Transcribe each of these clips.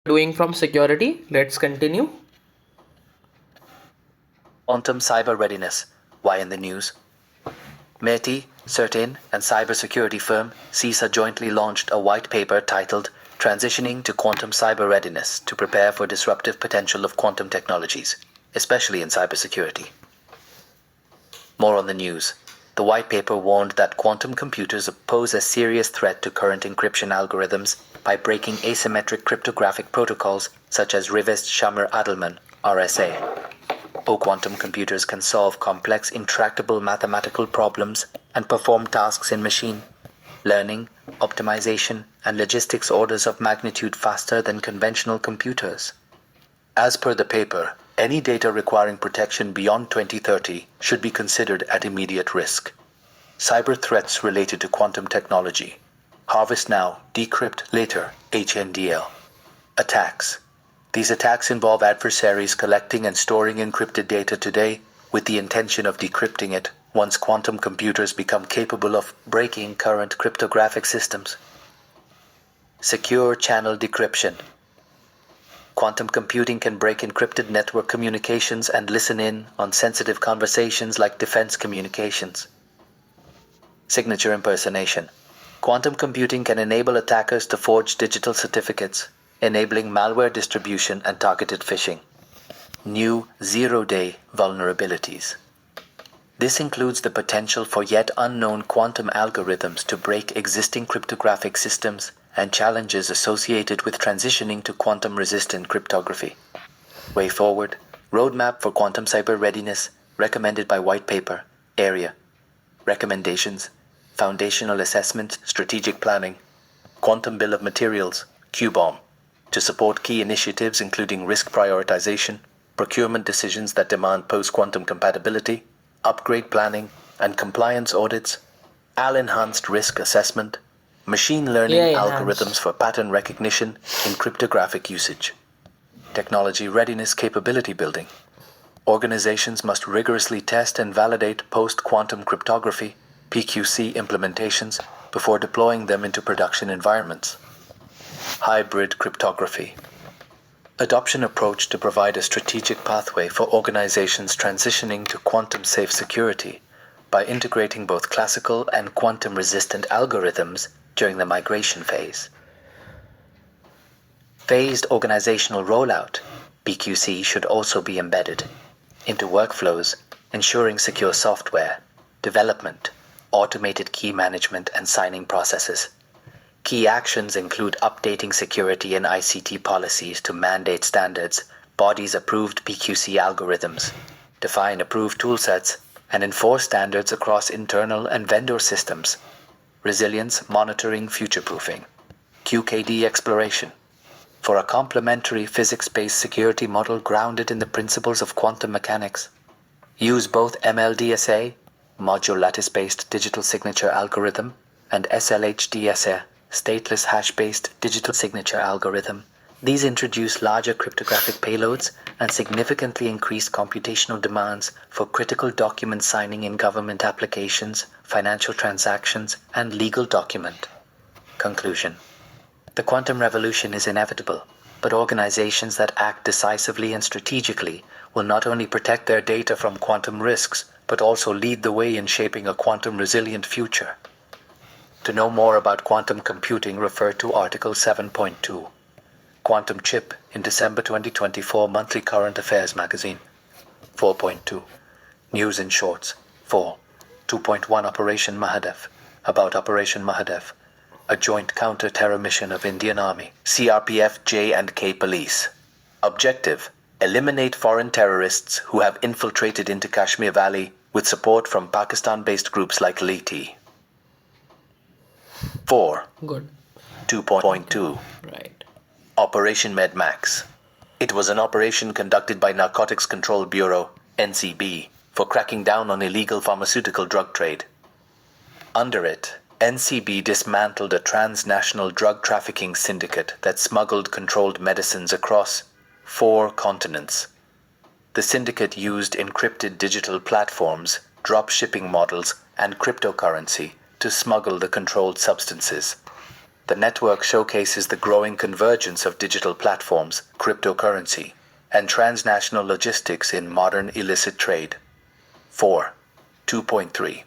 doing from security. Let's continue. Quantum cyber readiness. Why in the news? METI, CERTIN, and cybersecurity firm CISA jointly launched a white paper titled Transitioning to Quantum Cyber Readiness to Prepare for Disruptive Potential of Quantum Technologies, especially in cybersecurity. More on the news. The white paper warned that quantum computers pose a serious threat to current encryption algorithms by breaking asymmetric cryptographic protocols such as Rivest-Shammar-Adleman, RSA. Quantum computers can solve complex, intractable mathematical problems and perform tasks in machine learning, optimization, and logistics orders of magnitude faster than conventional computers. As per the paper, any data requiring protection beyond 2030 should be considered at immediate risk. Cyber threats related to quantum technology. Harvest now, decrypt later, HNDL. Attacks. These attacks involve adversaries collecting and storing encrypted data today with the intention of decrypting it once quantum computers become capable of breaking current cryptographic systems. Secure channel decryption. Quantum computing can break encrypted network communications and listen in on sensitive conversations like defense communications. Signature impersonation. Quantum computing can enable attackers to forge digital certificates, enabling malware distribution and targeted phishing. New zero-day vulnerabilities. This includes the potential for yet unknown quantum algorithms to break existing cryptographic systems and challenges associated with transitioning to quantum-resistant cryptography. Way forward, roadmap for quantum cyber readiness recommended by white paper, area. Recommendations, foundational assessment, strategic planning, quantum bill of materials, QBOM, to support key initiatives including risk prioritization, procurement decisions that demand post-quantum compatibility, upgrade planning, and compliance audits, AL-enhanced risk assessment, machine learning algorithms for pattern recognition in cryptographic usage. Technology readiness capability building. Organizations must rigorously test and validate post-quantum cryptography, PQC implementations, before deploying them into production environments. Hybrid cryptography. Adoption approach to provide a strategic pathway for organizations transitioning to quantum-safe security by integrating both classical and quantum-resistant algorithms during the migration phase. Phased organizational rollout, PQC, should also be embedded into workflows, ensuring secure software, development, automated key management, and signing processes. Key actions include updating security and ICT policies to mandate standards, bodies approved PQC algorithms, define approved toolsets, and enforce standards across internal and vendor systems. Resilience, monitoring, future-proofing. QKD exploration. For a complementary physics-based security model grounded in the principles of quantum mechanics. Use both MLDSA, module lattice-based digital signature algorithm, and SLHDSA, stateless hash-based digital signature algorithm. These introduce larger cryptographic payloads and significantly increase computational demands for critical document signing in government applications, financial transactions, and legal document. Conclusion. The quantum revolution is inevitable, but organizations that act decisively and strategically will not only protect their data from quantum risks, but also lead the way in shaping a quantum-resilient future. To know more about quantum computing, refer to Article 7.2. Quantum Chip in December 2024 Monthly Current Affairs Magazine. 4.2. News in Shorts. 4. 2.1 Operation Mahadev. About Operation Mahadev, a joint counter-terror mission of Indian Army, CRPF, J&K Police. Objective: eliminate foreign terrorists who have infiltrated into Kashmir Valley with support from Pakistan-based groups like Liti. 4. Good. 2.2. Right. Operation Medmax. It was an operation conducted by Narcotics Control Bureau, NCB, for cracking down on illegal pharmaceutical drug trade. Under it, NCB dismantled a transnational drug trafficking syndicate that smuggled controlled medicines across 4 continents. The syndicate used encrypted digital platforms, drop shipping models, and cryptocurrency to smuggle the controlled substances. The network showcases the growing convergence of digital platforms, cryptocurrency, and transnational logistics in modern illicit trade. 4. 2.3.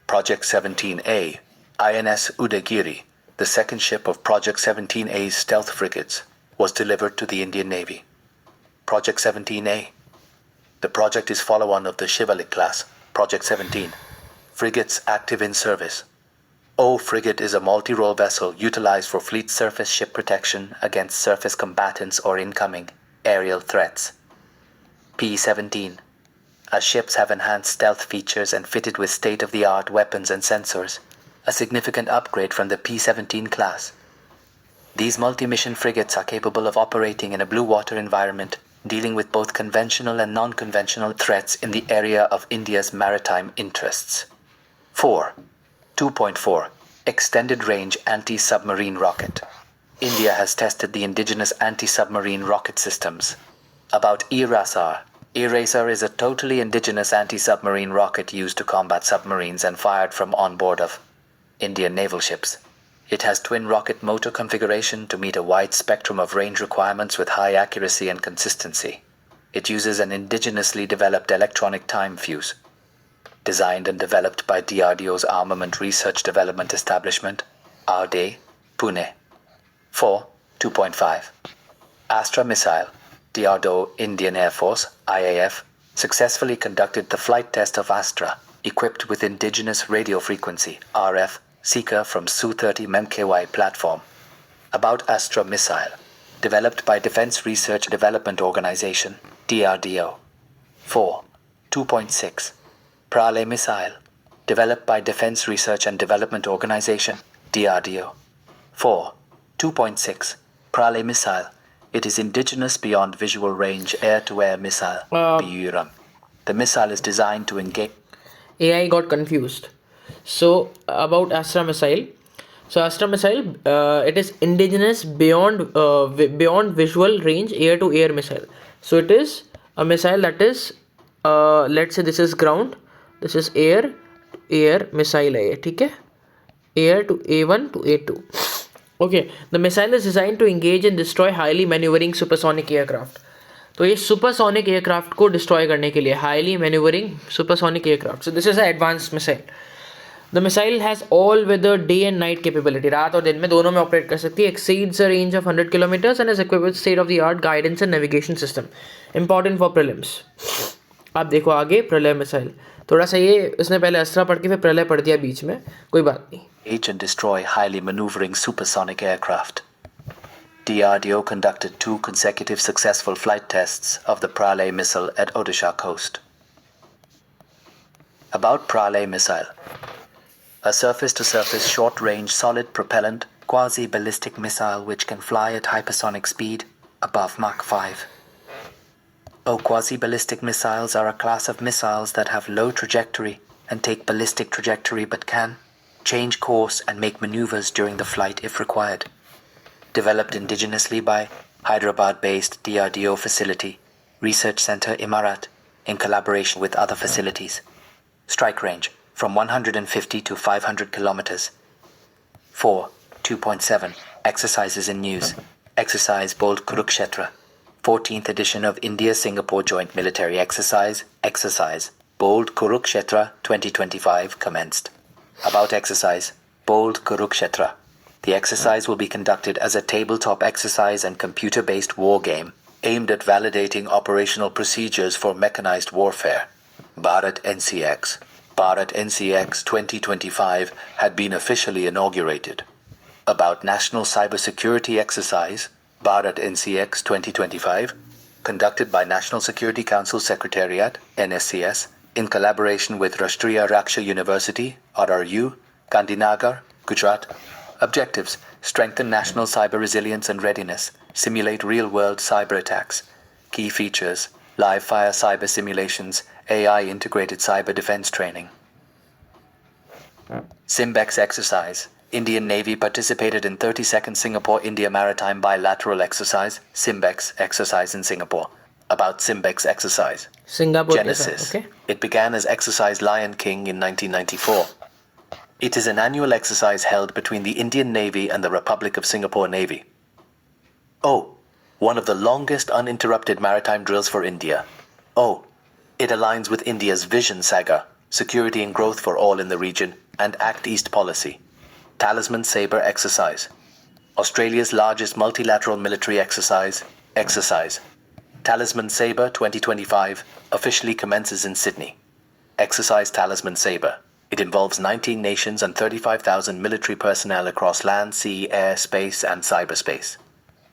Project 17A, INS Udagiri, the second ship of Project 17A's stealth frigates, was delivered to the Indian Navy. Project 17A. The project is follow-on of the Shivalik class, Project 17, frigates active in service. O frigate is a multi-role vessel utilized for fleet surface ship protection against surface combatants or incoming aerial threats. P-17. As ships have enhanced stealth features and fitted with state-of-the-art weapons and sensors, a significant upgrade from the P-17 class. These multi-mission frigates are capable of operating in a blue water environment, dealing with both conventional and non-conventional threats in the area of India's maritime interests. 4. 2.4. Extended Range Anti-Submarine Rocket. India has tested the indigenous anti-submarine rocket systems. About ERASAR. ERASAR is a totally indigenous anti-submarine rocket used to combat submarines and fired from on board of Indian naval ships. It has twin rocket motor configuration to meet a wide spectrum of range requirements with high accuracy and consistency. It uses an indigenously developed electronic time fuse. Designed and developed by DRDO's Armament Research Development Establishment, RDE, Pune. 4. 2.5. Astra Missile. DRDO Indian Air Force, IAF, successfully conducted the flight test of Astra, equipped with indigenous radio frequency, RF, seeker from Su-30 MKY platform. About Astra Missile. Developed by Defense Research Development Organization, DRDO. 4. 2.6. Pralay Missile. Developed by Defense Research and Development Organization, DRDO. 4. 2.6. Pralay Missile. It is indigenous beyond visual range air-to-air missile, BURAM. The missile is designed to engage... AI got confused. So, about Astra Missile. So, Astra Missile, it is indigenous beyond visual range air-to-air missile. So, it is a missile that is, let's say this is ground, this is air missile है, ठीक है? Air to A1 to A2. Okay, the missile is designed to engage and destroy highly maneuvering supersonic aircraft. तो ये supersonic aircraft को destroy करने के लिए highly maneuvering supersonic aircraft. So this is an advanced missile. The missile has all-weather day and night capability. रात और दिन में दोनों में ऑपरेट कर सकती है. Exceeds a range of 100 kilometers and is equipped with state-of-the-art guidance and navigation system. Important for prelims. आप देखो आगे प्रलय मिसाइल. थोड़ा सा ये इसने पहले अस्त्रा पढ़ के फिर प्रलय पढ़ दिया बीच में, कोई बात नहीं. And destroy highly maneuvering supersonic aircraft. DRDO conducted 2 consecutive successful flight tests of the Pralay missile at Odisha coast. About Pralay missile. A surface-to-surface short-range solid propellant quasi-ballistic missile which can fly at hypersonic speed above Mach 5. Quasi-ballistic missiles are a class of missiles that have low trajectory and take ballistic trajectory but can change course and make maneuvers during the flight if required. Developed indigenously by Hyderabad-based DRDO facility, Research Center Imarat, in collaboration with other facilities. Strike range from 150 to 500 kilometers. 4. 2.7. Exercises in news. Exercise Bold Kurukshetra. 14th edition of India-Singapore Joint Military Exercise, Exercise Bold Kurukshetra 2025 commenced. About exercise Bold Kurukshetra. The exercise will be conducted as a tabletop exercise and computer-based war game aimed at validating operational procedures for mechanized warfare. Bharat NCX. Bharat NCX 2025 had been officially inaugurated. About National Cybersecurity Exercise Bharat NCX 2025, conducted by National Security Council Secretariat, NSCS, in collaboration with Rashtriya Raksha University, RRU, Gandhinagar, Gujarat. Objectives: strengthen national cyber resilience and readiness, simulate real-world cyber attacks. Key features: live-fire cyber simulations, AI-integrated cyber defense training. Simbex exercise. Indian Navy participated in 32nd Singapore-India Maritime Bilateral Exercise, Simbex exercise in Singapore. About Simbex exercise. Singapore Genesis. Okay. It began as Exercise Lion King in 1994. It is an annual exercise held between the Indian Navy and the Republic of Singapore Navy. O. One of the longest uninterrupted maritime drills for India. O. It aligns with India's Vision Saga, Security and Growth for All in the Region, and Act East policy. Talisman Sabre Exercise. Australia's largest multilateral military exercise. Talisman Sabre 2025 officially commences in Sydney. Exercise Talisman Sabre. It involves 19 nations and 35,000 military personnel across land, sea, air, space, and cyberspace.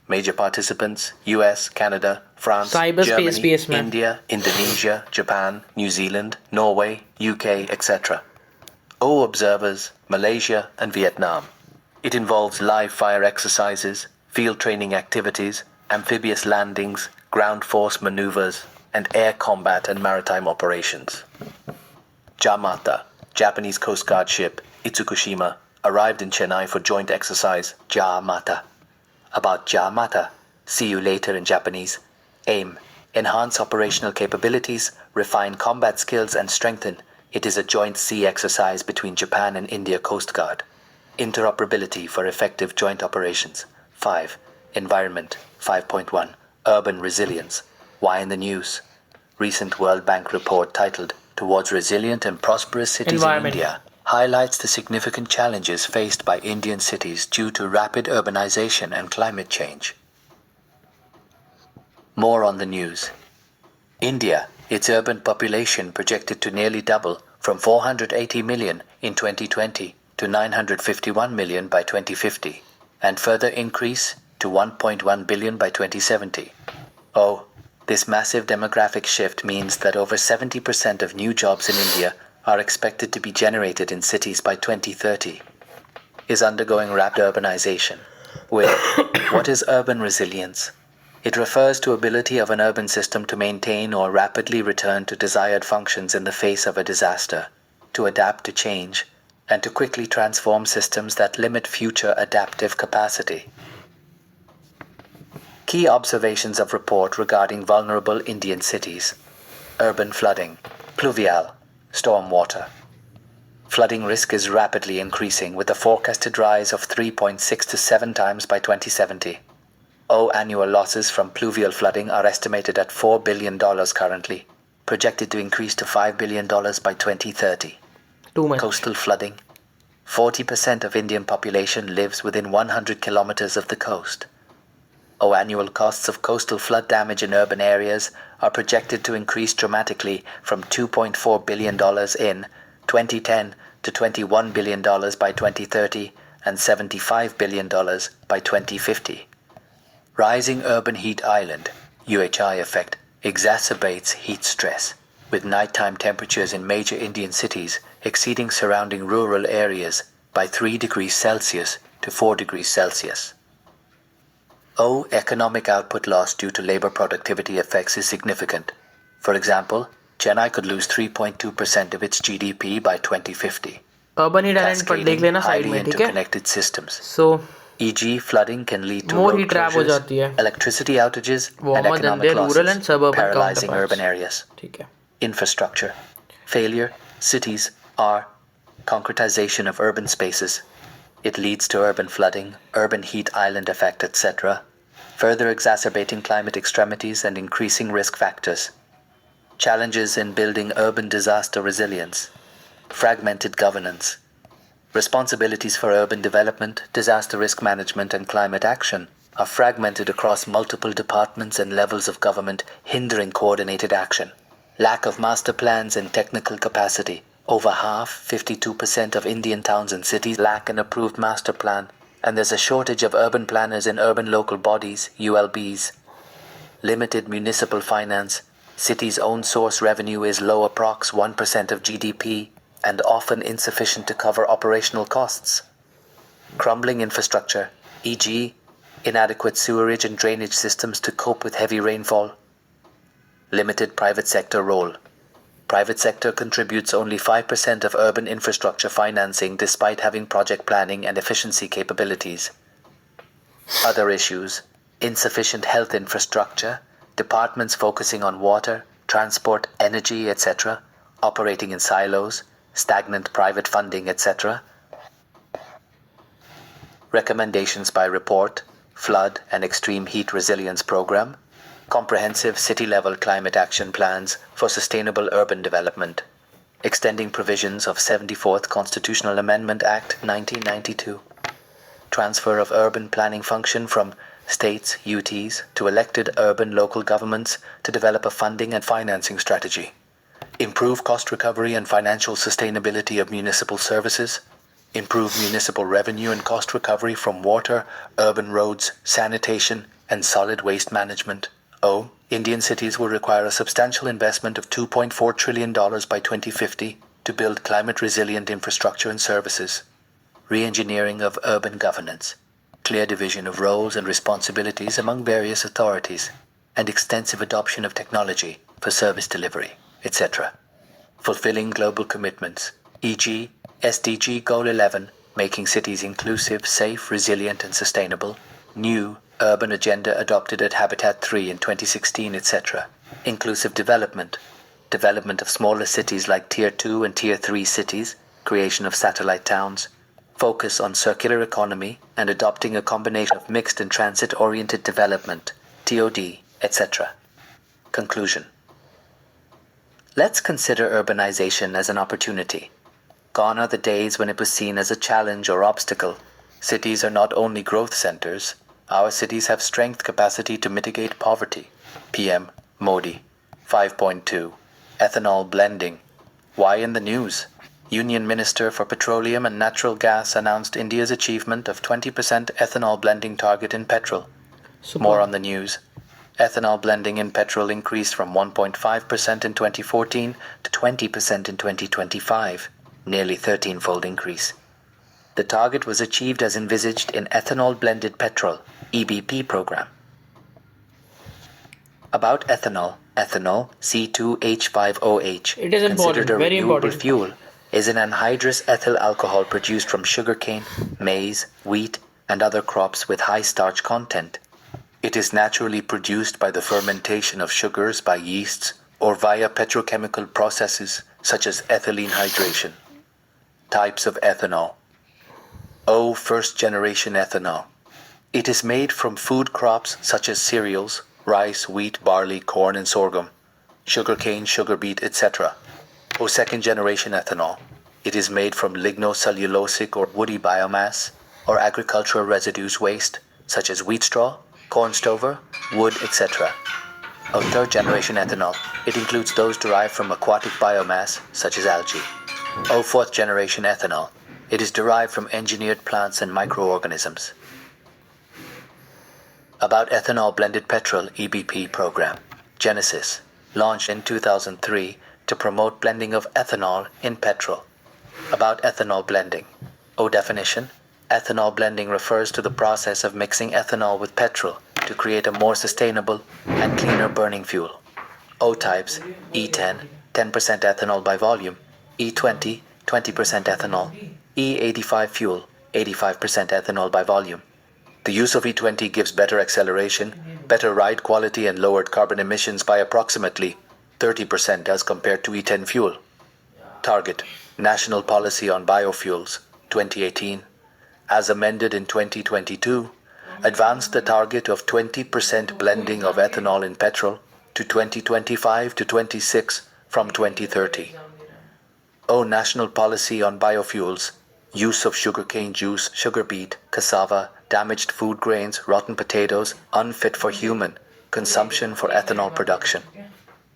Major participants: US, Canada, France, Germany, India, Indonesia, Japan, New Zealand, Norway, UK, etc. O observers: Malaysia and Vietnam. It involves live fire exercises, field training activities, amphibious landings, ground force maneuvers, and air combat and maritime operations. Yamata, Japanese Coast Guard ship, Itsukushima, arrived in Chennai for joint exercise Yamata. About Yamata, see you later in Japanese. Aim: enhance operational capabilities, refine combat skills, and strengthen. It is a joint sea exercise between Japan and India Coast Guard. Interoperability for effective joint operations. 5. Environment. 5.1. Urban resilience. Why in the news? Recent World Bank report titled Towards Resilient and Prosperous Cities in India highlights the significant challenges faced by Indian cities due to rapid urbanization and climate change. More on the news. India, its urban population projected to nearly double from 480 million in 2020 to 951 million by 2050, and further increase to 1.1 billion by 2070. Oh, this massive demographic shift means that over 70% of new jobs in India are expected to be generated in cities by 2030. Is undergoing rapid urbanization. With what is urban resilience? It refers to ability of an urban system to maintain or rapidly return to desired functions in the face of a disaster, to adapt to change, and to quickly transform systems that limit future adaptive capacity. Key observations of report regarding vulnerable Indian cities. Urban flooding, pluvial, stormwater. Flooding risk is rapidly increasing with a forecasted rise of 3.6 to 7 times by 2070. Annual losses from pluvial flooding are estimated at $4 billion currently, projected to increase to $5 billion by 2030. Too much. Coastal flooding. 40% of Indian population lives within 100 kilometers of the coast. Annual costs of coastal flood damage in urban areas are projected to increase dramatically from $2.4 billion in 2010 to $21 billion by 2030 and $75 billion by 2050. Rising urban heat island, UHI effect, exacerbates heat stress, with nighttime temperatures in major Indian cities exceeding surrounding rural areas by 3 degrees Celsius to 4 degrees Celsius. Economic output loss due to labor productivity effects is significant. For example, Chennai could lose 3.2% of its GDP by 2050. Urban heat island पर देख लेना side highly में, ठीक है? interconnected systems. So E.g., flooding can lead to more road heat trap हो closures, जाती है. electricity outages, and Warmer than economic their rural and losses, suburban paralyzing counterparts. urban areas. ठीक है. Infrastructure. Failure. Cities are concretization of urban spaces. It leads to urban flooding, urban heat island effect, etc., further exacerbating climate extremities and increasing risk factors. Challenges in building urban disaster resilience. Fragmented governance. Responsibilities for urban development, disaster risk management, and climate action are fragmented across multiple departments and levels of government, hindering coordinated action. Lack of master plans and technical capacity. Over half, 52% of Indian towns and cities lack an approved master plan, and there's a shortage of urban planners in urban local bodies, ULBs. Limited municipal finance. Cities' own source revenue is low, approx 1% of GDP, and often insufficient to cover operational costs. Crumbling infrastructure, e.g., inadequate sewerage and drainage systems to cope with heavy rainfall. Limited private sector role. Private sector contributes only 5% of urban infrastructure financing despite having project planning and efficiency capabilities. Other issues: insufficient health infrastructure, departments focusing on water, transport, energy, etc., operating in silos, stagnant private funding, etc., recommendations by report, flood and extreme heat resilience program, comprehensive city-level climate action plans for sustainable urban development, extending provisions of 74th Constitutional Amendment Act 1992, transfer of urban planning function from states, UTs, to elected urban local governments to develop a funding and financing strategy, improve cost recovery and financial sustainability of municipal services, improve municipal revenue and cost recovery from water, urban roads, sanitation, and solid waste management. O. Indian cities will require a substantial investment of $2.4 trillion by 2050 to build climate-resilient infrastructure and services. Re-engineering of urban governance, clear division of roles and responsibilities among various authorities, and extensive adoption of technology for service delivery, etc. Fulfilling global commitments, e.g., SDG Goal 11, making cities inclusive, safe, resilient, and sustainable. New urban agenda adopted at Habitat 3 in 2016, etc. Inclusive development, development of smaller cities like Tier 2 and Tier 3 cities, creation of satellite towns, focus on circular economy and adopting a combination of mixed and transit-oriented development, TOD, etc. Conclusion. Let's consider urbanization as an opportunity. Gone are the days when it was seen as a challenge or obstacle. Cities are not only growth centers. Our cities have strength capacity to mitigate poverty. PM Modi. 5.2. Ethanol blending. Why in the news? Union Minister for Petroleum and Natural Gas announced India's achievement of 20% ethanol blending target in petrol. Super. More on the news. Ethanol blending in petrol increased from 1.5% in 2014 to 20% in 2025, nearly 13-fold increase. The target was achieved as envisaged in Ethanol Blended Petrol, EBP program. About ethanol, C2H5OH, It is important, considered a very renewable important. fuel, is an anhydrous ethyl alcohol produced from sugarcane, maize, wheat, and other crops with high starch content. It is naturally produced by the fermentation of sugars by yeasts or via petrochemical processes such as ethylene hydration. Types of ethanol. O. First-generation ethanol. It is made from food crops such as cereals, rice, wheat, barley, corn, and sorghum, sugarcane, sugar beet, etc. O. Second-generation ethanol. It is made from lignocellulosic or woody biomass or agricultural residues waste such as wheat straw, corn stover, wood, etc. O. Third-generation ethanol. It includes those derived from aquatic biomass such as algae. O. Fourth-generation ethanol. It is derived from engineered plants and microorganisms. About Ethanol Blended Petrol EBP program. Genesis. Launched in 2003 to promote blending of ethanol in petrol. About ethanol blending. O. Definition. Ethanol blending refers to the process of mixing ethanol with petrol to create a more sustainable and cleaner burning fuel. O. Types. E10, 10% ethanol by volume. E20, 20% ethanol. E85 fuel, 85% ethanol by volume. The use of E20 gives better acceleration, better ride quality, and lowered carbon emissions by approximately 30% as compared to E10 fuel. Target. National Policy on Biofuels, 2018. As amended in 2022, advanced the target of 20% blending of ethanol in petrol to 2025 to 26 from 2030. O. National Policy on Biofuels. Use of sugarcane juice, sugar beet, cassava, damaged food grains, rotten potatoes, unfit for human consumption for ethanol production.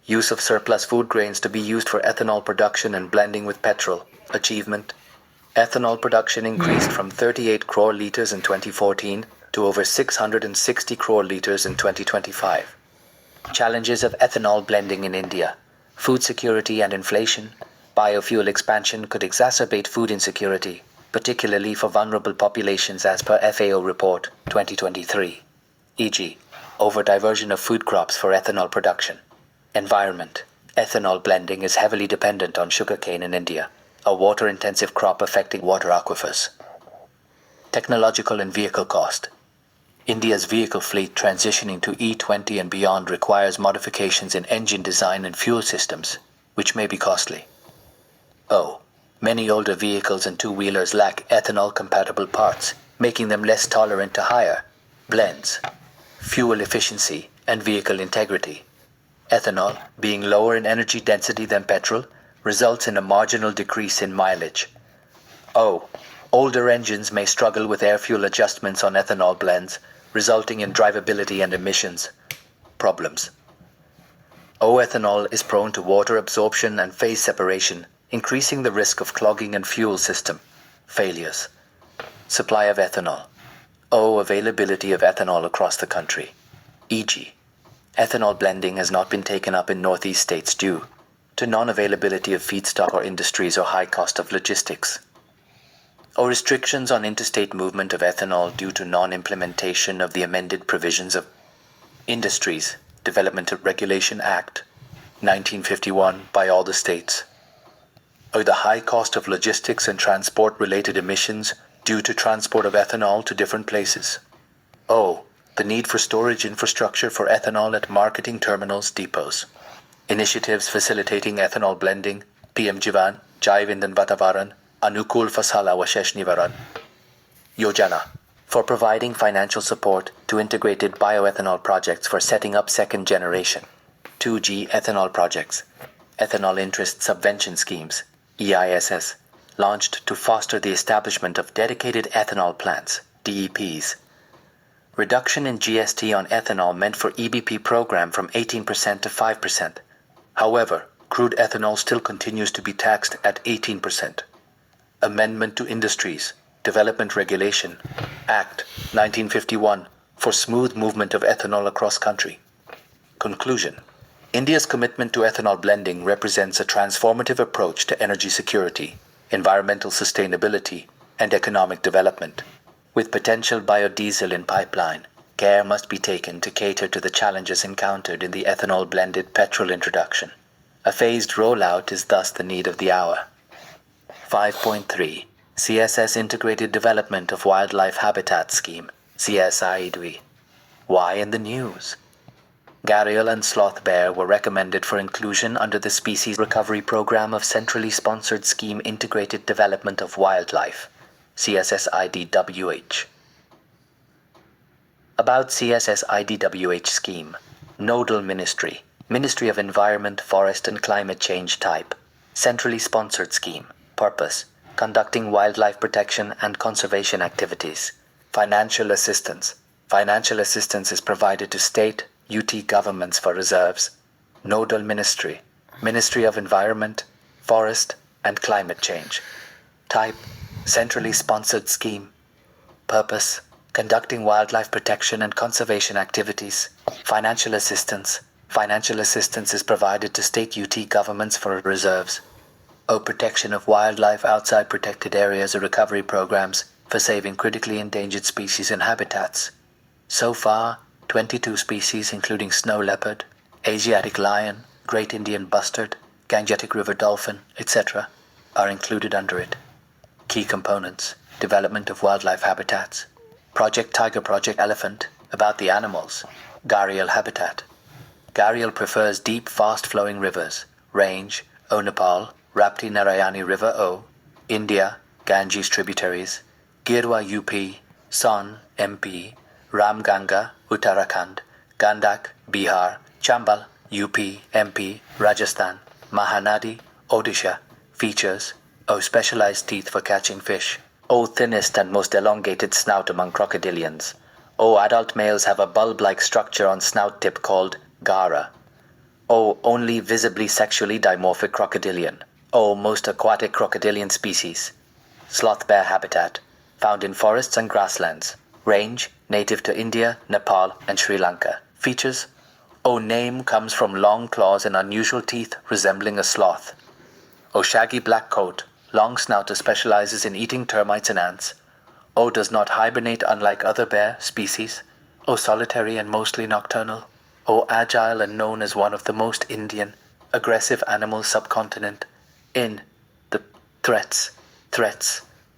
Use of surplus food grains to be used for ethanol production and blending with petrol. Achievement. Ethanol production increased from 38 crore liters in 2014 to over 660 crore liters in 2025. Challenges of ethanol blending in India. Food security and inflation. Biofuel expansion could exacerbate food insecurity, particularly for vulnerable populations as per FAO report 2023, e.g., over-diversion of food crops for ethanol production. Environment. Ethanol blending is heavily dependent on sugarcane in India, a water-intensive crop affecting water aquifers. Technological and vehicle cost. India's vehicle fleet transitioning to E20 and beyond requires modifications in engine design and fuel systems, which may be costly. O. Many older vehicles and two-wheelers lack ethanol-compatible parts, making them less tolerant to higher blends, fuel efficiency, and vehicle integrity. Ethanol, being lower in energy density than petrol, results in a marginal decrease in mileage. O. Older engines may struggle with air-fuel adjustments on ethanol blends, resulting in drivability and emissions problems. O-ethanol is prone to water absorption and phase separation, increasing the risk of clogging and fuel system failures. Supply of ethanol. O. Availability of ethanol across the country. E.g., ethanol blending has not been taken up in Northeast states due to non-availability of feedstock or industries or high cost of logistics. Or restrictions on interstate movement of ethanol due to non-implementation of the amended provisions of Industries Development Regulation Act 1951 by all the states. Or the high cost of logistics and transport-related emissions due to transport of ethanol to different places. O. The need for storage infrastructure for ethanol at marketing terminals, depots. Initiatives facilitating ethanol blending, PM Jivan, Jaiv Indan Vatavaran, Anukul Fasala Washesh Nivaran. Yojana, for providing financial support to integrated bioethanol projects for setting up second generation 2G ethanol projects. Ethanol Interest Subvention Schemes, EISS, launched to foster the establishment of dedicated ethanol plants, DEPs. Reduction in GST on ethanol meant for EBP program from 18% to 5%. However, crude ethanol still continues to be taxed at 18%. Amendment to Industries Development Regulation Act 1951 for smooth movement of ethanol across country. Conclusion. India's commitment to ethanol blending represents a transformative approach to energy security, environmental sustainability, and economic development. With potential biodiesel in pipeline, care must be taken to cater to the challenges encountered in the ethanol-blended petrol introduction. A phased rollout is thus the need of the hour. 5.3 CSS Integrated Development of Wildlife Habitat Scheme, CSIDW. Why in the news? Gharial and sloth bear were recommended for inclusion under the Species Recovery Program of Centrally Sponsored Scheme Integrated Development of Wildlife, CSSIDWH. About CSSIDWH scheme. Nodal Ministry, Ministry of Environment, Forest and Climate Change type. Centrally sponsored scheme. Purpose, conducting wildlife protection and conservation activities. Financial assistance. Financial assistance is provided to state, UT governments for reserves. Nodal Ministry, Ministry of Environment, Forest and Climate Change. Type, centrally sponsored scheme. Purpose, conducting wildlife protection and conservation activities. Financial assistance. Financial assistance is provided to state UT governments for reserves. O. Protection of wildlife outside protected areas or recovery programs for saving critically endangered species and habitats. So far, 22 species including snow leopard, Asiatic lion, great Indian bustard, Gangetic river dolphin, etc. are included under it. Key components: development of wildlife habitats. Project Tiger, Project Elephant, about the animals. Gharial habitat. Gharial prefers deep, fast-flowing rivers. Range, O Nepal, Rapti Narayani River O, India, Ganges tributaries, Girwa UP, Son MP, Ramganga Uttarakhand, Gandak Bihar, Chambal UP MP, Rajasthan, Mahanadi, Odisha. Features: O. Specialized teeth for catching fish. O. Thinnest and most elongated snout among crocodilians. O. Adult males have a bulb-like structure on snout tip called gara. O. Only visibly sexually dimorphic crocodilian. O. Most aquatic crocodilian species. Sloth bear habitat, found in forests and grasslands. Range, native to India, Nepal, and Sri Lanka. Features: O. Name comes from long claws and unusual teeth resembling a sloth. O. Shaggy black coat, long snouter, specializes in eating termites and ants. O. Does not hibernate unlike other bear species. O. Solitary and mostly nocturnal. O. Agile and known as one of the most Indian, aggressive animals subcontinent. In the threats.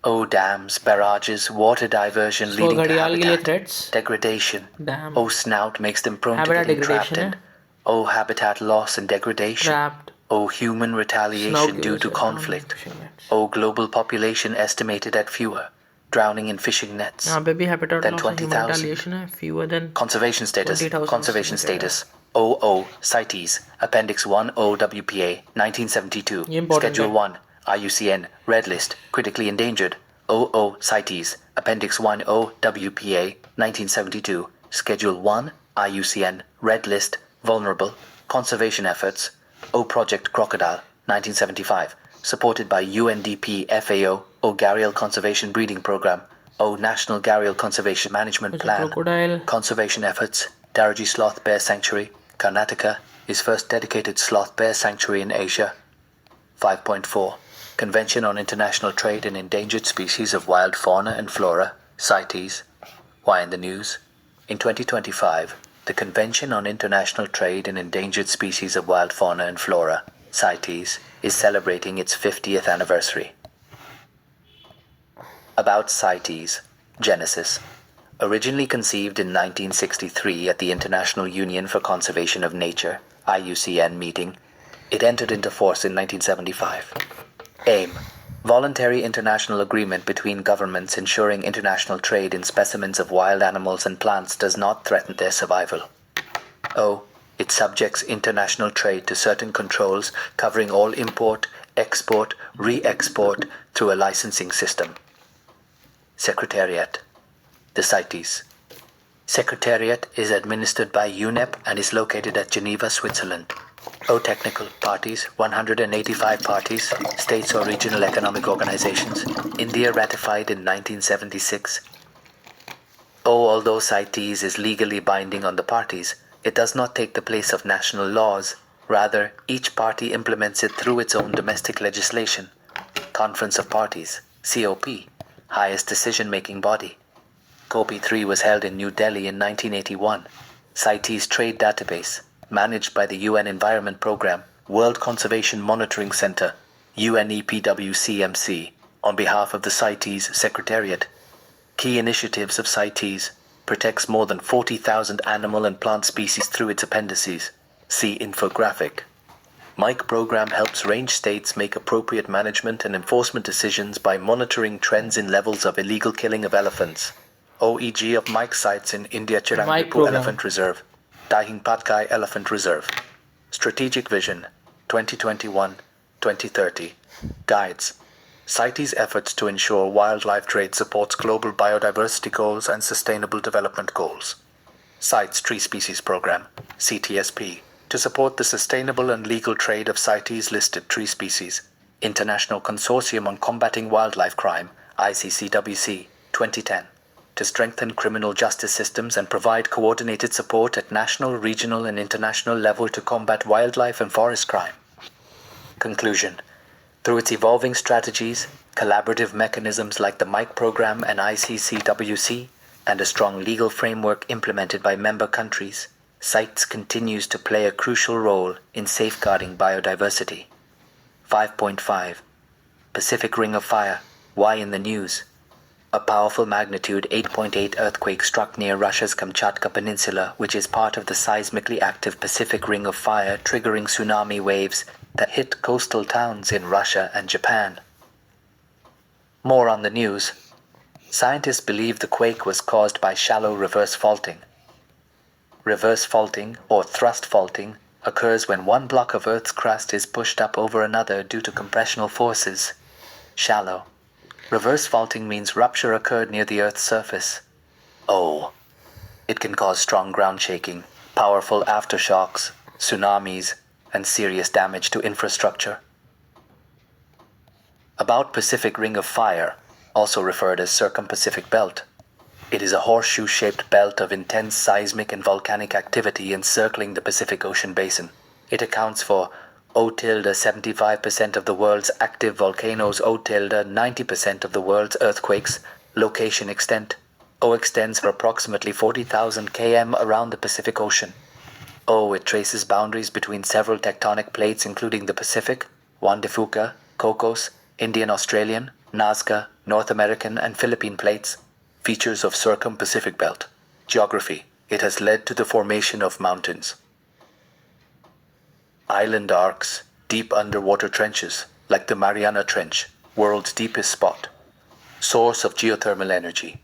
O. Dams, barrages, water diversion So leading to घड़ियाल के लिए habitat threats. degradation. Damn. O. Snout makes them prone Habitat to getting trapped degradation in. O. Habitat loss and degradation. Trapped. O. Human retaliation Snout की due वजह to से, conflict. fishing nets. O. Global population estimated at fewer drowning in fishing nets. यहाँ पे भी habitat Then loss है, human 20,000. retaliation है, fewer than Conservation status. 20,000 Conservation उससे क्या है? status. OO CITES Appendix 1O WPA 1972. ये important Schedule है. 1 IUCN Red List Critically Endangered. OO CITES Appendix 1O WPA 1972. Schedule 1 IUCN Red List Vulnerable Conservation Efforts. O Project Crocodile 1975. Supported by UNDP FAO O Gharial Conservation Breeding Program. O National Gharial Conservation Management अच्छा, Plan. crocodile. Conservation efforts. Daraji Sloth Bear Sanctuary, Karnataka, is first dedicated sloth bear sanctuary in Asia. 5.4. Convention on International Trade in Endangered Species of Wild Fauna and Flora, CITES. Why in the news? In 2025, the Convention on International Trade in Endangered Species of Wild Fauna and Flora, CITES, is celebrating its 50th anniversary. About CITES. Genesis. Originally conceived in 1963 at the International Union for Conservation of Nature, IUCN meeting, it entered into force in 1975. Aim. Voluntary international agreement between governments ensuring international trade in specimens of wild animals and plants does not threaten their survival. O. It subjects international trade to certain controls covering all import, export, re-export through a licensing system. Secretariat. The CITES. Secretariat is administered by UNEP and is located at Geneva, Switzerland. O technical parties, 185 parties, states or regional economic organizations. India ratified in 1976. O although CITES is legally binding on the parties, it does not take the place of national laws. Rather, each party implements it through its own domestic legislation. Conference of Parties, COP, highest decision-making body. COP3 was held in New Delhi in 1981. CITES Trade Database, managed by the UN Environment Programme, World Conservation Monitoring Center, UNEPWCMC, on behalf of the CITES Secretariat. Key initiatives of CITES protects more than 40,000 animal and plant species through its appendices. See infographic. MIC program helps range states make appropriate management and enforcement decisions by monitoring trends in levels of illegal killing of elephants. OEG of MIC sites in India Chirangipu Elephant Reserve, Dahing Patkai Elephant Reserve. Strategic Vision 2021-2030 guides. CITES efforts to ensure wildlife trade supports global biodiversity goals and sustainable development goals. CITES Tree Species Program, CTSP, to support the sustainable and legal trade of CITES-listed tree species. International Consortium on Combating Wildlife Crime, ICCWC, 2010, to strengthen criminal justice systems and provide coordinated support at national, regional, and international level to combat wildlife and forest crime. Conclusion. Through its evolving strategies, collaborative mechanisms like the MIC program and ICCWC, and a strong legal framework implemented by member countries, CITES continues to play a crucial role in safeguarding biodiversity. 5.5. Pacific Ring of Fire. Why in the news? A powerful magnitude 8.8 earthquake struck near Russia's Kamchatka Peninsula, which is part of the seismically active Pacific Ring of Fire, triggering tsunami waves that hit coastal towns in Russia and Japan. More on the news. Scientists believe the quake was caused by shallow reverse faulting. Reverse faulting, or thrust faulting, occurs when one block of Earth's crust is pushed up over another due to compressional forces. Shallow. Reverse faulting means rupture occurred near the Earth's surface. Oh. It can cause strong ground shaking, powerful aftershocks, tsunamis, and serious damage to infrastructure. About Pacific Ring of Fire, also referred as Circum-Pacific Belt. It is a horseshoe-shaped belt of intense seismic and volcanic activity encircling the Pacific Ocean basin. It accounts for O-75% of the world's active volcanoes, O-90% of the world's earthquakes. Location extent. O extends for approximately 40,000 km around the Pacific Ocean. O, it traces boundaries between several tectonic plates including the Pacific, Juan de Fuca, Cocos, Indian-Australian, Nazca, North American and Philippine plates. Features of Circum-Pacific Belt. Geography. It has led to the formation of mountains. Island arcs, deep underwater trenches, like the Mariana Trench, world's deepest spot. Source of geothermal energy.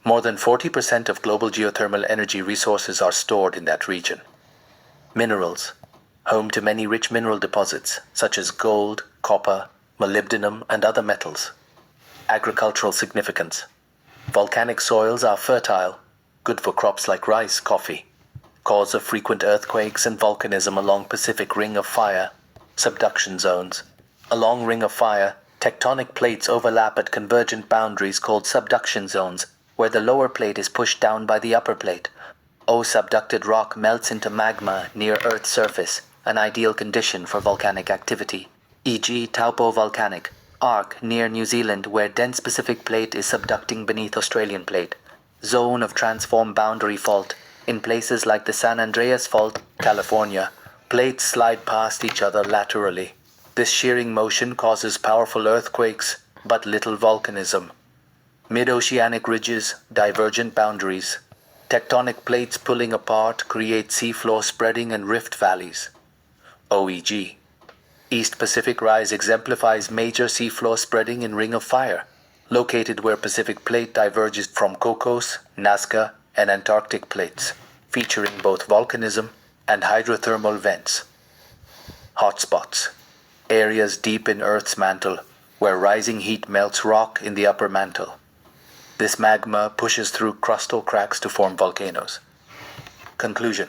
More than 40% of global geothermal energy resources are stored in that region. Minerals. Home to many rich mineral deposits such as gold, copper, molybdenum, and other metals. Agricultural significance. Volcanic soils are fertile, good for crops like rice, coffee. Cause of frequent earthquakes and volcanism along Pacific Ring of Fire, subduction zones. Along Ring of Fire, tectonic plates overlap at convergent boundaries called subduction zones, where the lower plate is pushed down by the upper plate. Subducted rock melts into magma near Earth's surface, an ideal condition for volcanic activity, e.g. Taupo Volcanic, arc near New Zealand where dense Pacific plate is subducting beneath Australian plate. Zone of transform boundary fault. In places like the San Andreas Fault, California, plates slide past each other laterally. This shearing motion causes powerful earthquakes, but little volcanism. Mid-oceanic ridges, divergent boundaries. Tectonic plates pulling apart create seafloor spreading and rift valleys. OEG. East Pacific Rise exemplifies major seafloor spreading in Ring of Fire, located where Pacific Plate diverges from Cocos, Nazca, and Antarctic plates, featuring both volcanism and hydrothermal vents. Hotspots. Areas deep in Earth's mantle, where rising heat melts rock in the upper mantle. This magma pushes through crustal cracks to form volcanoes. Conclusion.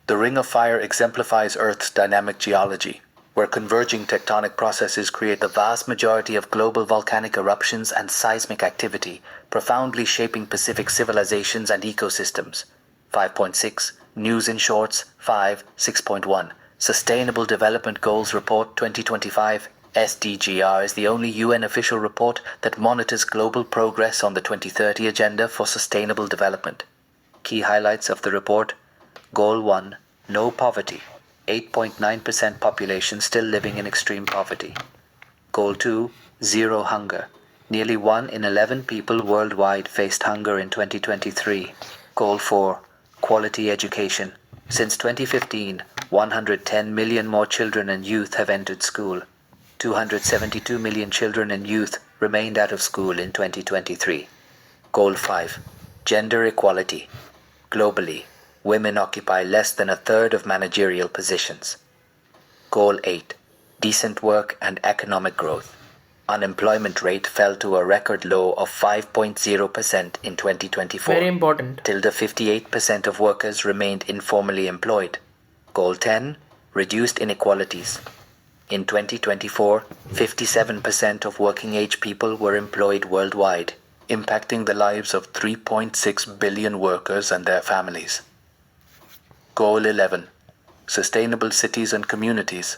The Ring of Fire exemplifies Earth's dynamic geology, where converging tectonic processes create the vast majority of global volcanic eruptions and seismic activity, profoundly shaping Pacific civilizations and ecosystems. 5.6 News in Shorts 5.6.1 Sustainable Development Goals Report 2025 SDGR is the only UN official report that monitors global progress on the 2030 Agenda for Sustainable Development. Key highlights of the report. Goal 1. No poverty. 8.9% population still living in extreme poverty. Goal 2. Zero hunger. Nearly 1 in 11 people worldwide faced hunger in 2023. Goal 4. Quality education. Since 2015, 110 million more children and youth have entered school. 272 million children and youth remained out of school in 2023. Goal 5. Gender equality. Globally, women occupy less than a third of managerial positions. Goal 8. Decent work and economic growth. Unemployment rate fell to a record low of 5.0% in 2024. Very important. Till the 58% of workers remained informally employed. Goal 10. Reduced inequalities. In 2024, 57% of working-age people were employed worldwide, impacting the lives of 3.6 billion workers and their families. Goal 11. Sustainable cities and communities.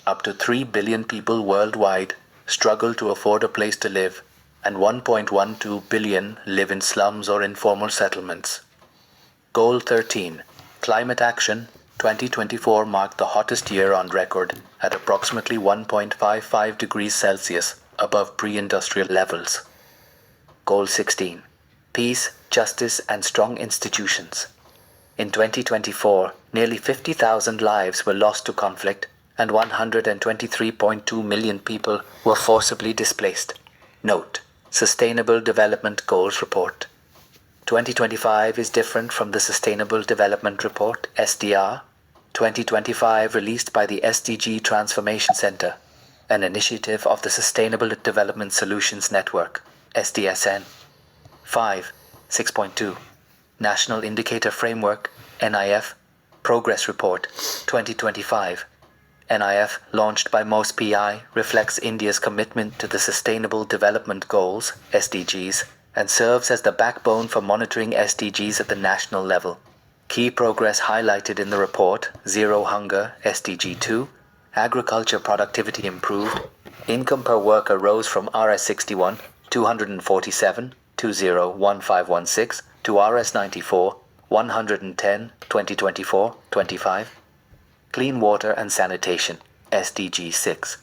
Up to 3 billion people worldwide struggle to afford a place to live, and 1.12 billion live in slums or informal settlements. Goal 13. Climate action. 2024 marked the hottest year on record at approximately 1.55 degrees Celsius above pre-industrial levels. Goal 16. Peace, justice, and strong institutions. In 2024, nearly 50,000 lives were lost to conflict, and 123.2 million people were forcibly displaced. Note: Sustainable Development Goals Report. 2025 is different from the Sustainable Development Report, SDR, 2025 released by the SDG Transformation Center, an initiative of the Sustainable Development Solutions Network, SDSN. 5.6.2 National Indicator Framework, NIF, Progress Report, 2025. NIF, launched by MOSPI, reflects India's commitment to the Sustainable Development Goals, SDGs, and serves as the backbone for monitoring SDGs at the national level. Key progress highlighted in the report: Zero Hunger, SDG 2, agriculture productivity improved, income per worker rose from Rs 61, 247, 201516 to Rs 94, 110, 2024-25. Clean water and sanitation, SDG 6.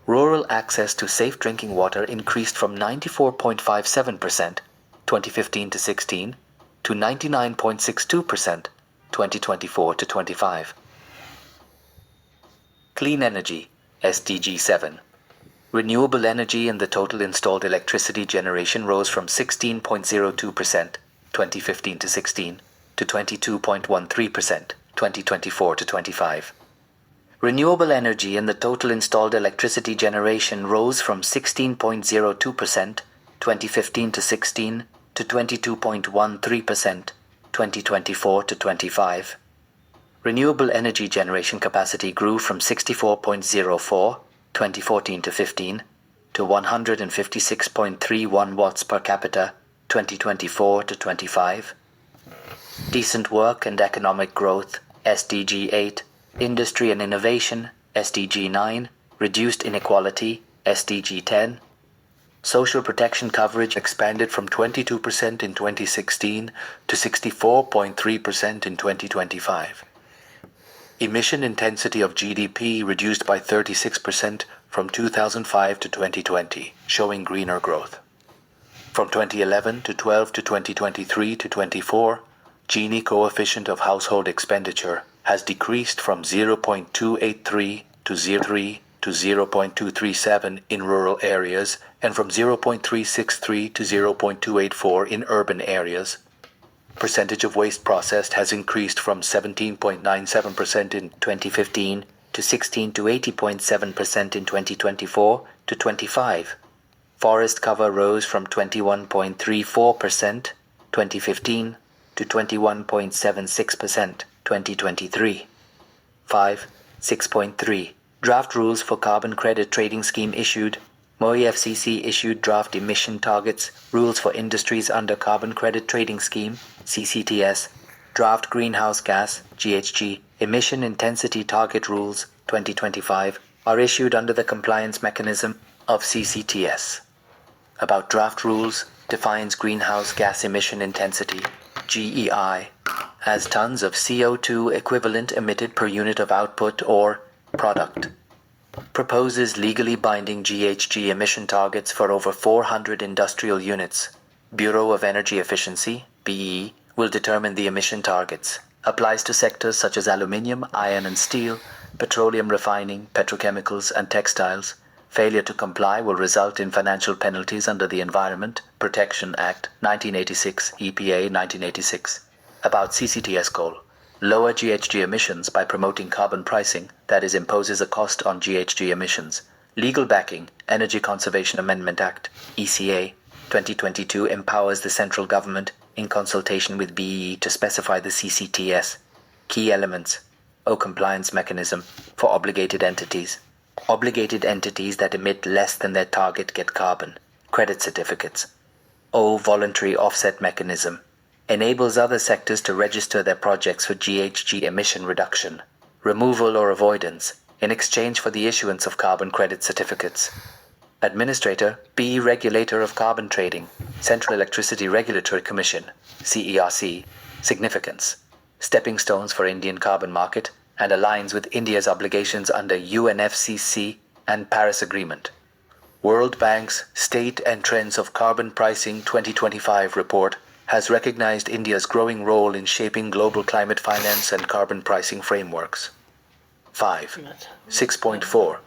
Rural access to safe drinking water increased from 94.57%, 2015-16, to 99.62%, 2024-25. Clean energy, SDG 7. Renewable energy in the total installed electricity generation rose from 16.02% 2015 to 16 to 22.13% 2024 to 25. Renewable energy in the total installed electricity generation rose from 16.02% 2015 to 16 to 22.13% 2024 to 25. Renewable energy generation capacity grew from 64.04 2014 to 15 to 156.31 watts per capita 2024 to 25. Decent work and economic growth SDG 8, Industry and Innovation SDG 9, Reduced Inequality SDG 10. Social protection coverage expanded from 22% in 2016 to 64.3% in 2025. Emission intensity of GDP reduced by 36% from 2005 to 2020, showing greener growth. From 2011 to 12 to 2023 to 24, Gini coefficient of household expenditure has decreased from 0.283 to 0.3 to 0.237 in rural areas and from 0.363 to 0.284 in urban areas. Percentage of waste processed has increased from 17.97% in 2015 to 16 to 80.7% in 2024 to 25. Forest cover rose from 21.34% 2015 to 21.76% 2023. 5. 6.3. Draft rules for carbon credit trading scheme issued. UPSC issued draft emission targets, rules for industries under carbon credit trading scheme, CCTS, draft greenhouse gas, GHG, emission intensity target rules, 2025, are issued under the compliance mechanism of CCTS. About draft rules, defines greenhouse gas emission intensity, GEI, as tons of CO2 equivalent emitted per unit of output or product. Proposes legally binding GHG emission targets for over 400 industrial units. Bureau of Energy Efficiency, BE, will determine the emission targets. Applies to sectors such as aluminium, iron and steel, petroleum refining, petrochemicals and textiles. Failure to comply will result in financial penalties under the Environment Protection Act 1986, EPA 1986. About CCTS goal. Lower GHG emissions by promoting carbon pricing, that is, imposes a cost on GHG emissions. Legal backing, Energy Conservation Amendment Act, ECA, 2022 empowers the central government, in consultation with BE, to specify the CCTS. Key elements. O compliance mechanism for obligated entities. Obligated entities that emit less than their target get carbon, credit certificates. O voluntary offset mechanism. Enables other sectors to register their projects for GHG emission reduction, removal or avoidance in exchange for the issuance of carbon credit certificates. Administrator, B. Regulator of Carbon Trading, Central Electricity Regulatory Commission, CERC. Significance. Stepping stones for Indian carbon market and aligns with India's obligations under UNFCCC and Paris Agreement. World Bank's State and Trends of Carbon Pricing 2025 report has recognized India's growing role in shaping global climate finance and carbon pricing frameworks. 5. 6.4.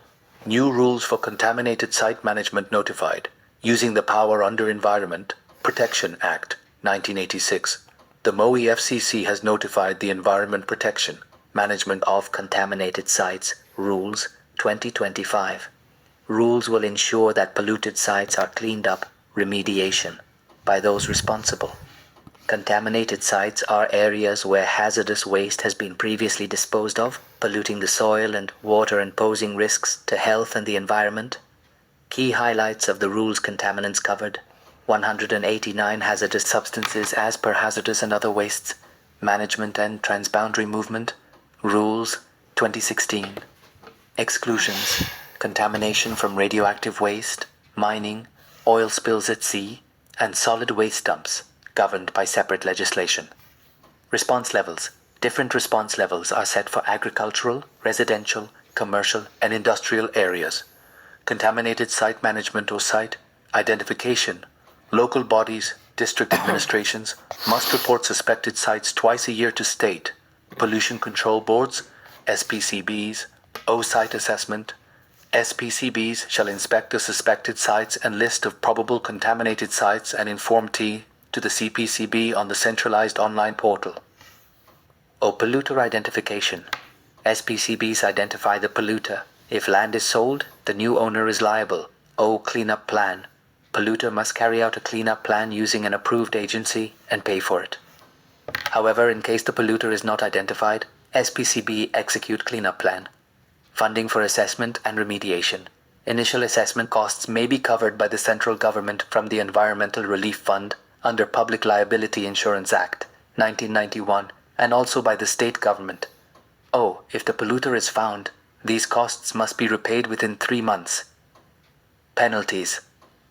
New rules for contaminated site management notified, using the power under Environment Protection Act 1986. The MoEFCC has notified the Environment Protection, Management of Contaminated Sites Rules 2025. Rules will ensure that polluted sites are cleaned up, remediation, by those responsible. Contaminated sites are areas where hazardous waste has been previously disposed of, polluting the soil and water and posing risks to health and the environment. Key highlights of the rules: contaminants covered, 189 hazardous substances as per hazardous and other wastes, management and transboundary movement, rules 2016. Exclusions: contamination from radioactive waste, mining, oil spills at sea, and solid waste dumps, governed by separate legislation. Response levels. Different response levels are set for agricultural, residential, commercial, and industrial areas. Contaminated site management or site identification. Local bodies, district administrations must report suspected sites twice a year to state, pollution control boards, SPCBs, O-site assessment, SPCBs shall inspect the suspected sites and list of probable contaminated sites and inform T to the CPCB on the centralized online portal. O. Polluter identification. SPCBs identify the polluter. If land is sold, the new owner is liable. O. Cleanup plan. Polluter must carry out a cleanup plan using an approved agency and pay for it. However, in case the polluter is not identified, SPCB execute cleanup plan. Funding for assessment and remediation. Initial assessment costs may be covered by the central government from the Environmental Relief Fund under Public Liability Insurance Act, 1991, and also by the state government. O. If the polluter is found, these costs must be repaid within 3 months. Penalties.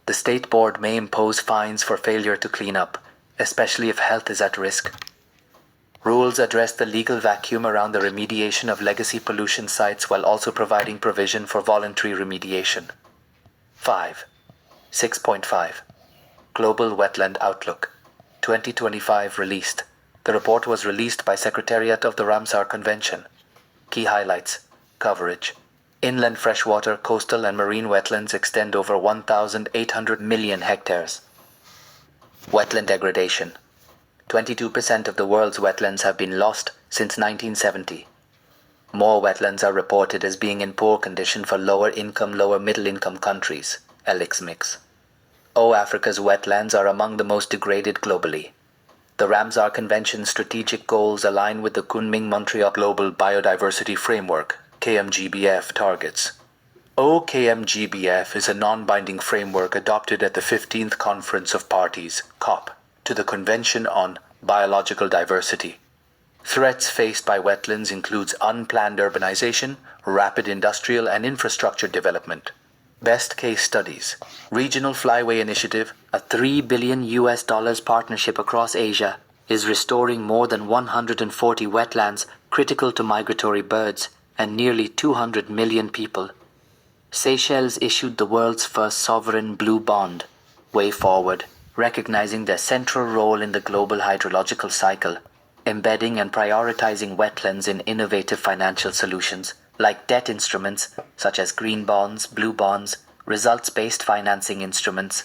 The state board may impose fines for failure to clean up, especially if health is at risk. Rules address the legal vacuum around the remediation of legacy pollution sites while also providing provision for voluntary remediation. 6.5 Global Wetland Outlook 2025 released. The report was released by Secretariat of the Ramsar Convention. Key highlights. Coverage. Inland freshwater, coastal and marine wetlands extend over 1,800 million hectares. Wetland degradation. 22% of the world's wetlands have been lost since 1970. More wetlands are reported as being in poor condition for lower income, lower middle income countries. Elix mix. Africa's wetlands are among the most degraded globally. The Ramsar Convention's strategic goals align with the Kunming-Montreal Global Biodiversity Framework, KMGBF, targets. KMGBF is a non-binding framework adopted at the 15th Conference of Parties, COP, to the Convention on Biological Diversity. Threats faced by wetlands includes unplanned urbanization, rapid industrial and infrastructure development. Best case studies. Regional Flyway Initiative, a $3 billion partnership across Asia, is restoring more than 140 wetlands critical to migratory birds and nearly 200 million people. Seychelles issued the world's first sovereign blue bond, Way Forward, recognizing their central role in the global hydrological cycle, embedding and prioritizing wetlands in innovative financial solutions, like debt instruments such as green bonds, blue bonds, results-based financing instruments,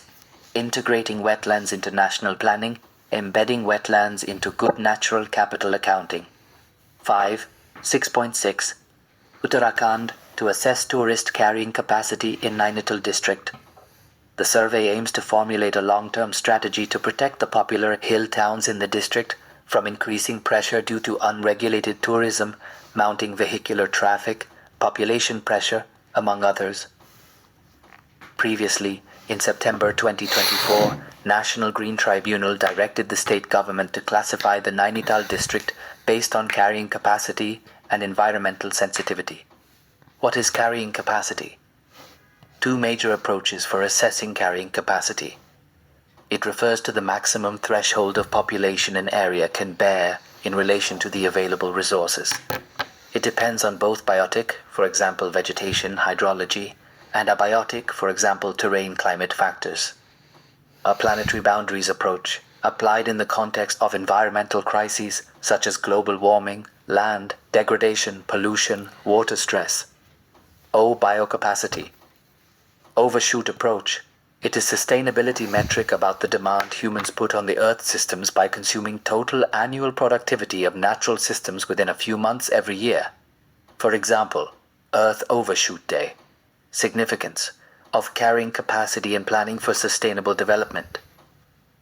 integrating wetlands into national planning, embedding wetlands into good natural capital accounting. 6.6 Uttarakhand to assess tourist carrying capacity in Nainital district. The survey aims to formulate a long-term strategy to protect the popular hill towns in the district from increasing pressure due to unregulated tourism, mounting vehicular traffic, population pressure, among others. Previously, in September 2024, National Green Tribunal directed the state government to classify the Nainital district based on carrying capacity and environmental sensitivity. What is carrying capacity? Two major approaches for assessing carrying capacity. It refers to the maximum threshold of population an area can bear in relation to the available resources. It depends on both biotic, for example vegetation, hydrology, and abiotic, for example terrain, climate factors. A planetary boundaries approach, applied in the context of environmental crises such as global warming, land degradation, pollution, water stress. Biocapacity. Overshoot approach. It is sustainability metric about the demand humans put on the Earth systems by consuming total annual productivity of natural systems within a few months every year. For example, Earth Overshoot Day. Significance of carrying capacity and planning for sustainable development.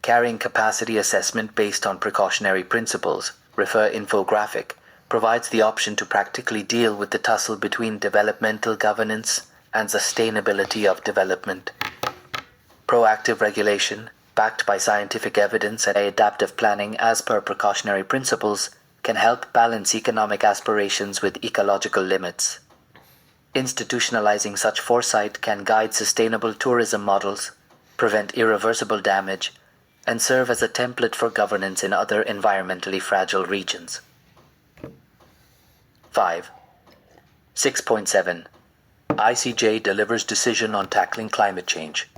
Carrying capacity assessment based on precautionary principles, refer infographic, provides the option to practically deal with the tussle between developmental governance and sustainability of development. Proactive regulation, backed by scientific evidence and adaptive planning as per precautionary principles, can help balance economic aspirations with ecological limits. Institutionalizing such foresight can guide sustainable tourism models, prevent irreversible damage, and serve as a template for governance in other environmentally fragile regions. 6.7 ICJ delivers decision on tackling climate change.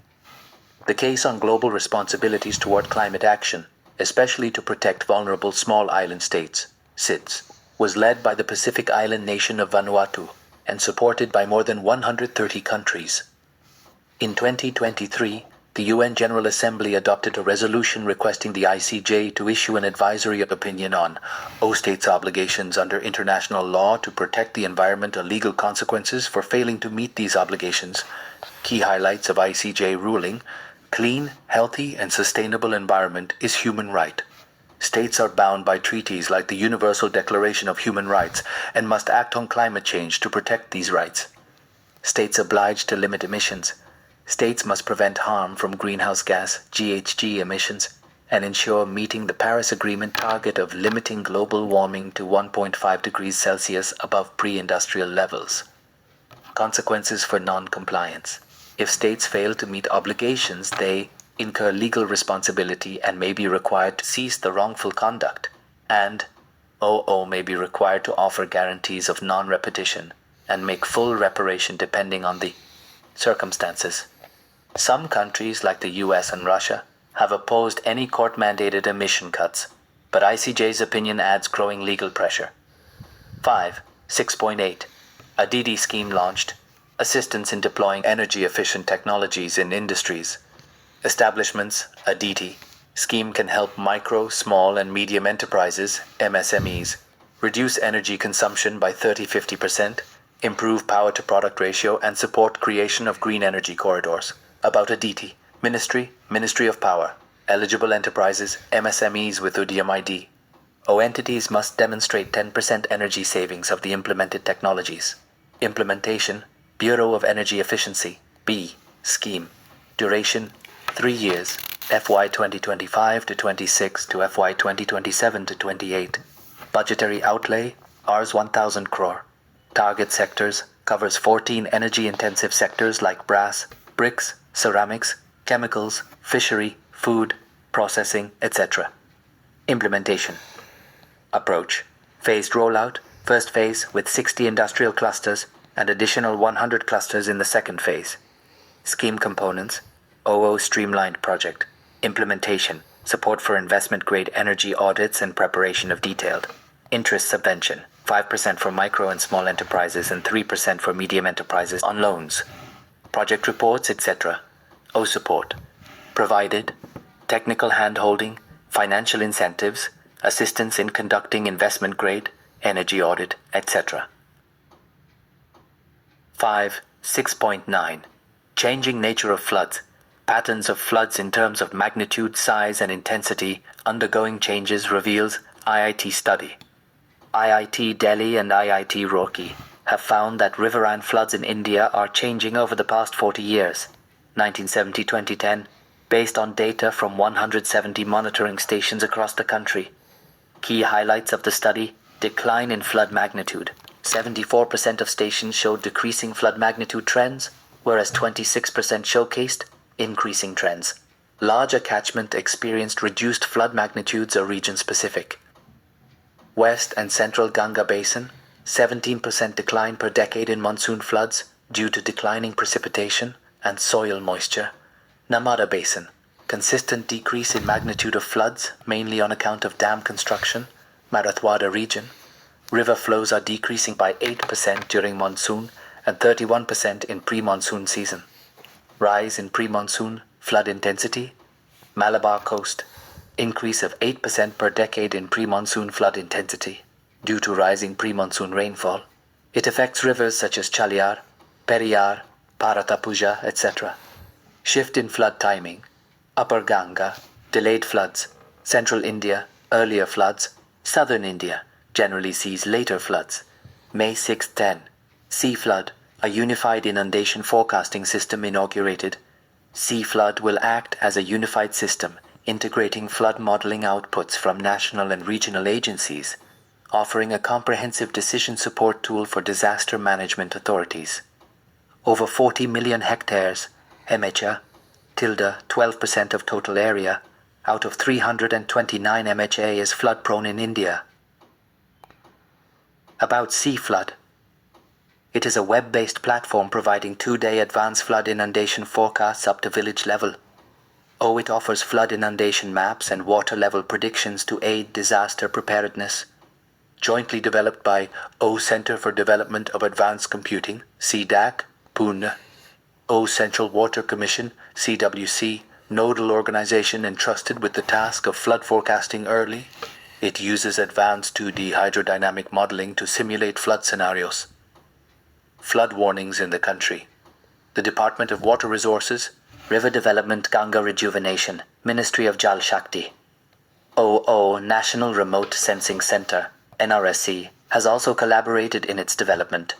The case on global responsibilities toward climate action, especially to protect vulnerable small island states, SIDS, was led by the Pacific island nation of Vanuatu, and supported by more than 130 countries. In 2023, the UN General Assembly adopted a resolution requesting the ICJ to issue an advisory opinion on states' obligations under international law to protect the environment and legal consequences for failing to meet these obligations. Key highlights of ICJ ruling: clean, healthy, and sustainable environment is human right. States are bound by treaties like the Universal Declaration of Human Rights and must act on climate change to protect these rights. States obliged to limit emissions. States must prevent harm from greenhouse gas (GHG) emissions and ensure meeting the Paris Agreement target of limiting global warming to 1.5 degrees Celsius above pre-industrial levels. Consequences for non-compliance. If states fail to meet obligations, they incur legal responsibility and may be required to cease the wrongful conduct, and OO may be required to offer guarantees of non-repetition and make full reparation depending on the circumstances. Some countries like the US and Russia have opposed any court-mandated emission cuts, but ICJ's opinion adds growing legal pressure. 6.8. A DD scheme launched, assistance in deploying energy-efficient technologies in industries. Establishments, a DT scheme can help micro, small, and medium enterprises, MSMEs, reduce energy consumption by 30-50%, improve power-to-product ratio, and support creation of green energy corridors. About a DT, Ministry of Power, eligible enterprises, MSMEs with UDIM ID. Entities must demonstrate 10% energy savings of the implemented technologies. Implementation, Bureau of Energy Efficiency, B, scheme. Duration, 3 years, FY 2025 to 26 to FY 2027 to 28. Budgetary outlay, Rs 1,000 crore. Target sectors, covers 14 energy-intensive sectors like brass, bricks, ceramics, chemicals, fishery, food, processing, etc. Implementation. Approach. Phased rollout, first phase with 60 industrial clusters and additional 100 clusters in the second phase. Scheme components, OO streamlined project. Implementation, support for investment-grade energy audits and preparation of detailed. Interest subvention, 5% for micro and small enterprises and 3% for medium enterprises on loans. Project reports, etc. O support. Provided, technical hand-holding, financial incentives, assistance in conducting investment-grade, energy audit, etc. 6.9. Changing nature of floods. Patterns of floods in terms of magnitude, size, and intensity undergoing changes reveals IIT study. IIT Delhi and IIT Roorkee have found that riverine floods in India are changing over the past 40 years, 1970-2010, based on data from 170 monitoring stations across the country. Key highlights of the study: decline in flood magnitude. 74% of stations showed decreasing flood magnitude trends, whereas 26% showcased increasing trends. Larger catchment experienced reduced flood magnitudes are region-specific. West and Central Ganga Basin, 17% decline per decade in monsoon floods due to declining precipitation and soil moisture. Narmada Basin, consistent decrease in magnitude of floods, mainly on account of dam construction. Marathwada region, river flows are decreasing by 8% during monsoon and 31% in pre-monsoon season. Rise in pre-monsoon flood intensity. Malabar coast, increase of 8% per decade in pre-monsoon flood intensity due to rising pre-monsoon rainfall. It affects rivers such as Chaliyar, Periyar, Bharatapuja, etc. Shift in flood timing. Upper Ganga, delayed floods. Central India, earlier floods. Southern India generally sees later floods. May 6-10. Sea flood, a unified inundation forecasting system inaugurated. Sea flood will act as a unified system, integrating flood modeling outputs from national and regional agencies, offering a comprehensive decision support tool for disaster management authorities. Over 40 million hectares, MHA, 12% of total area, out of 329 MHA is flood-prone in India. About Sea Flood. It is a web-based platform providing 2-day advanced flood inundation forecasts up to village level. It offers flood inundation maps and water level predictions to aid disaster preparedness. jointly developed by O Center for Development of Advanced Computing, CDAC, Pune, O Central Water Commission, CWC, nodal organization entrusted with the task of flood forecasting early. It uses advanced 2D hydrodynamic modeling to simulate flood scenarios. Flood warnings in the country. The Department of Water Resources, River Development, Ganga Rejuvenation, Ministry of Jal Shakti. OO National Remote Sensing Center, NRSC, has also collaborated in its development.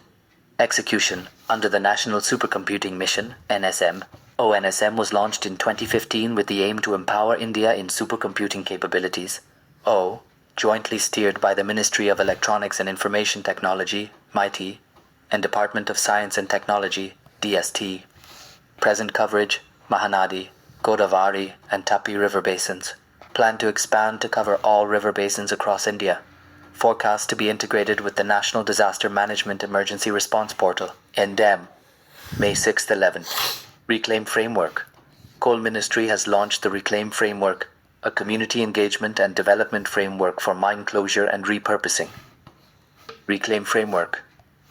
Execution under the National Supercomputing Mission, NSM. ONSM was launched in 2015 with the aim to empower India in supercomputing capabilities. O, jointly steered by the Ministry of Electronics and Information Technology, MIT, and Department of Science and Technology, DST. Present coverage, Mahanadi, Godavari, and Tapi river basins. Plan to expand to cover all river basins across India. Forecast to be integrated with the National Disaster Management Emergency Response Portal, NDEM. May 6th, 11th. Reclaim Framework. Coal Ministry has launched the Reclaim Framework, a community engagement and development framework for mine closure and repurposing. Reclaim Framework,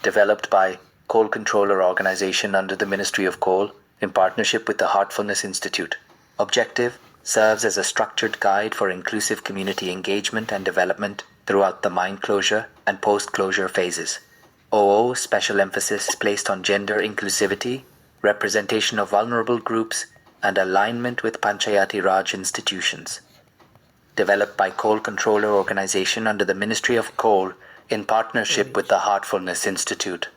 developed by Coal Controller Organization under the Ministry of Coal in partnership with the Heartfulness Institute. Objective, serves as a structured guide for inclusive community engagement and development throughout the mine closure and post-closure phases. OO special emphasis is placed on gender inclusivity, representation of vulnerable groups, and alignment with Panchayati Raj institutions. Developed by Coal Controller Organization under the Ministry of Coal in partnership with the Heartfulness Institute.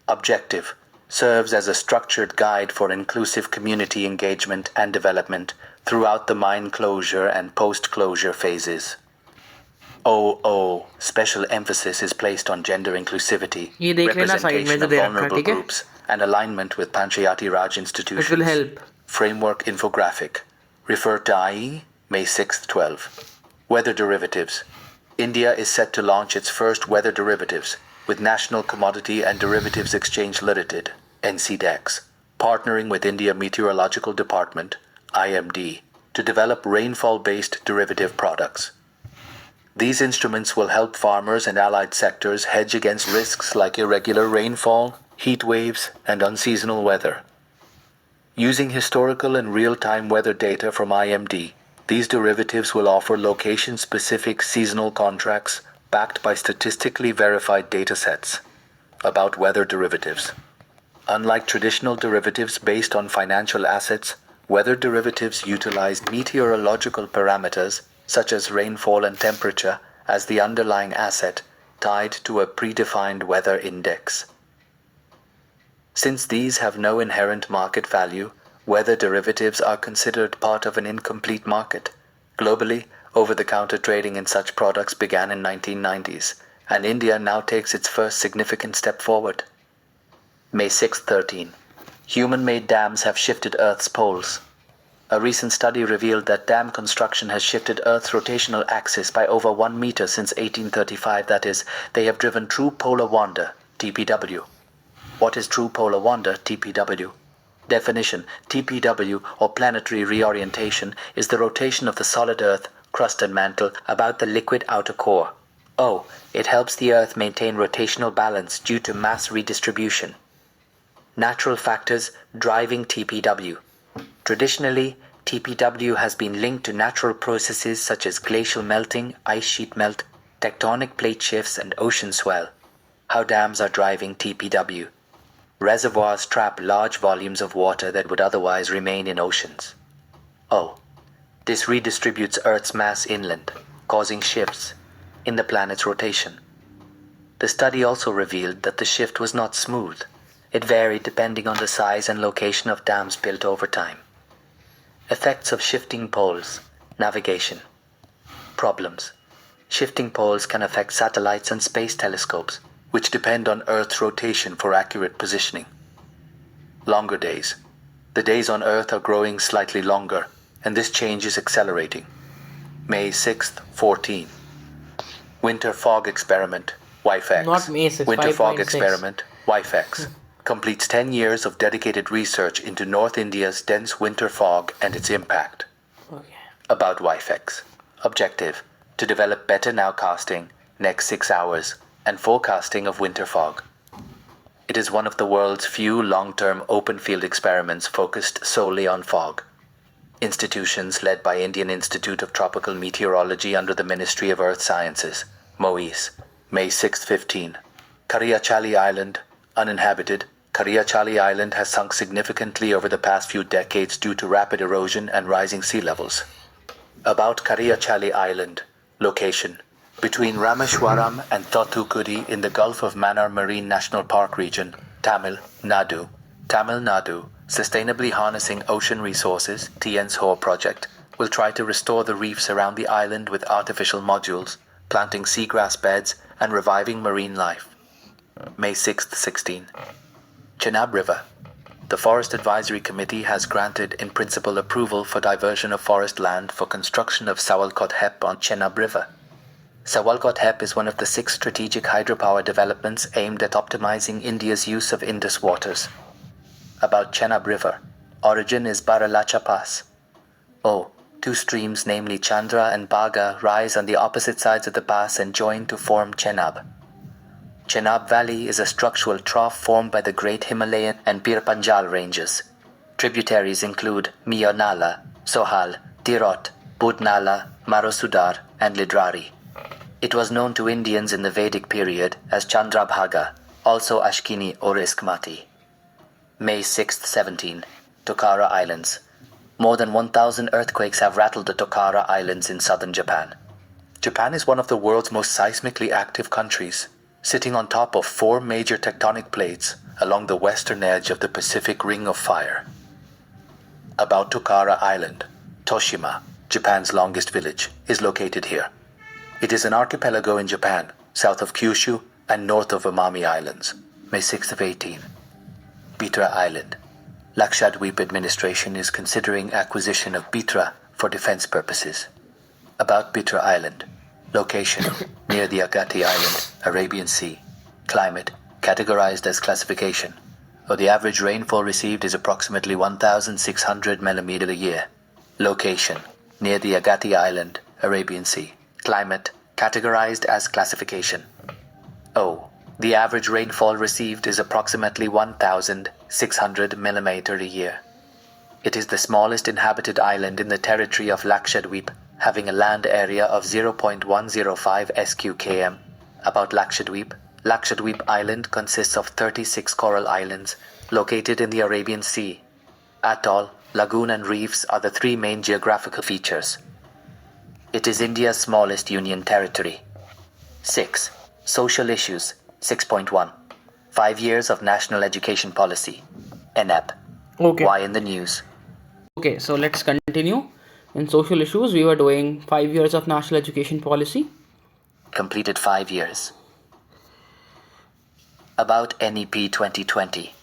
Objective, serves as a structured guide for inclusive community engagement and development throughout the mine closure and post-closure phases. OO special emphasis is placed on gender inclusivity, ये देख लेना side में representation जो of दे रखा है, vulnerable ठीक है? groups, and alignment with Panchayati Raj institutions. It will help. Framework infographic. Refer to IE, May 6th, 12. Weather derivatives. India is set to launch its first weather derivatives with National Commodity and Derivatives Exchange Limited, NCDEX, partnering with India Meteorological Department, IMD, to develop rainfall-based derivative products. These instruments will help farmers and allied sectors hedge against risks like irregular rainfall, heat waves, and unseasonal weather. Using historical and real-time weather data from IMD, these derivatives will offer location-specific seasonal contracts backed by statistically verified datasets. About weather derivatives. Unlike traditional derivatives based on financial assets, weather derivatives utilize meteorological parameters such as rainfall and temperature as the underlying asset tied to a predefined weather index. Since these have no inherent market value, weather derivatives are considered part of an incomplete market. Globally, over-the-counter trading in such products began in 1990s, and India now takes its first significant step forward. May 6-13. Human-made dams have shifted Earth's poles. A recent study revealed that dam construction has shifted Earth's rotational axis by over 1 meter since 1835. That is, they have driven true polar wander, TPW. What is true polar wander, TPW? Definition: TPW, or planetary reorientation, is the rotation of the solid Earth, crust and mantle, about the liquid outer core. O, it helps the Earth maintain rotational balance due to mass redistribution. Natural factors driving TPW. Traditionally, TPW has been linked to natural processes such as glacial melting, ice sheet melt, tectonic plate shifts, and ocean swell. How dams are driving TPW. Reservoirs trap large volumes of water that would otherwise remain in oceans. O. This redistributes Earth's mass inland, causing shifts in the planet's rotation. The study also revealed that the shift was not smooth. It varied depending on the size and location of dams built over time. Effects of shifting poles. Navigation. Problems. Shifting poles can affect satellites and space telescopes, which depend on Earth's rotation for accurate positioning. Longer days. The days on Earth are growing slightly longer, and this change is accelerating. May 6th, 14. Winter Fog Experiment, WIFEX. Not May 6th, Winter Fog 5.6. Experiment, WIFEX. Completes 10 years of dedicated research into North India's dense winter fog and its impact. Okay. About WIFEX. Objective: to develop better nowcasting, next 6 hours, and forecasting of winter fog. It is one of the world's few long-term open-field experiments focused solely on fog. Institutions led by Indian Institute of Tropical Meteorology under the Ministry of Earth Sciences, MOEIS, May 6-15. Kariyachali Island, uninhabited. Kariyachali Island has sunk significantly over the past few decades due to rapid erosion and rising sea levels. About Kariyachali Island, location. Between Rameshwaram and Thoothukudi in the Gulf of Mannar Marine National Park region, Tamil Nadu. Tamil Nadu, sustainably harnessing ocean resources, TNSHOR project, will try to restore the reefs around the island with artificial modules, planting seagrass beds and reviving marine life. May 6-16. Chenab River. The Forest Advisory Committee has granted in principle approval for diversion of forest land for construction of Sawalkot HEP on Chenab River. Sawalkot HEP is one of the 6 strategic hydropower developments aimed at optimizing India's use of Indus waters. About Chenab River. Origin is Baralacha Pass. 2 streams, namely Chandra and Baga, rise on the opposite sides of the pass and join to form Chenab. Chenab Valley is a structural trough formed by the Great Himalayan and Pir Panjal ranges. Tributaries include Mionala, Sohal, Tirot, Budnala, Marosudar, and Lidrari. It was known to Indians in the Vedic period as Chandrabhaga, also Ashkini or Iskmati. May 6-17. Tokara Islands. More than 1,000 earthquakes have rattled the Tokara Islands in southern Japan. Japan is one of the world's most seismically active countries, sitting on top of 4 major tectonic plates along the western edge of the Pacific Ring of Fire. About Tokara Island. Toshima, Japan's longest village, is located here. It is an archipelago in Japan, south of Kyushu and north of Amami Islands. May 6-18. Bitra Island. Lakshadweep administration is considering acquisition of Bitra for defense purposes. About Bitra Island. Location, near the Agatti Island, Arabian Sea. Climate, categorized as classification. The average rainfall received is approximately 1,600 mm a year. Location, near the Agatti Island, Arabian Sea. Climate, categorized as classification. The average rainfall received is approximately 1,600 mm a year. It is the smallest inhabited island in the territory of Lakshadweep, having a land area of 0.105 sq.km. About Lakshadweep. Lakshadweep Island consists of 36 coral islands located in the Arabian Sea. Atoll, lagoon and reefs are the 3 main geographical features. It is India's smallest union territory. 6. Social issues. 6.1. 5 years of National Education Policy. NEP. Okay. Why in the news? Okay, so let's continue. In social issues, we were doing 5 years of National Education Policy. Completed 5 years. About NEP 2020.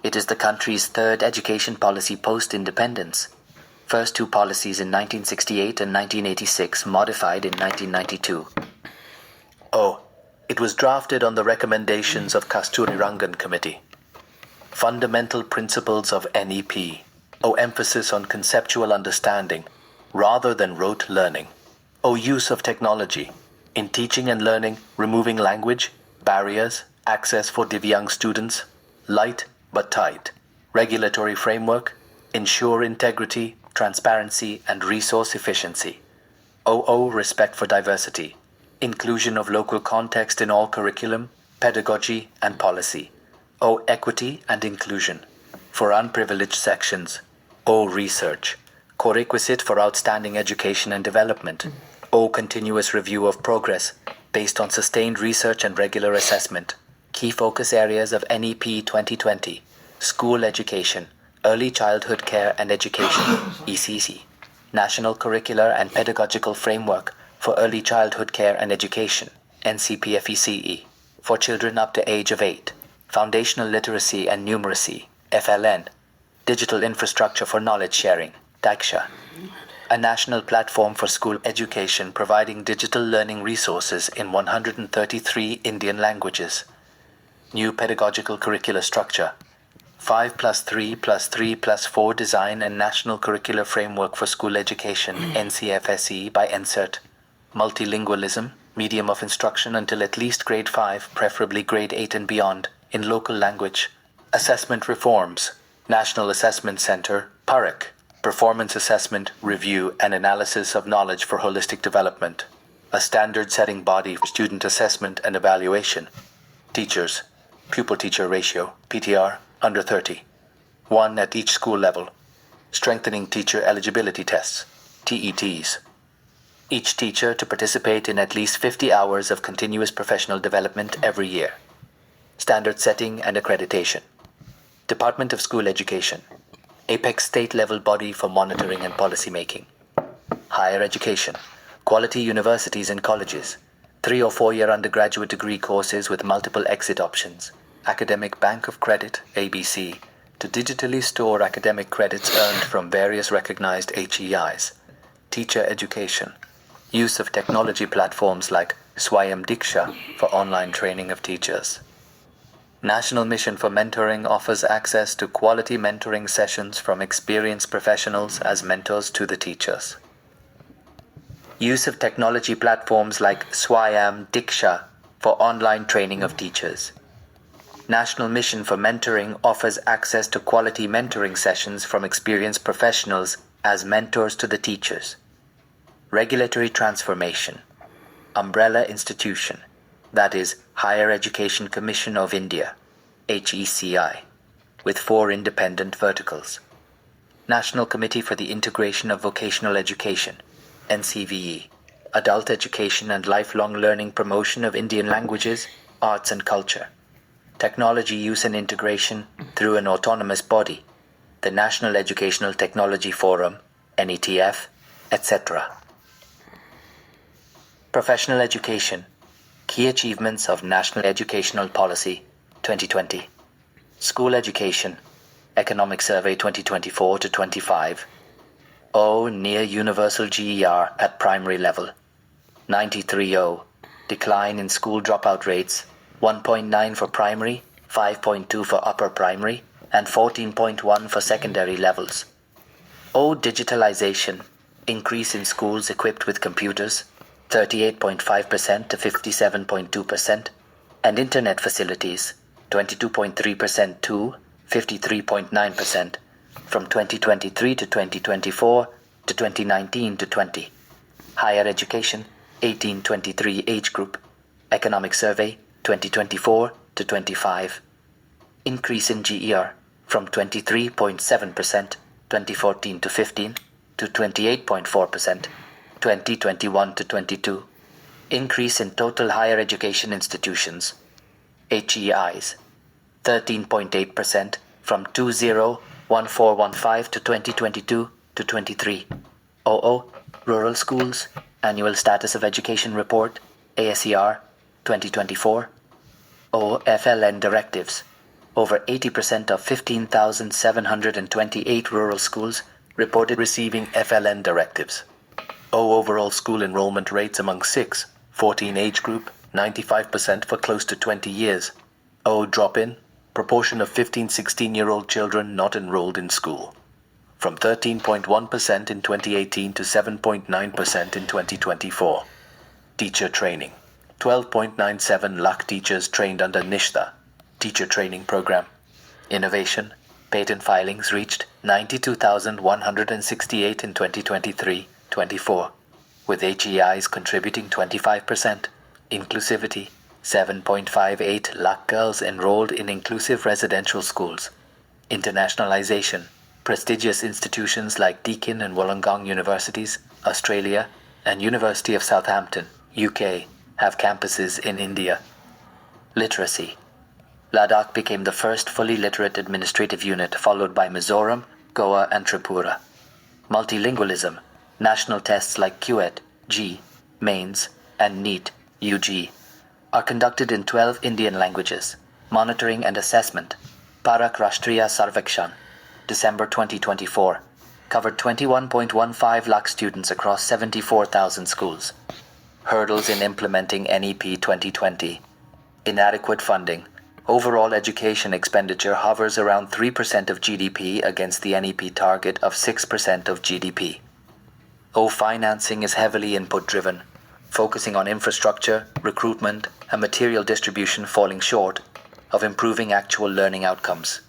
It is the country's 3rd education policy post-independence. First 2 policies in 1968 and 1986, modified in 1992. It was drafted on the recommendations of Kasturirangan Committee. Fundamental principles of NEP. Emphasis on conceptual understanding, rather than rote learning. Use of technology. In teaching and learning, removing language, barriers, access for Divyang students. Light but tight. Regulatory framework. Ensure integrity, transparency, and resource efficiency. Respect for diversity. Inclusion of local context in all curriculum, pedagogy, and policy. Equity and inclusion. For unprivileged sections. Research. Corequisite for outstanding education and development. Continuous review of progress, based on sustained research and regular assessment. Key focus areas of NEP 2020. School education, early childhood care and education, ECC. National Curricular and Pedagogical Framework for Early Childhood Care and Education, NCPFECE, for children up to age of 8. Foundational Literacy and Numeracy, FLN. Digital Infrastructure for Knowledge Sharing, DICTATION. A national platform for school education providing digital learning resources in 133 Indian languages. New pedagogical curricular structure. 5+3+3+4 Design and National Curricular Framework for School Education, NCFSE by NCERT. Multilingualism, medium of instruction until at least grade 5, preferably grade 8 and beyond, in local language. Assessment reforms. National Assessment Center, PARIC. Performance assessment, review, and analysis of knowledge for holistic development. A standard-setting body for student assessment and evaluation. Teachers. Pupil-teacher ratio, PTR, under 30. 1 at each school level. Strengthening teacher eligibility tests, TETs. Each teacher to participate in at least 50 hours of continuous professional development every year. Standard setting and accreditation. Department of School Education. Apex state-level body for monitoring and policy making. Higher education. Quality universities and colleges. 3 or 4 year undergraduate degree courses with multiple exit options. Academic Bank of Credit, ABC, to digitally store academic credits earned from various recognized HEIs. Teacher education. Use of technology platforms like Swayam Diksha for online training of teachers. National Mission for Mentoring offers access to quality mentoring sessions from experienced professionals as mentors to the teachers. Use of technology platforms like Swayam Diksha for online training of teachers. National Mission for Mentoring offers access to quality mentoring sessions from experienced professionals as mentors to the teachers. Regulatory transformation. Umbrella institution, that is, Higher Education Commission of India, HECI, with 4 independent verticals. National Committee for the Integration of Vocational Education, NCVE, Adult Education and Lifelong Learning Promotion of Indian Languages, Arts and Culture. Technology use and integration through an autonomous body, the National Educational Technology Forum, NETF, etc. Professional education. Key achievements of National Educational Policy 2020. School education. Economic Survey 2024 to 25. Near universal GER at primary level. 93.0. Decline in school dropout rates. 1.9 for primary, 5.2 for upper primary, and 14.1 for secondary levels. Digitalization. Increase in schools equipped with computers, 38.5% to 57.2%, and internet facilities, 22.3% to 53.9%, from 2023 to 2024 to 2019 to 20. Higher education, 18-23 age group, Economic Survey, 2024 to 25. Increase in GER from 23.7% 2014 to 15 to 28.4% 2021 to 22. Increase in total higher education institutions, HEIs, 13.8% from 201415 to 2022 to 23. Rural Schools, Annual Status of Education Report, ASER, 2024. FLN directives. Over 80% of 15,728 rural schools reported receiving FLN directives. Overall school enrollment rates among 6-14 age group, 95% for close to 20 years. Drop-in, proportion of 15-16-year-old children not enrolled in school. From 13.1% in 2018 to 7.9% in 2024. Teacher training. 12.97 lakh teachers trained under NISHTA, Teacher Training Program. Innovation, patent filings reached 92,168 in 2023-24, with HEIs contributing 25%. Inclusivity, 7.58 lakh girls enrolled in inclusive residential schools. Internationalization, prestigious institutions like Deakin and Wollongong Universities, Australia, and University of Southampton, UK, have campuses in India. Literacy. Ladakh became the first fully literate administrative unit, followed by Mizoram, Goa, and Tripura. Multilingualism. National tests like QET, G, Mains, and NEET, UG, are conducted in 12 Indian languages. Monitoring and assessment. Parak Rashtriya Sarvekshan, December 2024, covered 21.15 lakh students across 74,000 schools. Hurdles in implementing NEP 2020. Inadequate funding. Overall education expenditure hovers around 3% of GDP against the NEP target of 6% of GDP. Financing is heavily input-driven. focusing on infrastructure, recruitment, and material distribution falling short of improving actual learning outcomes.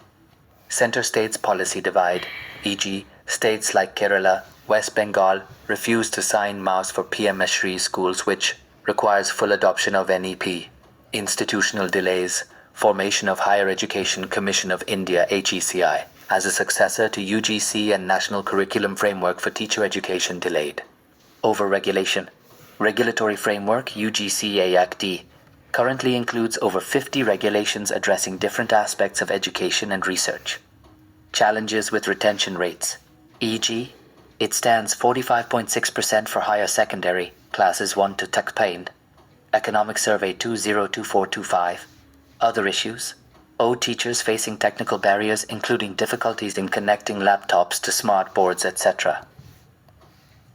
Center states policy divide, e.g., states like Kerala, West Bengal refuse to sign MAS for PM Meshri schools, which requires full adoption of NEP. Institutional delays, formation of Higher Education Commission of India HECI as a successor to UGC and National Curriculum Framework for Teacher Education delayed. Overregulation. Regulatory framework UGC Act currently includes over 50 regulations addressing different aspects of education and research. Challenges with retention rates, e.g., it stands 45.6% for higher secondary, classes 1 to Takpain, Economic Survey 202425. Other issues, teachers facing technical barriers including difficulties in connecting laptops to smart boards, etc.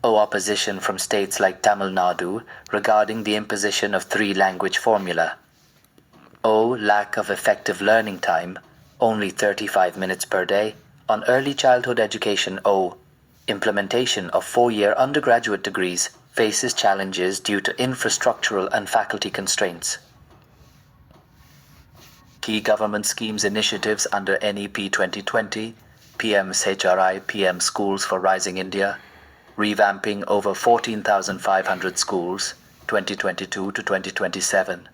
Opposition from states like Tamil Nadu regarding the imposition of 3-language formula. Lack of effective learning time, only 35 minutes per day, on early childhood education. Implementation of 4-year undergraduate degrees faces challenges due to infrastructural and faculty constraints. Key government schemes initiatives under NEP 2020, PM SHRI, PM Schools for Rising India, revamping over 14,500 schools, 2022 to 2027,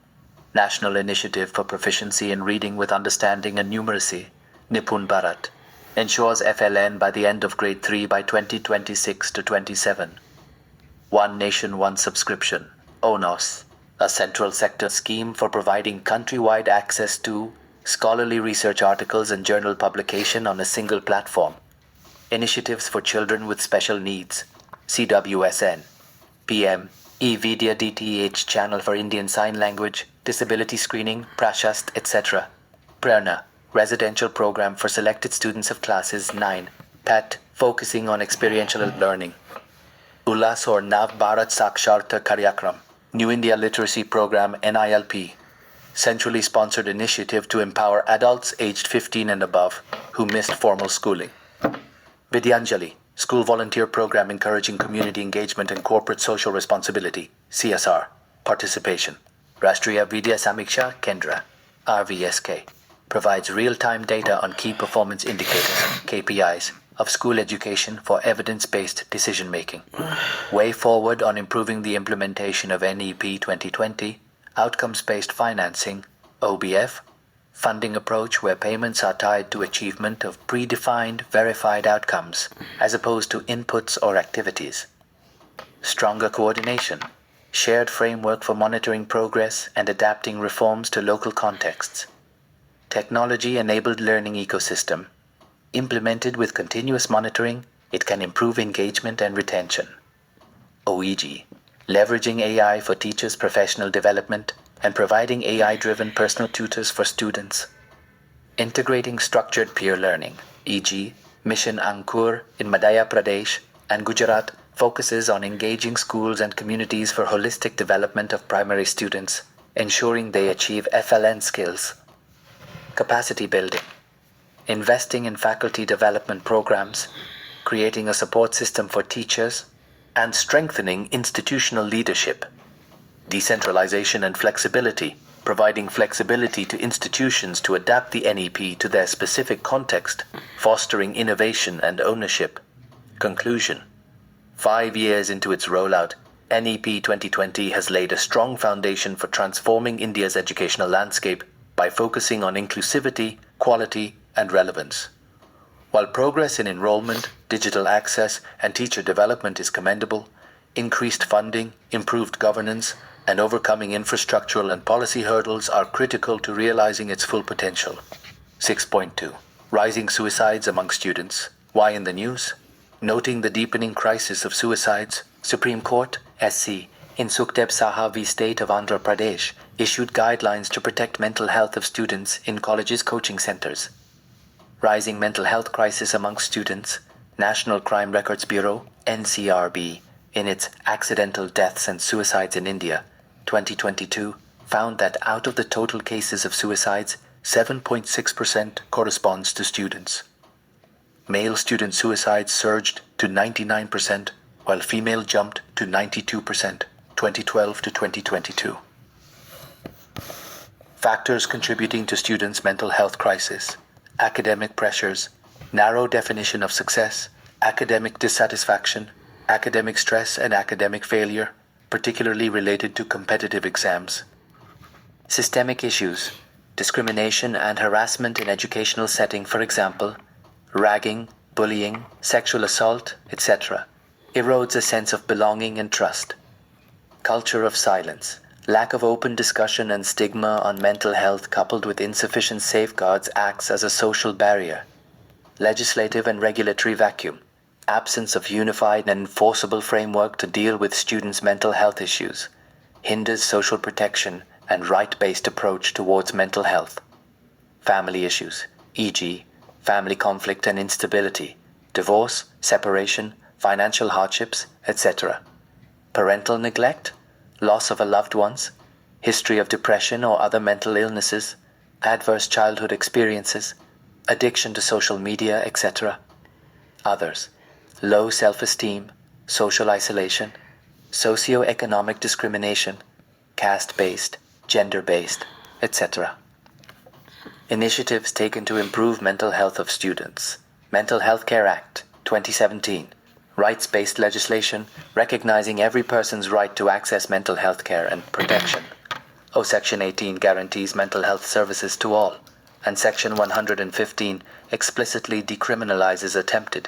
National Initiative for Proficiency in Reading with Understanding and Numeracy, Nipun Bharat, ensures FLN by the end of Grade 3 by 2026 to 27. One Nation, One Subscription, ONOS, a central sector scheme for providing countrywide access to scholarly research articles and journal publication on a single platform. Initiatives for Children with Special Needs, CWSN, PM, eVidya DTH Channel for Indian Sign Language, Disability Screening, Prashast, etc. Prerna, residential program for selected students of classes 9, PET, focusing on experiential learning. Ulas or Nav Bharat Saksharta Karyakram, New India Literacy Program NILP, centrally sponsored initiative to empower adults aged 15 and above who missed formal schooling. Vidyanjali, school volunteer program encouraging community engagement and corporate social responsibility, CSR, participation. Rashtriya Vidya Samiksha Kendra, RVSK, provides real-time data on key performance indicators, KPIs, of school education for evidence-based decision-making. Way forward on improving the implementation of NEP 2020, outcomes-based financing, OBF, funding approach where payments are tied to achievement of predefined, verified outcomes, as opposed to inputs or activities. Stronger coordination, shared framework for monitoring progress and adapting reforms to local contexts. Technology-enabled learning ecosystem. Implemented with continuous monitoring, it can improve engagement and retention. OEG, leveraging AI for teachers' professional development and providing AI-driven personal tutors for students. Integrating structured peer learning, e.g., Mission Ankur in Madhya Pradesh and Gujarat focuses on engaging schools and communities for holistic development of primary students, ensuring they achieve FLN skills. Capacity building, investing in faculty development programs, creating a support system for teachers, and strengthening institutional leadership. Decentralization and flexibility, providing flexibility to institutions to adapt the NEP to their specific context, fostering innovation and ownership. Conclusion. 5 years into its rollout, NEP 2020 has laid a strong foundation for transforming India's educational landscape by focusing on inclusivity, quality, and relevance. While progress in enrollment, digital access, and teacher development is commendable, increased funding, improved governance, and overcoming infrastructural and policy hurdles are critical to realizing its full potential. 6.2. Rising suicides among students. Why in the news? Noting the deepening crisis of suicides, Supreme Court, SC, in Sukhdev Saha v. State of Andhra Pradesh, issued guidelines to protect mental health of students in colleges' coaching centers. Rising mental health crisis among students, National Crime Records Bureau, NCRB, in its Accidental Deaths and Suicides in India, 2022, found that out of the total cases of suicides, 7.6% corresponds to students. Male student suicides surged to 99%, while female jumped to 92%, 2012 to 2022. Factors contributing to students' mental health crisis: academic pressures, narrow definition of success, academic dissatisfaction, academic stress and academic failure, particularly related to competitive exams. Systemic issues: discrimination and harassment in educational setting, for example, ragging, bullying, sexual assault, etc., erodes a sense of belonging and trust. Culture of silence: lack of open discussion and stigma on mental health coupled with insufficient safeguards acts as a social barrier. Legislative and regulatory vacuum: absence of unified and enforceable framework to deal with students' mental health issues, hinders social protection and right-based approach towards mental health. Family issues, e.g., family conflict and instability, divorce, separation, financial hardships, etc. Parental neglect, loss of a loved ones, history of depression or other mental illnesses, adverse childhood experiences, addiction to social media, etc. Others: low self-esteem, social isolation, socio-economic discrimination, caste-based, gender-based, etc. Initiatives taken to improve mental health of students: Mental Health Care Act, 2017, rights-based legislation recognizing every person's right to access mental health care and protection. Section 18 guarantees mental health services to all, and Section 115 explicitly decriminalizes attempted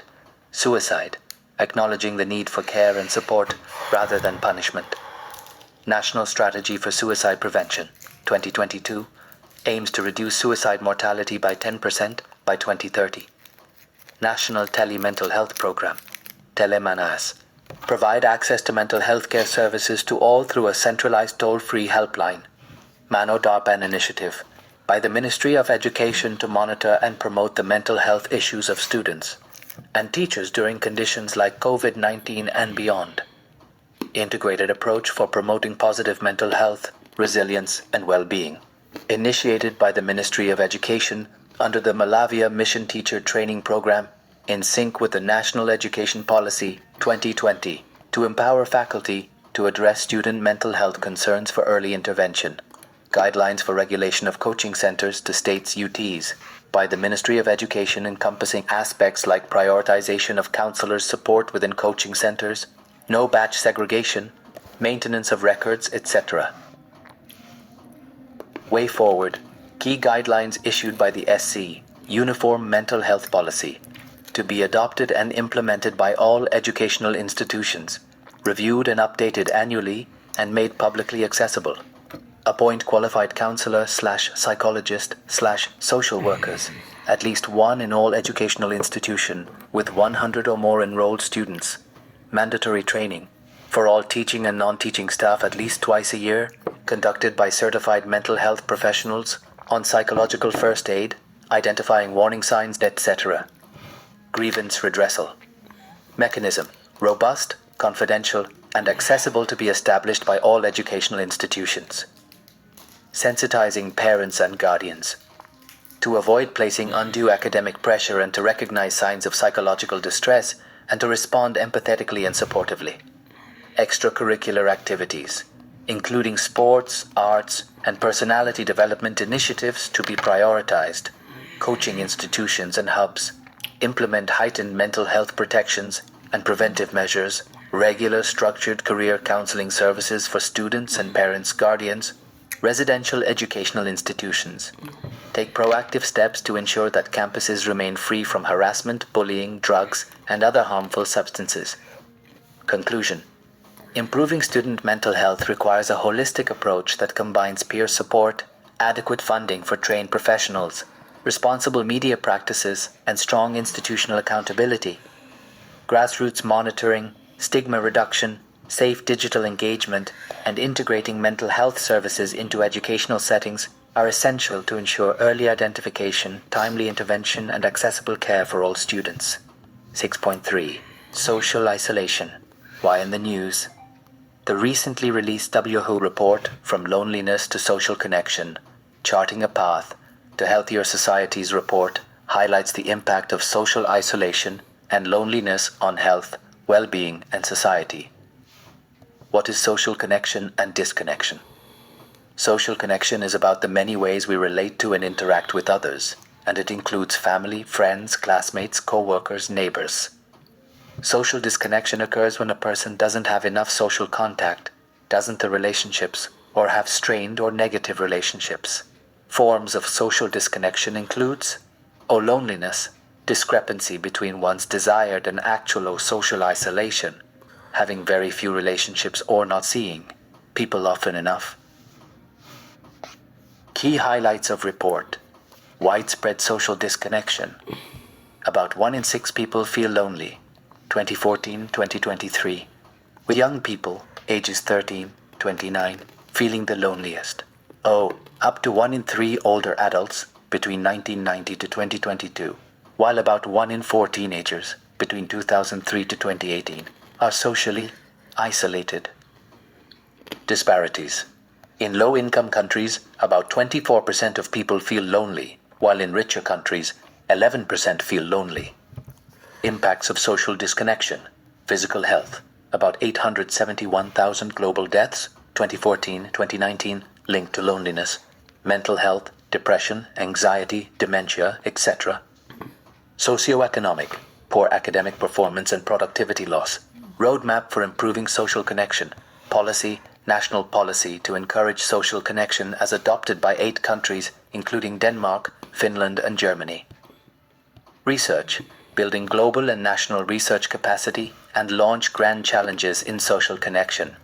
suicide, acknowledging the need for care and support rather than punishment. National Strategy for Suicide Prevention, 2022, aims to reduce suicide mortality by 10% by 2030. National Tele-Mental Health Program, VisionIAS, provide access to mental health care services to all through a centralized toll-free helpline. Mano Darpan Initiative, by the Ministry of Education to monitor and promote the mental health issues of students and teachers during conditions like COVID-19 and beyond. Integrated approach for promoting positive mental health, resilience, and well-being, initiated by the Ministry of Education under the Malavia Mission Teacher Training Program, in sync with the National Education Policy 2020, to empower faculty to address student mental health concerns for early intervention. Guidelines for regulation of coaching centers to states' UTs, by the Ministry of Education, encompassing aspects like prioritization of counselors' support within coaching centers, no batch segregation, maintenance of records, etc. Way forward: key guidelines issued by the SC, Uniform Mental Health Policy, to be adopted and implemented by all educational institutions, reviewed and updated annually, and made publicly accessible. Appoint qualified counselor/psychologist/social workers, at least one in all educational institution, with 100 or more enrolled students. Mandatory training for all teaching and non-teaching staff at least twice a year, conducted by certified mental health professionals on psychological first aid, identifying warning signs, etc. Grievance redressal mechanism: robust, confidential, and accessible to be established by all educational institutions. Sensitizing parents and guardians to avoid placing undue academic pressure and to recognize signs of psychological distress and to respond empathetically and supportively. Extracurricular activities, including sports, arts, and personality development initiatives, to be prioritized. Coaching institutions and hubs implement heightened mental health protections and preventive measures, regular structured career counseling services for students and parents, guardians. Residential educational institutions take proactive steps to ensure that campuses remain free from harassment, bullying, drugs, and other harmful substances. Conclusion: improving student mental health requires a holistic approach that combines peer support, adequate funding for trained professionals, responsible media practices, and strong institutional accountability. Grassroots monitoring, stigma reduction, safe digital engagement, and integrating mental health services into educational settings are essential to ensure early identification, timely intervention, and accessible care for all students. 6.3. Social isolation. Why in the news? The recently released WHO report, From Loneliness to Social Connection, Charting a Path to Healthier Societies report, highlights the impact of social isolation and loneliness on health, well-being, and society. What is social connection and disconnection? Social connection is about the many ways we relate to and interact with others, and it includes family, friends, classmates, co-workers, neighbors. Social disconnection occurs when a person doesn't have enough social contact, doesn't the relationships, or have strained or negative relationships. Forms of social disconnection includes loneliness, discrepancy between one's desired and actual social isolation, having very few relationships or not seeing people often enough. Key highlights of report. Widespread social disconnection. About 1 in 6 people feel lonely, 2014-2023, with young people, ages 13-29, feeling the loneliest. Up to 1 in 3 older adults between 1990 to 2022, while about 1 in 4 teenagers between 2003 to 2018 are socially isolated. Disparities. In low-income countries, about 24% of people feel lonely, while in richer countries, 11% feel lonely. Impacts of social disconnection. Physical health. About 871,000 global deaths, 2014-2019, linked to loneliness. Mental health, depression, anxiety, dementia, etc. Socioeconomic. Poor academic performance and productivity loss. Roadmap for improving social connection. Policy, national policy to encourage social connection as adopted by 8 countries, including Denmark, Finland, and Germany. Research. Building global and national research capacity and launch grand challenges in social connection.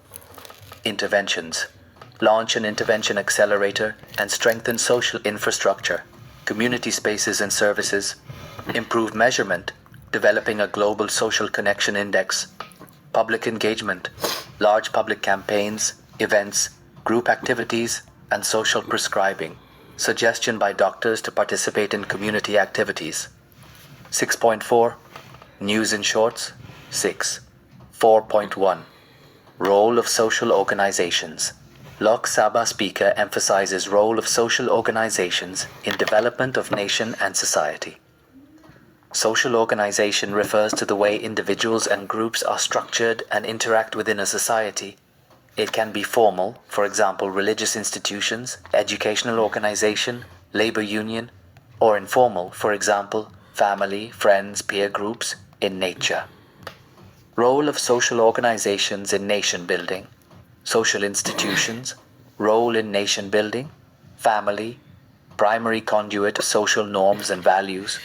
Interventions. Launch an intervention accelerator and strengthen social infrastructure, community spaces and services. Improve measurement, developing a global social connection index. Public engagement, large public campaigns, events, group activities, and social prescribing. Suggestion by doctors to participate in community activities. 6.4. News in shorts. 6. 4.1. Role of social organizations. Lok Sabha Speaker emphasizes role of social organizations in development of nation and society. Social organization refers to the way individuals and groups are structured and interact within a society. It can be formal, for example, religious institutions, educational organization, labor union, or informal, for example, family, friends, peer groups, in nature. Role of social organizations in nation building. Social institutions, role in nation building, family, primary conduit of social norms and values,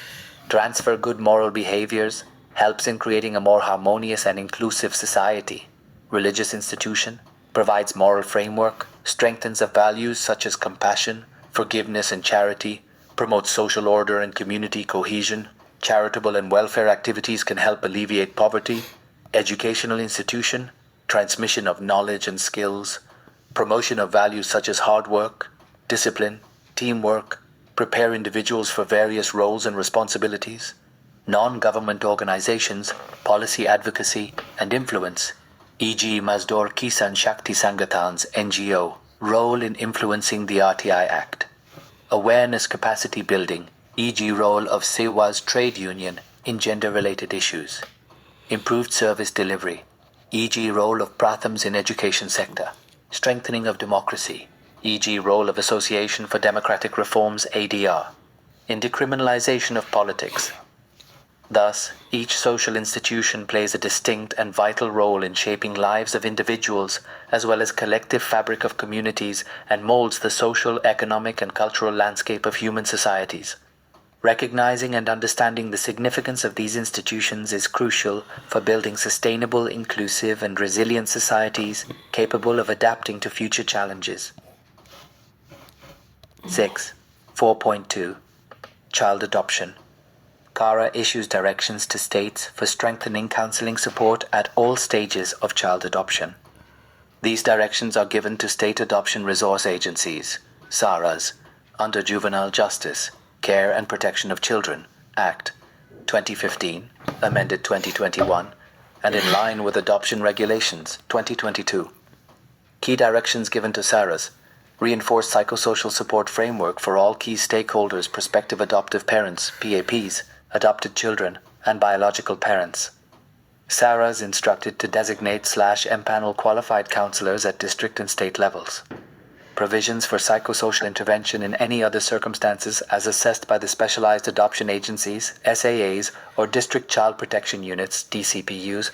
transfer good moral behaviors, helps in creating a more harmonious and inclusive society. Religious institution, provides moral framework, strengthens of values such as compassion, forgiveness and charity, promotes social order and community cohesion. Charitable and welfare activities can help alleviate poverty. Educational institution, transmission of knowledge and skills, promotion of values such as hard work, discipline, teamwork, prepare individuals for various roles and responsibilities. Non-government organizations, policy advocacy and influence, e.g. Mazdoor Kisan Shakti Sangathan's NGO, role in influencing the RTI Act. Awareness capacity building, e.g. role of Sewa's trade union in gender-related issues. Improved service delivery, e.g. role of Prathams in education sector. Strengthening of democracy, e.g. role of Association for Democratic Reforms ADR. In decriminalization of politics. Thus, each social institution plays a distinct and vital role in shaping lives of individuals as well as collective fabric of communities and molds the social, economic, and cultural landscape of human societies. Recognizing and understanding the significance of these institutions is crucial for building sustainable, inclusive, and resilient societies capable of adapting to future challenges. 6. 4.2. Child adoption. CARA issues directions to states for strengthening counseling support at all stages of child adoption. These directions are given to state adoption resource agencies, SARAs, under Juvenile Justice, Care and Protection of Children, Act 2015, amended 2021, and in line with Adoption Regulations 2022. Key directions given to SARAs: reinforce psychosocial support framework for all key stakeholders, prospective adoptive parents, PAPs, adopted children, and biological parents. SARA is instructed to designate/empanel qualified counselors at district and state levels. Provisions for psychosocial intervention in any other circumstances as assessed by the Specialized Adoption Agencies, SAAs, or District Child Protection Units, DCPUs.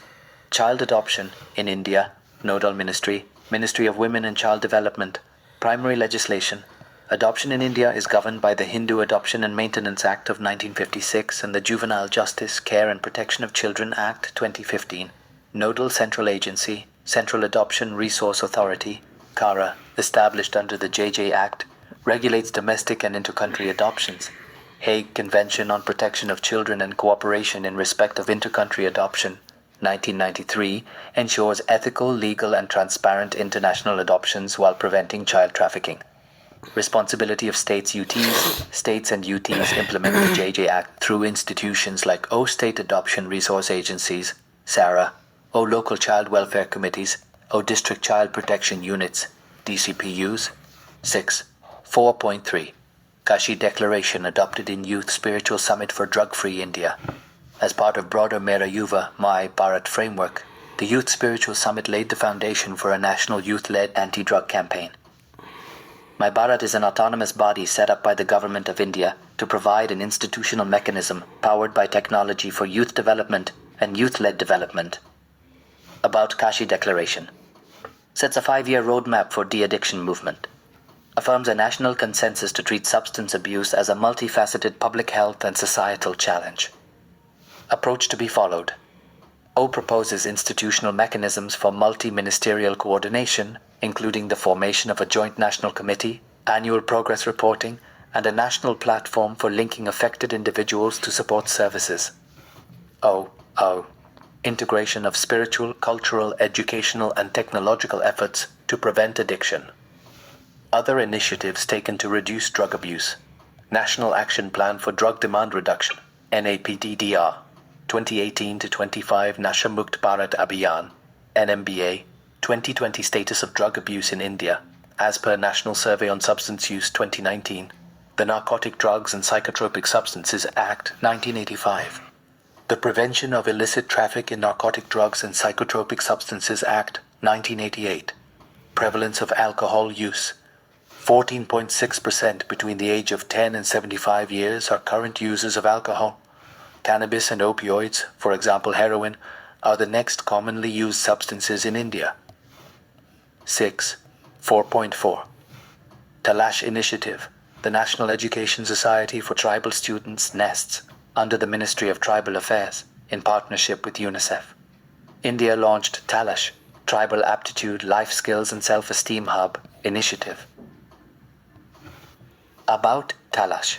Child adoption in India, Nodal Ministry, Ministry of Women and Child Development, primary legislation. Adoption in India is governed by the Hindu Adoption and Maintenance Act of 1956 and the Juvenile Justice, Care and Protection of Children Act 2015. Nodal Central Agency, Central Adoption Resource Authority, CARA, established under the JJ Act, regulates domestic and intercountry adoptions. Hague Convention on Protection of Children and Cooperation in Respect of Intercountry Adoption, 1993, ensures ethical, legal, and transparent international adoptions while preventing child trafficking. Responsibility of states UTs. States and UTs implement the JJ Act through institutions like O State Adoption Resource Agencies, SARA, O Local Child Welfare Committees, O District Child Protection Units, DCPUs. 6. 4.3. Kashi Declaration adopted in Youth Spiritual Summit for Drug-Free India. As part of broader Mera Yuva, My Bharat framework, the Youth Spiritual Summit laid the foundation for a national youth-led anti-drug campaign. My Bharat is an autonomous body set up by the Government of India to provide an institutional mechanism powered by technology for youth development and youth-led development. About Kashi Declaration. Sets a 5-year roadmap for de-addiction movement. Affirms a national consensus to treat substance abuse as a multifaceted public health and societal challenge. Approach to be followed. O proposes institutional mechanisms for multi-ministerial coordination, including the formation of a joint national committee, annual progress reporting, and a national platform for linking affected individuals to support services. O. Integration of spiritual, cultural, educational, and technological efforts to prevent addiction. Other initiatives taken to reduce drug abuse. National Action Plan for Drug Demand Reduction, NAPDDR, 2018-25 Nasha Mukt Bharat Abhiyan, NMBA, 2020 Status of Drug Abuse in India, as per National Survey on Substance Use 2019, the Narcotic Drugs and Psychotropic Substances Act 1985, the Prevention of Illicit Traffic in Narcotic Drugs and Psychotropic Substances Act 1988, prevalence of alcohol use, 14.6% between the age of 10 and 75 years are current users of alcohol. Cannabis and opioids, for example heroin, are the next commonly used substances in India. 6. 4.4. Talash Initiative, the National Education Society for Tribal Students NESTS, under the Ministry of Tribal Affairs, in partnership with UNICEF. India launched Talash, Tribal Aptitude, Life Skills and Self-Esteem Hub initiative. About Talash.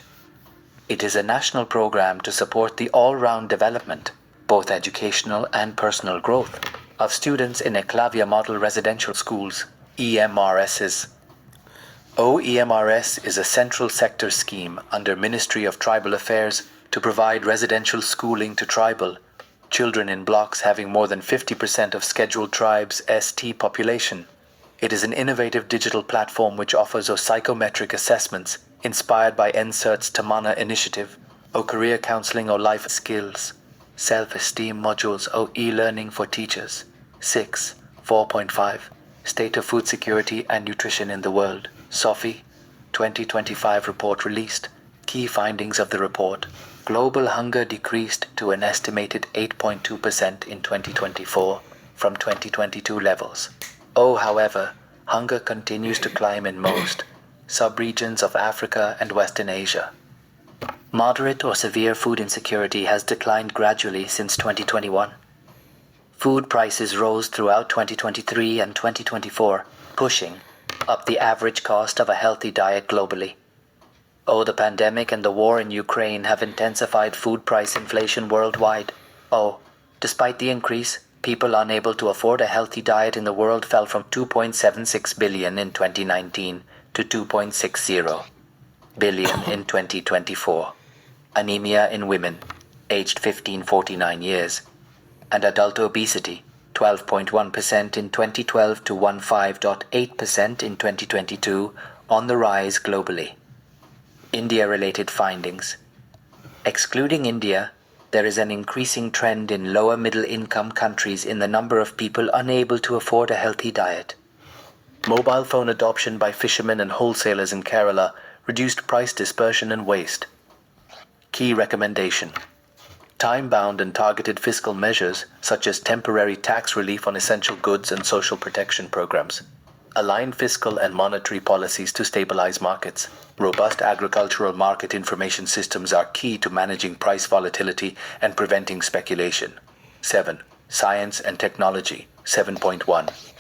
It is a national program to support the all-round development, both educational and personal growth, of students in Eklavya Model Residential Schools, EMRSs. OEMRS is a central sector scheme under Ministry of Tribal Affairs to provide residential schooling to tribal children in blocks having more than 50% of scheduled tribes ST population. It is an innovative digital platform which offers psychometric assessments inspired by NSERT's Tamana initiative, career counseling or life skills, self-esteem modules e-learning for teachers. 6. 4.5. State of Food Security and Nutrition in the World, SOFI, 2025 report released. Key findings of the report. Global hunger decreased to an estimated 8.2% in 2024 from 2022 levels. However, hunger continues to climb in most subregions of Africa and Western Asia. Moderate or severe food insecurity has declined gradually since 2021. Food prices rose throughout 2023 and 2024, pushing up the average cost of a healthy diet globally. The pandemic and the war in Ukraine have intensified food price inflation worldwide. Despite the increase, people unable to afford a healthy diet in the world fell from 2.76 billion in 2019 to 2.60 billion in 2024. Anemia in women, aged 15-49 years, and adult obesity, 12.1% in 2012 to 15.8% in 2022, on the rise globally. India-related findings. Excluding India, there is an increasing trend in lower middle-income countries in the number of people unable to afford a healthy diet. Mobile phone adoption by fishermen and wholesalers in Kerala reduced price dispersion and waste. Key recommendation: time-bound and targeted fiscal measures such as temporary tax relief on essential goods and social protection programs. Align fiscal and monetary policies to stabilize markets. Robust agricultural market information systems are key to managing price volatility and preventing speculation. 7. Science and technology. 7.1.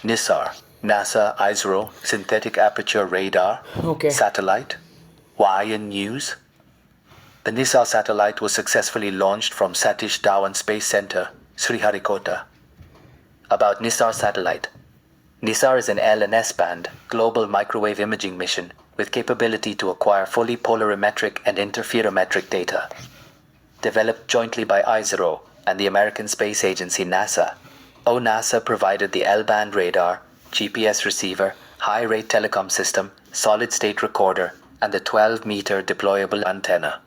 NISAR. NASA ISRO Synthetic Aperture Radar Okay. Satellite. Why in news? The NISAR satellite was successfully launched from Satish Dhawan Space Center, Sriharikota. About NISAR satellite. NISAR is an L and S-band global microwave imaging mission with capability to acquire fully polarimetric and interferometric data. Developed jointly by ISRO and the American Space Agency NASA, NASA provided the L-band radar, GPS receiver, high-rate telecom system, solid-state recorder, and the 12-meter deployable antenna.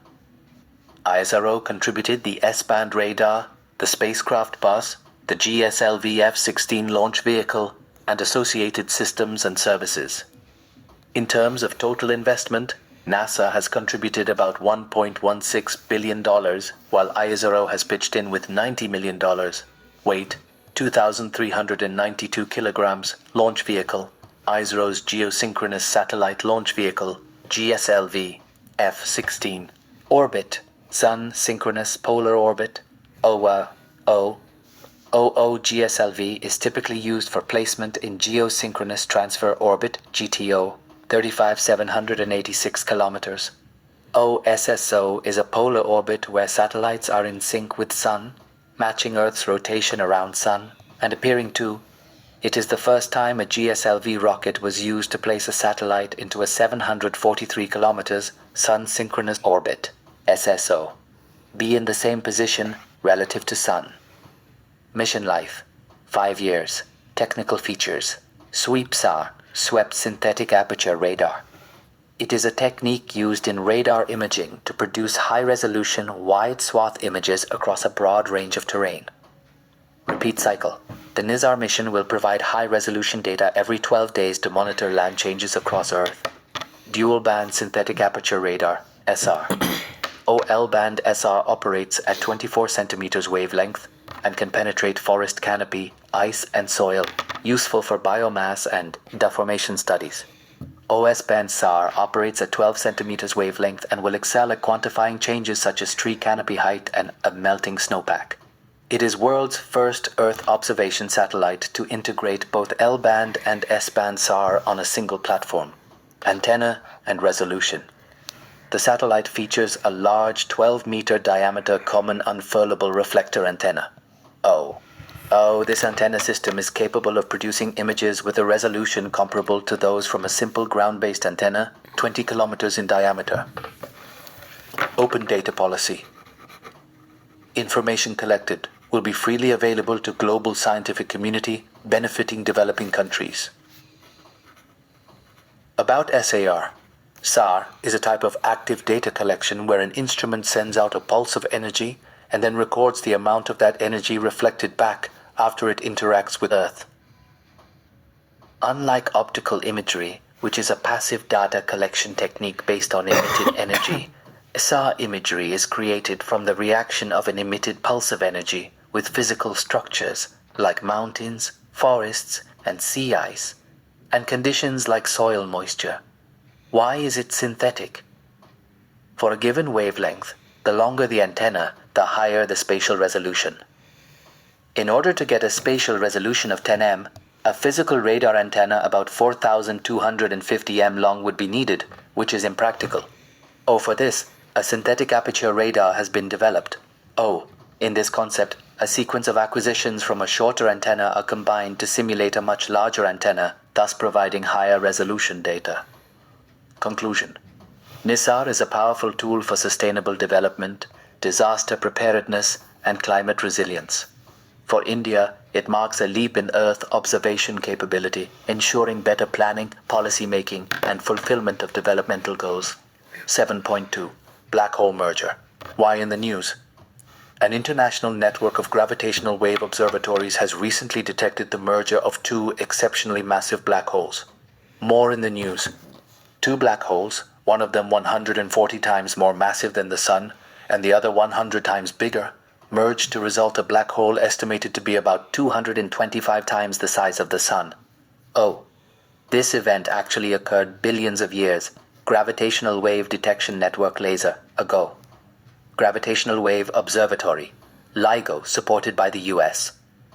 ISRO contributed the S-band radar, the spacecraft bus, the GSLV F-16 launch vehicle, and associated systems and services. In terms of total investment, NASA has contributed about $1.16 billion, while ISRO has pitched in with $90 million. Weight, 2,392 kilograms, launch vehicle, ISRO's Geosynchronous Satellite Launch Vehicle, GSLV, F-16. Orbit, Sun Synchronous Polar Orbit, OO GSLV is typically used for placement in Geosynchronous Transfer Orbit, GTO, 35,786 kilometers. OSSO is a polar orbit where satellites are in sync with Sun, matching Earth's rotation around Sun, and appearing to. It is the first time a GSLV rocket was used to place a satellite into a 743 kilometers Sun synchronous orbit, SSO. Be in the same position relative to Sun. Mission life, 5 years. Technical features, SWEEP-SAR, Swept Synthetic Aperture Radar. It is a technique used in radar imaging to produce high-resolution, wide swath images across a broad range of terrain. Repeat cycle. The NISAR mission will provide high-resolution data every 12 days to monitor land changes across Earth. Dual-band synthetic aperture radar, SR. OL-band SR operates at 24 centimeters wavelength and can penetrate forest canopy, ice, and soil, useful for biomass and deformation studies. OS-band SAR operates at 12 centimeters wavelength and will excel at quantifying changes such as tree canopy height and a melting snowpack. It is world's first Earth observation satellite to integrate both L-band and S-band SAR on a single platform, antenna, and resolution. The satellite features a large 12-meter diameter common unfurlable reflector antenna. This antenna system is capable of producing images with a resolution comparable to those from a simple ground-based antenna, 20 kilometers in diameter. Open data policy. Information collected will be freely available to global scientific community, benefiting developing countries. About SAR. SAR is a type of active data collection where an instrument sends out a pulse of energy and then records the amount of that energy reflected back after it interacts with Earth. Unlike optical imagery, which is a passive data collection technique based on emitted energy, SAR imagery is created from the reaction of an emitted pulse of energy with physical structures like mountains, forests, and sea ice, and conditions like soil moisture. Why is it synthetic? For a given wavelength, the longer the antenna, the higher the spatial resolution. In order to get a spatial resolution of 10 m, a physical radar antenna about 4,250 m long would be needed, which is impractical. For this, a synthetic aperture radar has been developed. In this concept, a sequence of acquisitions from a shorter antenna are combined to simulate a much larger antenna, thus providing higher resolution data. Conclusion. NISAR is a powerful tool for sustainable development, disaster preparedness, and climate resilience. For India, it marks a leap in Earth observation capability, ensuring better planning, policy making, and fulfillment of developmental goals. 7.2. Black hole merger. Why in the news? An international network of gravitational wave observatories has recently detected the merger of two exceptionally massive black holes. More in the news. Two black holes, one of them 140 times more massive than the Sun, and the other 100 times bigger, merged to result a black hole estimated to be about 225 times the size of the Sun. Oh, this event actually occurred billions of years, gravitational wave detection network laser, ago. Gravitational Wave Observatory, LIGO, supported by the US.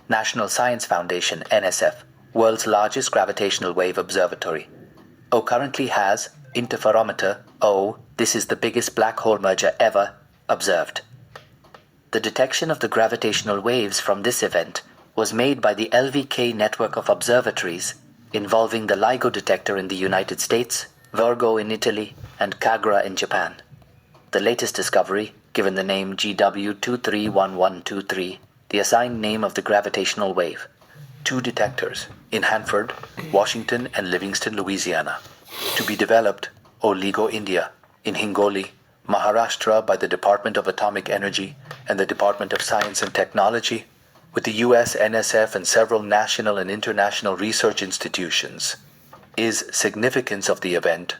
National Science Foundation, NSF, world's largest gravitational wave observatory. Currently has interferometer. This is the biggest black hole merger ever observed. The detection of the gravitational waves from this event was made by the LVK network of observatories involving the LIGO detector in the United States, Virgo in Italy, and Kagra in Japan. The latest discovery, given the name GW231123, the assigned name of the gravitational wave. Two detectors, in Hanford, Washington, and Livingston, Louisiana. To be developed, LIGO India, in Hingoli, Maharashtra by the Department of Atomic Energy and the Department of Science and Technology, with the US NSF and several national and international research institutions. Is significance of the event: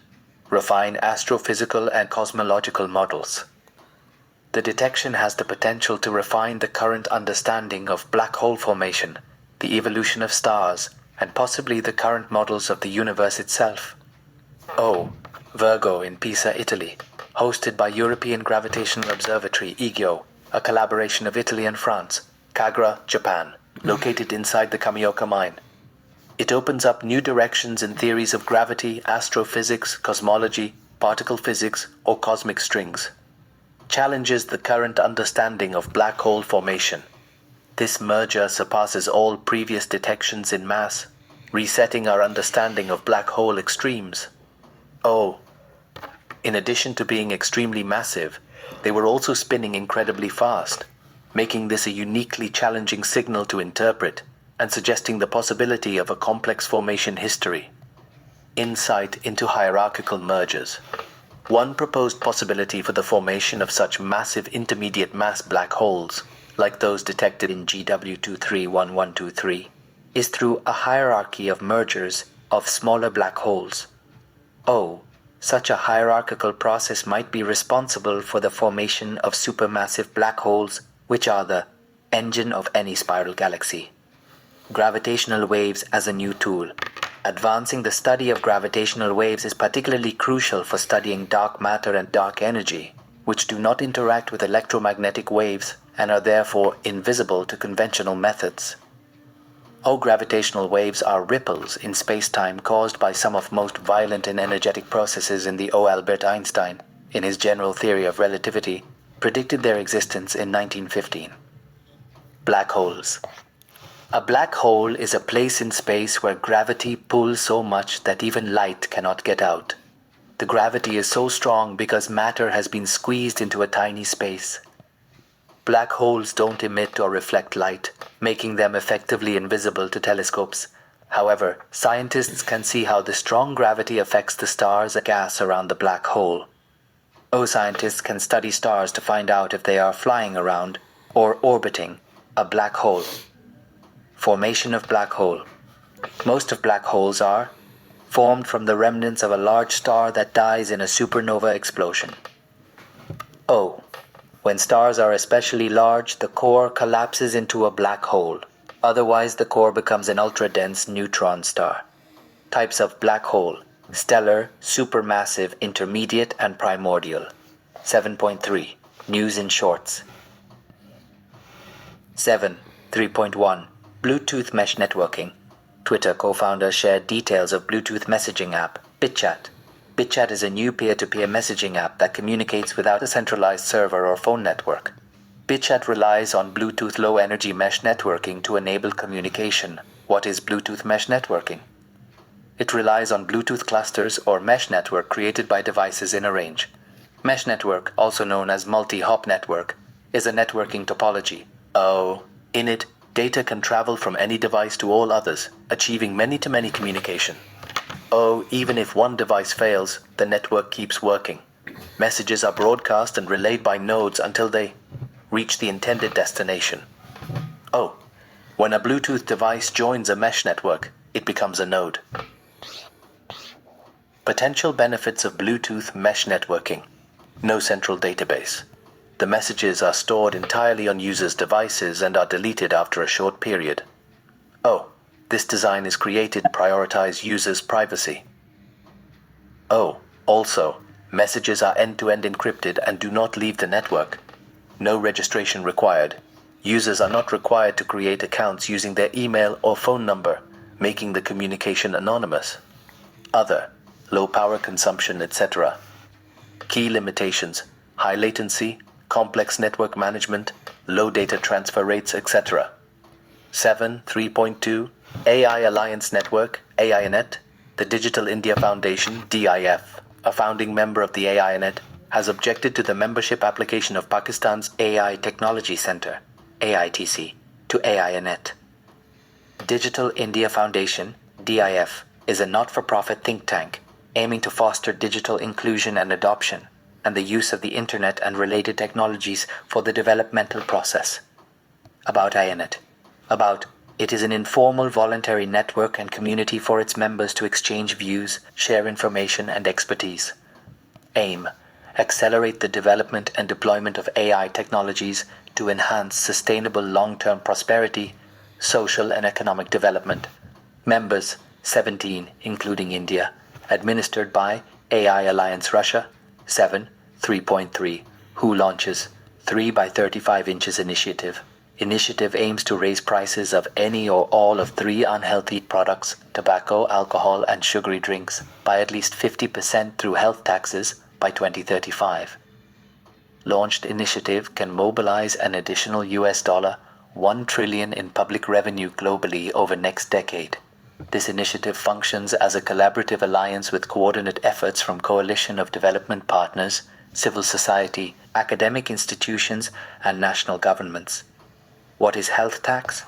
refine astrophysical and cosmological models. The detection has the potential to refine the current understanding of black hole formation, the evolution of stars, and possibly the current models of the universe itself. Virgo in Pisa, Italy, hosted by European Gravitational Observatory EGO, a collaboration of Italy and France. Kagra, Japan, located inside the Kamioka mine. It opens up new directions in theories of gravity, astrophysics, cosmology, particle physics, or cosmic strings. Challenges the current understanding of black hole formation. This merger surpasses all previous detections in mass, resetting our understanding of black hole extremes. In addition to being extremely massive, they were also spinning incredibly fast, making this a uniquely challenging signal to interpret and suggesting the possibility of a complex formation history. Insight into hierarchical mergers. One proposed possibility for the formation of such massive intermediate mass black holes, like those detected in GW231123, is through a hierarchy of mergers of smaller black holes. Such a hierarchical process might be responsible for the formation of supermassive black holes, which are the engine of any spiral galaxy. Gravitational waves as a new tool. Advancing the study of gravitational waves is particularly crucial for studying dark matter and dark energy, which do not interact with electromagnetic waves and are therefore invisible to conventional methods. Gravitational waves are ripples in space-time caused by some of most violent and energetic processes in the Albert Einstein, in his general theory of relativity, predicted their existence in 1915. Black holes. A black hole is a place in space where gravity pulls so much that even light cannot get out. The gravity is so strong because matter has been squeezed into a tiny space. Black holes don't emit or reflect light, making them effectively invisible to telescopes. However, scientists can see how the strong gravity affects the stars and gas around the black hole. Scientists can study stars to find out if they are flying around or orbiting a black hole. Formation of black hole. Most of black holes are formed from the remnants of a large star that dies in a supernova explosion. When stars are especially large, the core collapses into a black hole. Otherwise, the core becomes an ultra-dense neutron star. Types of black hole: stellar, supermassive, intermediate, and primordial. 7.3. News in shorts. 7.3.1. Bluetooth mesh networking. Twitter co-founder shared details of Bluetooth messaging app, BitChat. BitChat is a new peer-to-peer messaging app that communicates without a centralized server or phone network. BitChat relies on Bluetooth low-energy mesh networking to enable communication. What is Bluetooth mesh networking? It relies on Bluetooth clusters or mesh network created by devices in a range. Mesh network, also known as multi-hop network, is a networking topology. In it, data can travel from any device to all others, achieving many-to-many communication. Even if one device fails, the network keeps working. Messages are broadcast and relayed by nodes until they reach the intended destination. O. When a Bluetooth device joins a mesh network, it becomes a node. Potential benefits of Bluetooth mesh networking. No central database. The messages are stored entirely on users' devices and are deleted after a short period. O. This design is created to prioritize users' privacy. O. Also, messages are end-to-end encrypted and do not leave the network. No registration required. Users are not required to create accounts using their email or phone number, making the communication anonymous. Other, low power consumption, etc. Key limitations: high latency, complex network management, low data transfer rates, etc. 7.3.2 AI Alliance Network, AINet. The Digital India Foundation, DIF, a founding member of the AINet, has objected to the membership application of Pakistan's AI Technology Center, AITC, to AINet. Digital India Foundation, DIF, is a not-for-profit think tank aiming to foster digital inclusion and adoption and the use of the internet and related technologies for the developmental process. About AINet. It is an informal voluntary network and community for its members to exchange views, share information and expertise. Aim: accelerate the development and deployment of AI technologies to enhance sustainable long-term prosperity, social and economic development. Members 17, including India. Administered by AI Alliance Russia. 7.3.3. Who launches 3 by 35 inches initiative. Initiative aims to raise prices of any or all of 3 unhealthy products, tobacco, alcohol, and sugary drinks, by at least 50% through health taxes by 2035. Launched initiative can mobilize an additional $1 trillion in public revenue globally over next decade. This initiative functions as a collaborative alliance with coordinate efforts from coalition of development partners, civil society, academic institutions, and national governments. What is health tax?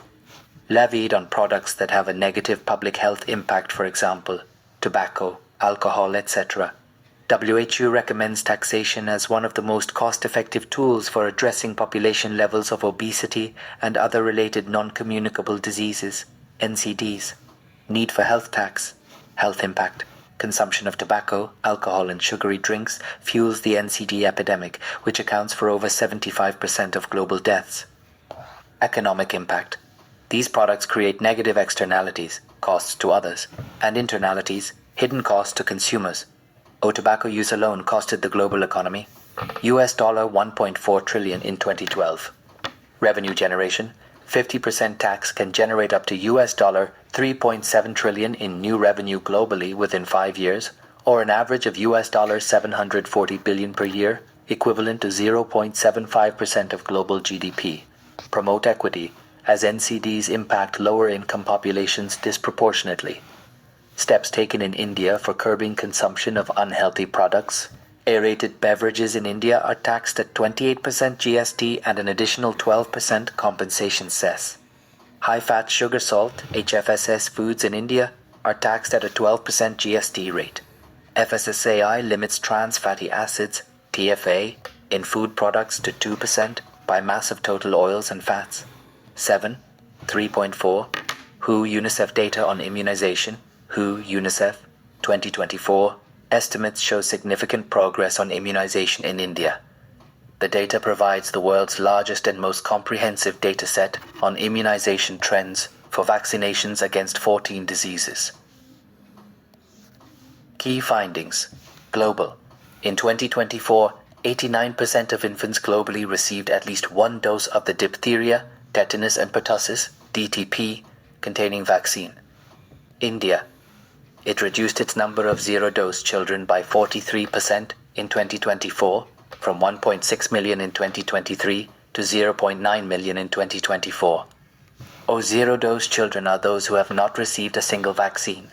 Levied on products that have a negative public health impact, for example, tobacco, alcohol, etc. WHO recommends taxation as one of the most cost-effective tools for addressing population levels of obesity and other related non-communicable diseases, NCDs. Need for health tax. Health impact. Consumption of tobacco, alcohol, and sugary drinks fuels the NCD epidemic, which accounts for over 75% of global deaths. Economic impact. These products create negative externalities, costs to others, and internalities, hidden costs to consumers. Tobacco use alone costed the global economy $1.4 trillion in 2012. Revenue generation. 50% tax can generate up to $3.7 trillion in new revenue globally within 5 years, or an average of $740 billion per year, equivalent to 0.75% of global GDP. Promote equity, as NCDs impact lower-income populations disproportionately. Steps taken in India for curbing consumption of unhealthy products. Aerated beverages in India are taxed at 28% GST and an additional 12% compensation cess. High-fat sugar salt, HFSS foods in India are taxed at a 12% GST rate. FSSAI limits trans fatty acids, TFA, in food products to 2% by mass of total oils and fats. 7.3.4. WHO UNICEF data on immunization. WHO UNICEF 2024 estimates show significant progress on immunization in India. The data provides the world's largest and most comprehensive data set on immunization trends for vaccinations against 14 diseases. Key findings. Global. In 2024, 89% of infants globally received at least one dose of the diphtheria, tetanus and pertussis, DTP, containing vaccine. India. It reduced its number of zero-dose children by 43% in 2024, from 1.6 million in 2023 to 0.9 million in 2024. Zero-dose children are those who have not received a single vaccine.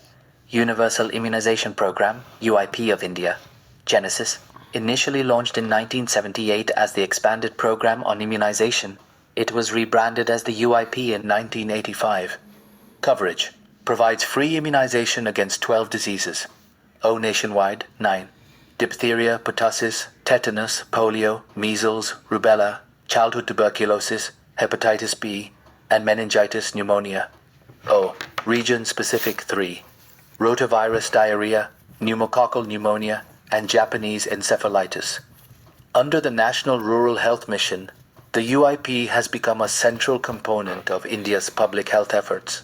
Universal Immunization Program, UIP of India. Genesis. Initially launched in 1978 as the Expanded Program on Immunization, it was rebranded as the UIP in 1985. Coverage. Provides free immunization against 12 diseases. Nationwide, 9. Diphtheria, pertussis, tetanus, polio, measles, rubella, childhood tuberculosis, hepatitis B, and meningitis pneumonia. O. Region-specific 3, rotavirus diarrhea, pneumococcal pneumonia, and Japanese encephalitis. Under the National Rural Health Mission, the UIP has become a central component of India's public health efforts.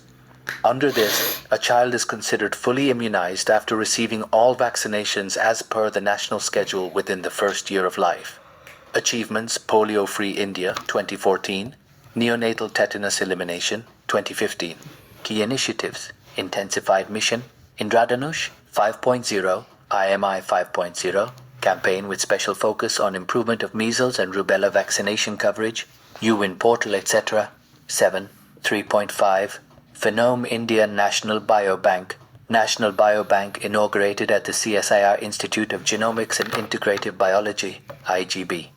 Under this, a child is considered fully immunized after receiving all vaccinations as per the national schedule within the first year of life. Achievements: Polio-Free India 2014, Neonatal Tetanus Elimination 2015. Key initiatives: Intensified Mission, Indradhanush 5.0, IMI 5.0, campaign with special focus on improvement of measles and rubella vaccination coverage, UWIN portal, etc. 7. 3.5, Phenome India National Biobank. National Biobank inaugurated at the CSIR Institute of Genomics and Integrative Biology, IGB.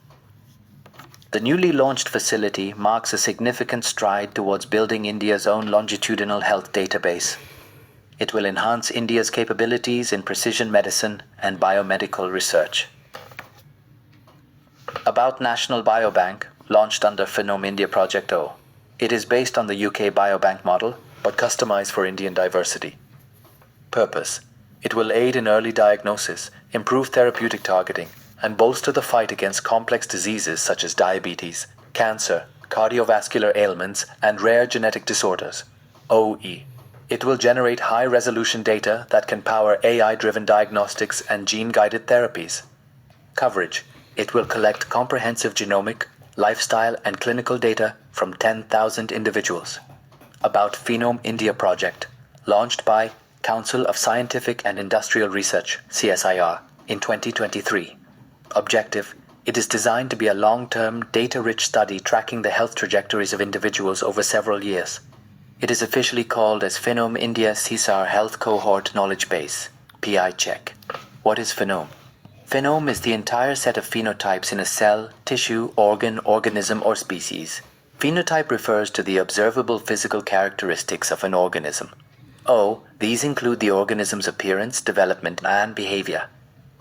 The newly launched facility marks a significant stride towards building India's own longitudinal health database. It will enhance India's capabilities in precision medicine and biomedical research. About National Biobank, launched under Phenome India Project O. It is based on the UK Biobank model, but customized for Indian diversity. Purpose: it will aid in early diagnosis, improve therapeutic targeting, and bolster the fight against complex diseases such as diabetes, cancer, cardiovascular ailments, and rare genetic disorders. OE. It will generate high-resolution data that can power AI-driven diagnostics and gene-guided therapies. Coverage. It will collect comprehensive genomic, lifestyle, and clinical data from 10,000 individuals. About Phenome India Project, launched by Council of Scientific and Industrial Research, CSIR, in 2023. Objective: it is designed to be a long-term, data-rich study tracking the health trajectories of individuals over several years. It is officially called as Phenome India CSAR Health Cohort Knowledge Base, PI Check. What is phenome? Phenome is the entire set of phenotypes in a cell, tissue, organ, organism, or species. Phenotype refers to the observable physical characteristics of an organism. O. These include the organism's appearance, development, and behavior.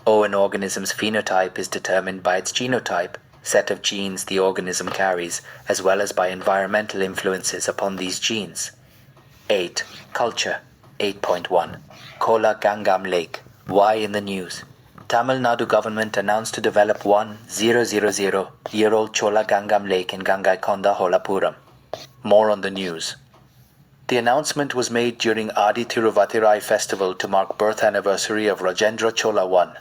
O. An organism's phenotype is determined by its genotype, set of genes the organism carries, as well as by environmental influences upon these genes. 8. Culture. 8.1. Kola Gangam Lake. Why in the news? Tamil Nadu government announced to develop 1,000-year-old Chola Gangam Lake in Gangaikonda, Holapuram. More on the news. The announcement was made during Adi Thiruvathirai festival to mark birth anniversary of Rajendra Chola I.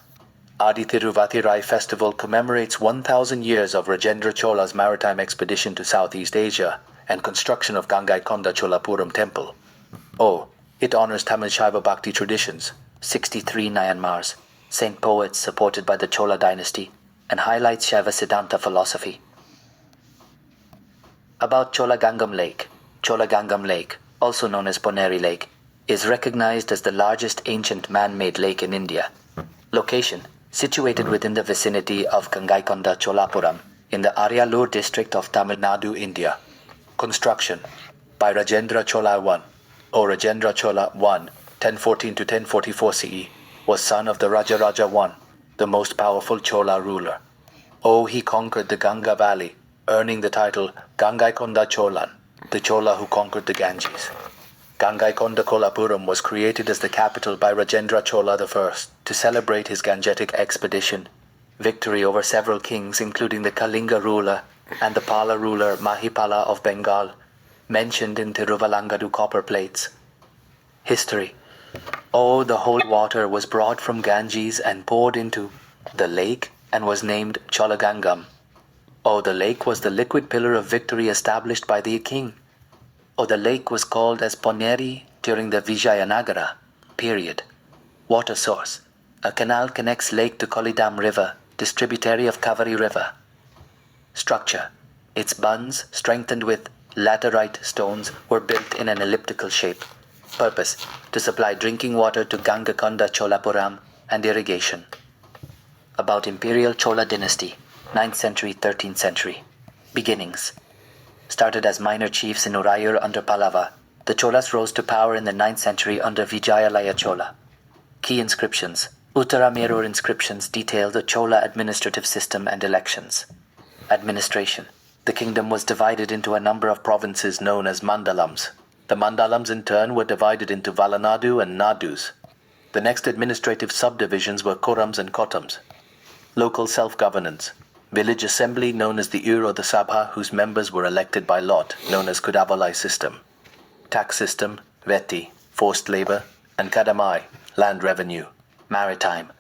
Adi Thiruvathirai festival commemorates 1,000 years of Rajendra Chola's maritime expedition to Southeast Asia and construction of Gangaikonda Cholapuram temple. O. It honors Tamil Shaiva Bhakti traditions, 63 Nayanmars, saint poets supported by the Chola dynasty, and highlights Shaiva Siddhanta philosophy. About Chola Gangam Lake. Chola Gangam Lake, also known as Ponneri Lake, is recognized as the largest ancient man-made lake in India. Location: situated within the vicinity of Gangaikonda Cholapuram in the Aryalur district of Tamil Nadu, India. Construction by Rajendra Chola I, or Rajendra Chola I, 1014 to 1044 CE, was son of the Rajaraja I, the most powerful Chola ruler. He conquered the Ganga valley, earning the title Gangaikonda Cholan, the Chola who conquered the Ganges. Gangaikonda Kolapuram was created as the capital by Rajendra Chola I to celebrate his Gangetic expedition, victory over several kings including the Kalinga ruler and the Pala ruler Mahipala of Bengal, mentioned in Tiruvalangadu copper plates. History. The whole water was brought from Ganges and poured into the lake and was named Cholagangam. The lake was the liquid pillar of victory established by the king. The lake was called as Ponneri during the Vijayanagara period. Water source. A canal connects lake to Kolidam River, distributary of Kaveri River. Structure. Its bunds, strengthened with laterite stones, were built in an elliptical shape. Purpose: to supply drinking water to Gangaikonda Cholapuram and irrigation. About Imperial Chola dynasty, 9th century, 13th century. Beginnings. Started as minor chiefs in Urayur under Pallava, the Cholas rose to power in the 9th century under Vijayalaya Chola. Key inscriptions. Uttaramerur inscriptions detail the Chola administrative system and elections. Administration. The kingdom was divided into a number of provinces known as mandalams. The mandalams in turn were divided into Valanadu and Nadus. The next administrative subdivisions were Korams and Kotams. Local self-governance. Village assembly known as the Ur or the Sabha, whose members were elected by lot, known as Kudabalai system. Tax system, Veti, forced labor, and Kadamai, land revenue. Maritime.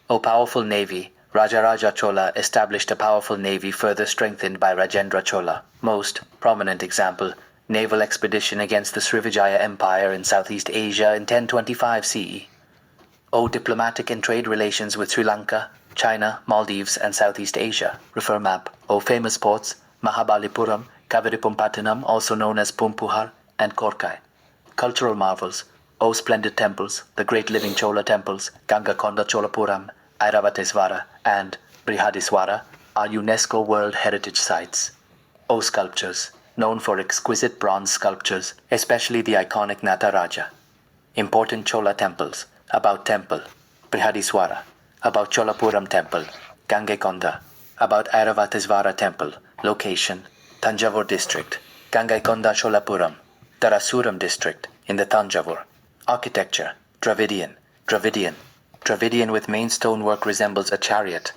O powerful navy, Rajaraja Chola established a powerful navy further strengthened by Rajendra Chola. Most prominent example, naval expedition against the Srivijaya Empire in Southeast Asia in 1025 CE. O diplomatic and trade relations with Sri Lanka, China, Maldives, and Southeast Asia. Refer map. O famous ports, Mahabalipuram, Kaveripumpattinam, also known as Pumpuhar, and Korkai. Cultural marvels. O splendid temples, the great living Chola temples, Gangakonda Cholapuram, Airavatesvara, and Brihadiswara, are UNESCO World Heritage Sites. O sculptures, known for exquisite bronze sculptures, especially the iconic Nataraja. Important Chola temples. About temple, Brihadiswara. About Cholapuram temple, Gangaikonda. About Airavatesvara temple, location, Tanjavur district, Gangaikonda Cholapuram, Tarasuram district, in the Tanjavur. Architecture, Dravidian, Dravidian. Dravidian with main stonework resembles a chariot.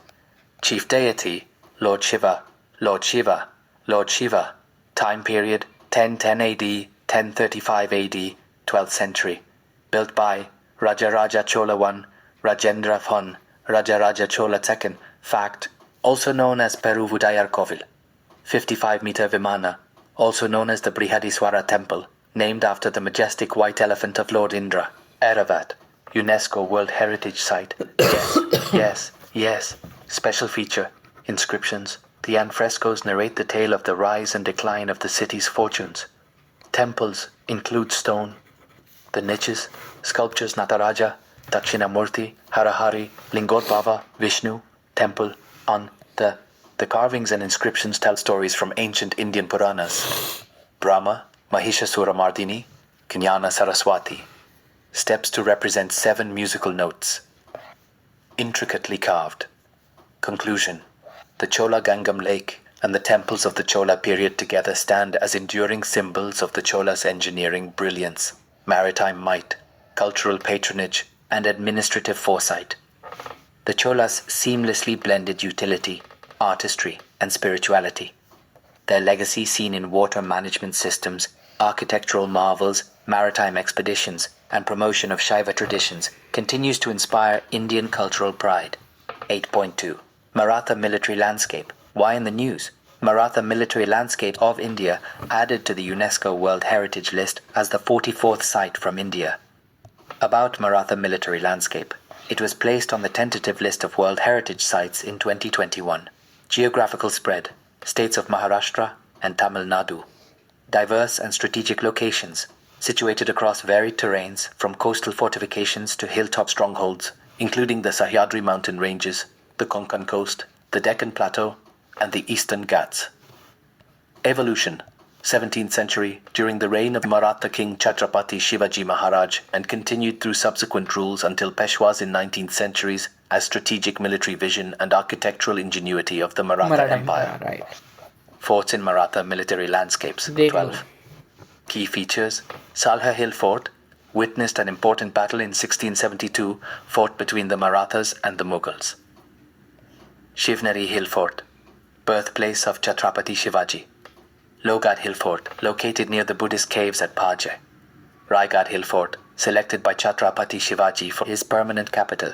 Chief deity, Lord Shiva, Lord Shiva, Lord Shiva. Time period, 1010 AD, 1035 AD, 12th century. Built by Rajaraja Chola I, Rajendra I, Rajaraja Chola II. Fact, also known as Peruvudayar Kovil. 55-meter Vimana, also known as the Brihadiswara temple, named after the majestic white elephant of Lord Indra. Airavat, UNESCO World Heritage Site. Yes. Special feature, inscriptions. The alfrescoes narrate the tale of the rise and decline of the city's fortunes. Temples include stone. The niches, sculptures Nataraja, Dakshinamurti, Harahari, Lingotbhava, Vishnu, temple, on the carvings and inscriptions tell stories from ancient Indian Puranas. Brahma, Mahishasura Mardini, Jnana Saraswati. Steps to represent 7 musical notes. Intricately carved. Conclusion. The Chola Gangam Lake and the temples of the Chola period together stand as enduring symbols of the Cholas' engineering brilliance, maritime might, cultural patronage, and administrative foresight. The Cholas seamlessly blended utility, artistry, and spirituality. Their legacy seen in water management systems, architectural marvels, maritime expeditions, and promotion of Shaiva traditions continues to inspire Indian cultural pride. 8.2. Maratha military landscape. Why in the news? Maratha military landscape of India added to the UNESCO World Heritage List as the 44th site from India. About Maratha military landscape. It was placed on the tentative list of World Heritage Sites in 2021. Geographical spread. States of Maharashtra and Tamil Nadu. Diverse and strategic locations, situated across varied terrains from coastal fortifications to hilltop strongholds, including the Sahyadri mountain ranges, the Konkan coast, the Deccan Plateau, and the Eastern Ghats. Evolution. 17th century, during the reign of Maratha King Chhatrapati Shivaji Maharaj, and continued through subsequent rules until Peshwas in 19th centuries as strategic military vision and architectural ingenuity of the Maratha Empire. Right. Forts in Maratha military landscapes. 12. Key features. Salha Hill Fort witnessed an important battle in 1672, fought between the Marathas and the Mughals. Shivneri Hill Fort, birthplace of Chhatrapati Shivaji. Logad Hill Fort, located near the Buddhist caves at Pajay. Raigad Hill Fort, selected by Chhatrapati Shivaji for his permanent capital.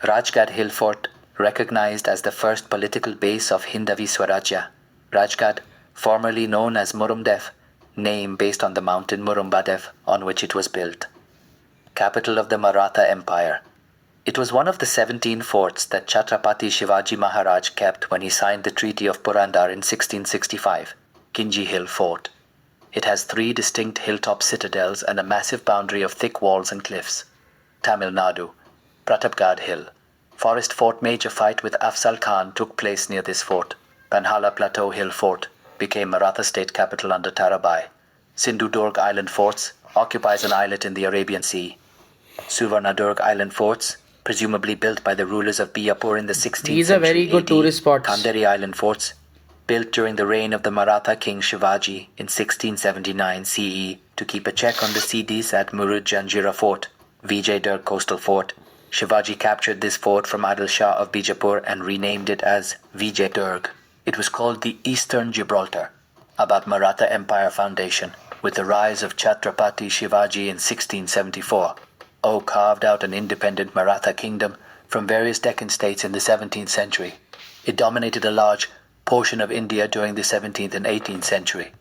Rajgad Hill Fort, recognized as the first political base of Hindavi Swarajya. Rajgad, formerly known as Murumdev, name based on the mountain Murumbadev on which it was built. Capital of the Maratha Empire. It was one of the 17 forts that Chhatrapati Shivaji Maharaj kept when he signed the Treaty of Purandar in 1665. Kinji Hill Fort. It has 3 distinct hilltop citadels and a massive boundary of thick walls and cliffs. Tamil Nadu. Pratapgarh Hill. Forest fort major fight with Afzal Khan took place near this fort. Panhala Plateau Hill Fort became Maratha state capital under Tarabai. Sindhudurg Island Forts occupies an islet in the Arabian Sea. Suvarnadurg Island Forts, presumably built by the rulers of Biyapur in the 16th century. These are very good AD. tourist spots. Kandari Island Forts, built during the reign of the Maratha king Shivaji in 1679 CE to keep a check on the Siddhis at Murud Janjira Fort, Vijay Durg Coastal Fort. Shivaji captured this fort from Adil Shah of Bijapur and renamed it as Vijay Durg. It was called the Eastern Gibraltar. About Maratha Empire foundation, with the rise of Chhatrapati Shivaji in 1674, carved out an independent Maratha kingdom from various Deccan states in the 17th century. It dominated a large portion of India during the 17th and 18th century.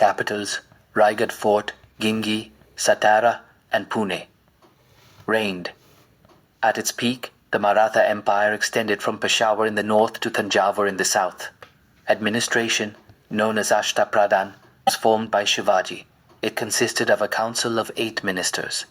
Capitals: Raigad Fort, Gingi, Satara, and Pune. Reigned. At its peak, the Maratha Empire extended from Peshawar in the north to Thanjavur in the south. Administration, known as Ashtapradhan, was formed by Shivaji. It consisted of a council of 8 ministers.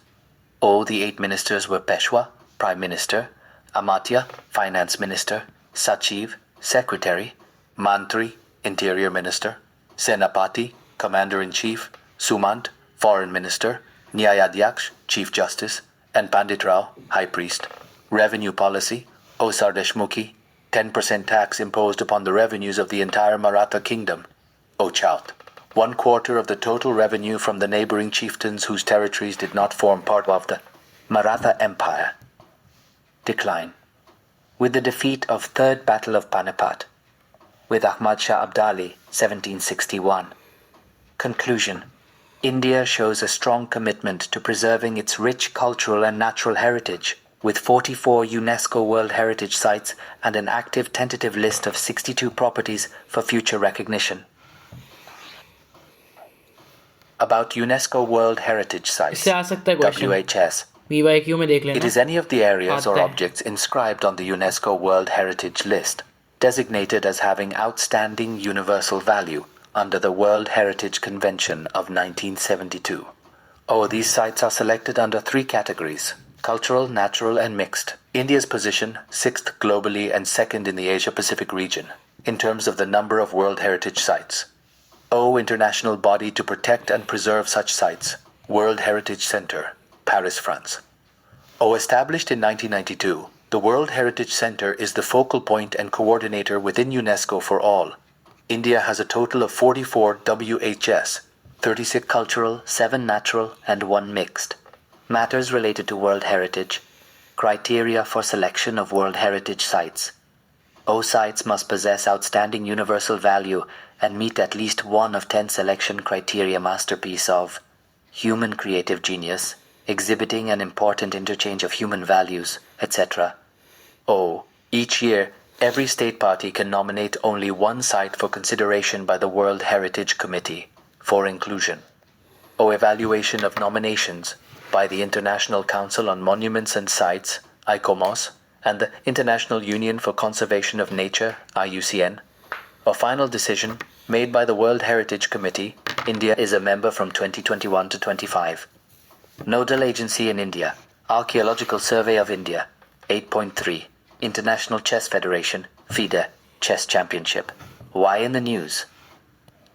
The 8 ministers were Peshwa, Prime Minister; Amatya, Finance Minister; Sachiv, Secretary; Mantri, Interior Minister; Senapati, Commander-in-Chief; Sumant, Foreign Minister; Nyayadhyaksh, Chief Justice; and Pandit Rao, High Priest. Revenue policy: Sardeshmukhi, 10% tax imposed upon the revenues of the entire Maratha kingdom. Chaut, 1/4 of the total revenue from the neighboring chieftains whose territories did not form part of the Maratha Empire. Decline. With the defeat of Third Battle of Panipat. With Ahmad Shah Abdali, 1761. Conclusion. India shows a strong commitment to preserving its rich cultural and natural heritage, with 44 UNESCO World Heritage Sites and an active tentative list of 62 properties for future recognition. About UNESCO World Heritage Sites, इससे आ सकता है question WHS. VYQ में देख लेना. It is any of the areas or आता है. objects inscribed on the UNESCO World Heritage List, designated as having outstanding universal value under the World Heritage Convention of 1972. These sites are selected under 3 categories: cultural, natural, and mixed. India's position 6th globally and 2nd in the Asia-Pacific region, in terms of the number of World Heritage Sites. International body to protect and preserve such sites, World Heritage Center, Paris, France. Established in 1992, the World Heritage Center is the focal point and coordinator within UNESCO for all. India has a total of 44 WHS, 36 cultural, 7 natural, and 1 mixed. Matters related to World Heritage. Criteria for selection of World Heritage Sites. Sites must possess outstanding universal value and meet at least one of 10 selection criteria: masterpiece of human creative genius, exhibiting an important interchange of human values, etc. Each year, every state party can nominate only one site for consideration by the World Heritage Committee for inclusion. Evaluation of nominations by the International Council on Monuments and Sites, ICOMOS, and the International Union for Conservation of Nature, IUCN. A final decision made by the World Heritage Committee. India is a member from 2021 to 25. Nodal agency in India, Archaeological Survey of India. 8.3. International Chess Federation, FIDE, Chess Championship. Why in the news?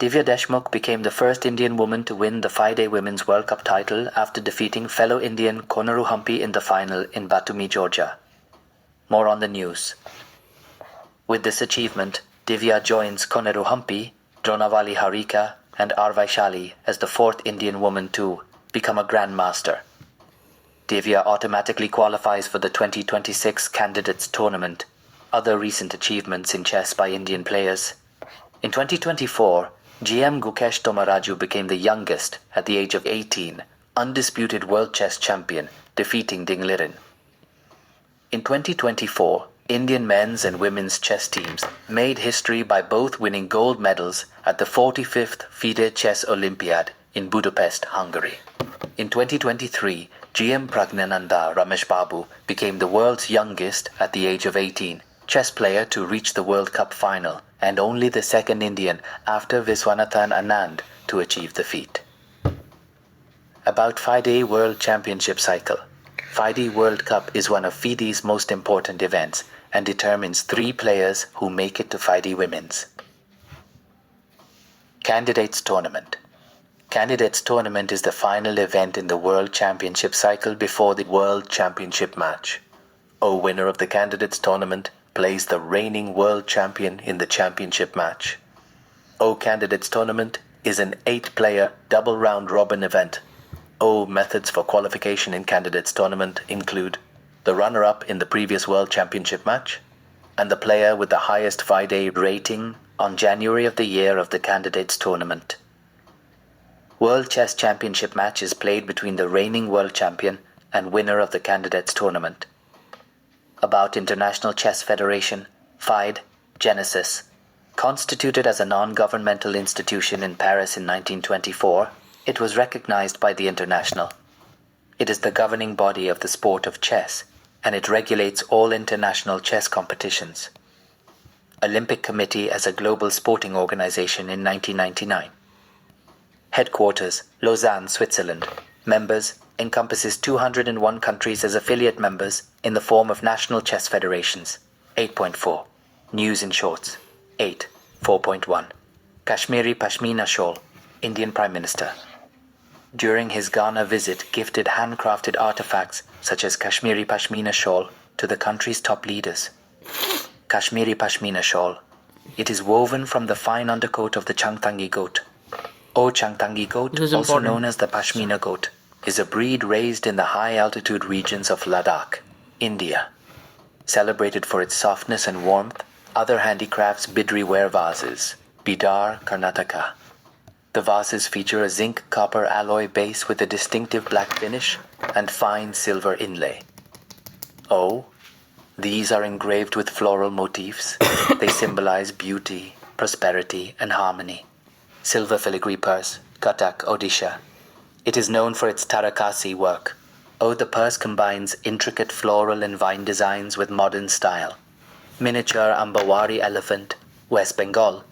Divya Deshmukh became the first Indian woman to win the FIDE Women's World Cup title after defeating fellow Indian Konaru Humpy in the final in Batumi, Georgia. More on the news. With this achievement, Divya joins Konaru Humpy, Dronavali Harika, and Arvaishali as the 4th Indian woman to become a Grandmaster. Divya automatically qualifies for the 2026 Candidates Tournament. Other recent achievements in chess by Indian players. In 2024, GM Gukesh Tomaraju became the youngest, at the age of 18, undisputed world chess champion, defeating Ding Liren. In 2024, Indian men's and women's chess teams made history by both winning gold medals at the 45th FIDE Chess Olympiad in Budapest, Hungary. In 2023, GM Pragnananda Ramesh Babu became the world's youngest, at the age of 18, chess player to reach the World Cup final, and only the 2nd Indian after Viswanathan Anand to achieve the feat. About FIDE World Championship Cycle. FIDE World Cup is one of FIDE's most important events and determines 3 players who make it to FIDE Women's. Candidates Tournament. Candidates Tournament is the final event in the World Championship cycle before the World Championship match. Winner of the Candidates Tournament plays the reigning world champion in the championship match. O Candidates Tournament is an 8-player double round-robin event. O methods for qualification in Candidates Tournament include the runner-up in the previous World Championship match and the player with the highest FIDE rating on January of the year of the Candidates Tournament. World Chess Championship match is played between the reigning world champion and winner of the Candidates Tournament. About International Chess Federation, FIDE, Genesis. Constituted as a non-governmental institution in Paris in 1924, it was recognized by the International. It is the governing body of the sport of chess, and it regulates all international chess competitions. Olympic Committee as a global sporting organization in 1999. Headquarters, Lausanne, Switzerland. Members, encompasses 201 countries as affiliate members in the form of national chess federations. 8.4. News in shorts. 8. 4.1. Kashmiri Pashmina Shawl, Indian Prime Minister. During his Ghana visit, gifted handcrafted artifacts such as Kashmiri Pashmina Shawl to the country's top leaders. Kashmiri Pashmina Shawl. It is woven from the fine undercoat of the Changtangi goat. O Changtangi goat, also known as the Pashmina goat, is a breed raised in the high-altitude regions of Ladakh, India. Celebrated for its softness and warmth, other handicrafts Bidri ware vases, Bidar, Karnataka. The vases feature a zinc-copper alloy base with a distinctive black finish and fine silver inlay. O. These are engraved with floral motifs. They symbolize beauty, prosperity, and harmony. Silver filigree purse, Cuttack, Odisha. It is known for its Tarakasi work. The purse combines intricate floral and vine designs with modern style. Miniature Ambawari elephant, West Bengal.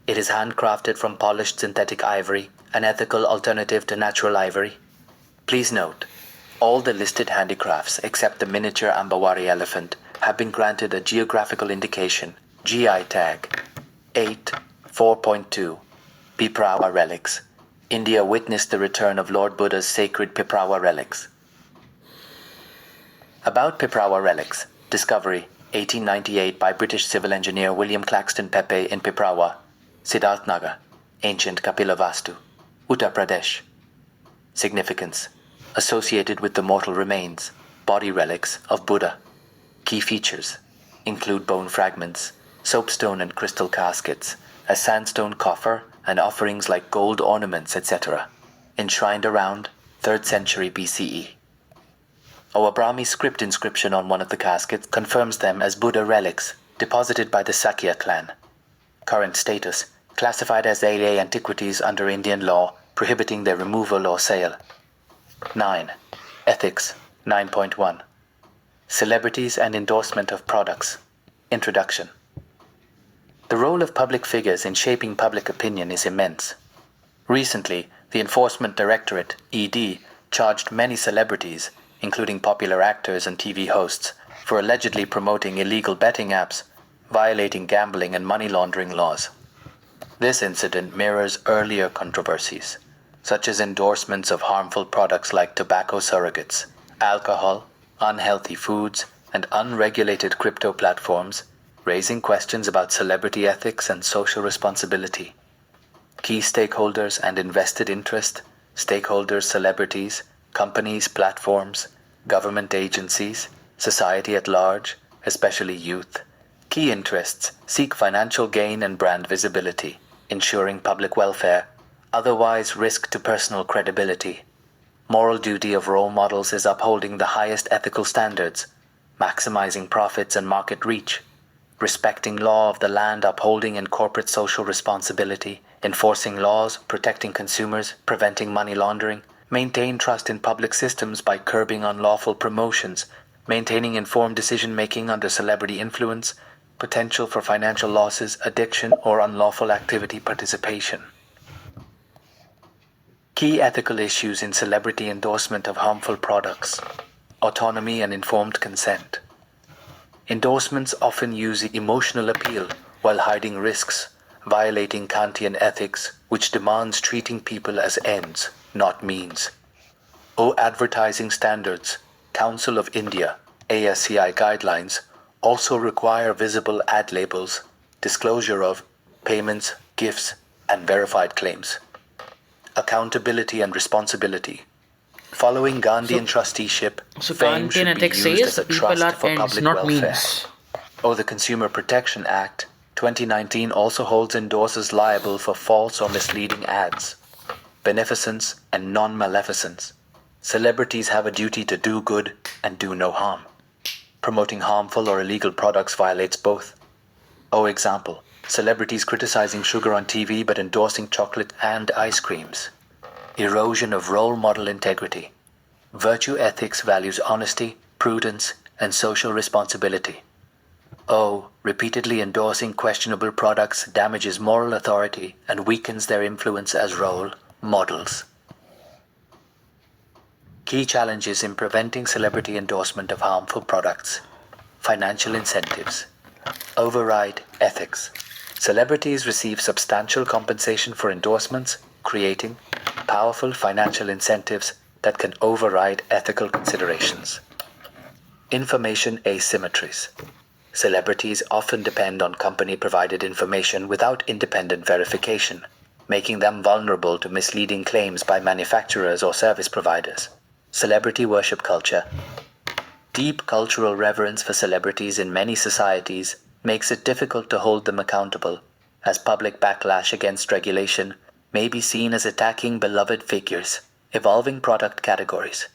It is handcrafted from polished synthetic ivory, an ethical alternative to natural ivory. Please note, all the listed handicrafts except the miniature Ambawari elephant have been granted a geographical indication, GI tag. 8. 4.2. Piprawa relics. India witnessed the return of Lord Buddha's sacred Piprawa relics. About Piprawa relics. Discovery, 1898 by British civil engineer William Claxton Pepe in Piprawa, Siddharthnagar, ancient Kapilavastu, Uttar Pradesh. Significance. Associated with the mortal remains, body relics of Buddha. Key features include bone fragments, soapstone and crystal caskets, a sandstone coffer, and offerings like gold ornaments, etc., enshrined around 3rd century BCE. A Brahmi script inscription on one of the caskets confirms them as Buddha relics deposited by the Sakya clan. Current status, classified as alien antiquities under Indian law, prohibiting their removal or sale. 9. Ethics, 9.1. Celebrities and endorsement of products. Introduction. The role of public figures in shaping public opinion is immense. Recently, the Enforcement Directorate, ED, charged many celebrities, including popular actors and TV hosts, for allegedly promoting illegal betting apps, violating gambling and money laundering laws. This incident mirrors earlier controversies, such as endorsements of harmful products like tobacco surrogates, alcohol, unhealthy foods, and unregulated crypto platforms, raising questions about celebrity ethics and social responsibility. Key stakeholders and invested interest, stakeholders, celebrities, companies, platforms, government agencies, society at large, especially youth. Key interests seek financial gain and brand visibility, ensuring public welfare, otherwise risk to personal credibility. Moral duty of role models is upholding the highest ethical standards, maximizing profits and market reach, respecting law of the land, upholding and corporate social responsibility, enforcing laws, protecting consumers, preventing money laundering, maintain trust in public systems by curbing unlawful promotions, maintaining informed decision-making under celebrity influence, potential for financial losses, addiction, or unlawful activity participation. Key ethical issues in celebrity endorsement of harmful products. Autonomy and informed consent. Endorsements often use emotional appeal while hiding risks, violating Kantian ethics, which demands treating people as ends, not means. Advertising standards, Council of India, ASCI guidelines, also require visible ad labels, disclosure of payments, gifts, and verified claims. Accountability and responsibility. Following Gandhian trusteeship, So fame Kantian should be ethics used says as a people trust are for ends, public not welfare. means. The Consumer Protection Act 2019 also holds endorsers liable for false or misleading ads. Beneficence and non-maleficence. Celebrities have a duty to do good and do no harm. Promoting harmful or illegal products violates both. Example, celebrities criticizing sugar on TV but endorsing chocolate and ice creams. Erosion of role model integrity. Virtue ethics values honesty, prudence, and social responsibility. Repeatedly endorsing questionable products damages moral authority and weakens their influence as role models. Key challenges in preventing celebrity endorsement of harmful products. Financial incentives. Override ethics. Celebrities receive substantial compensation for endorsements, creating powerful financial incentives that can override ethical considerations. Information asymmetries. Celebrities often depend on company-provided information without independent verification, making them vulnerable to misleading claims by manufacturers or service providers. Celebrity worship culture. Deep cultural reverence for celebrities in many societies makes it difficult to hold them accountable, as public backlash against regulation may be seen as attacking beloved figures. Evolving product categories.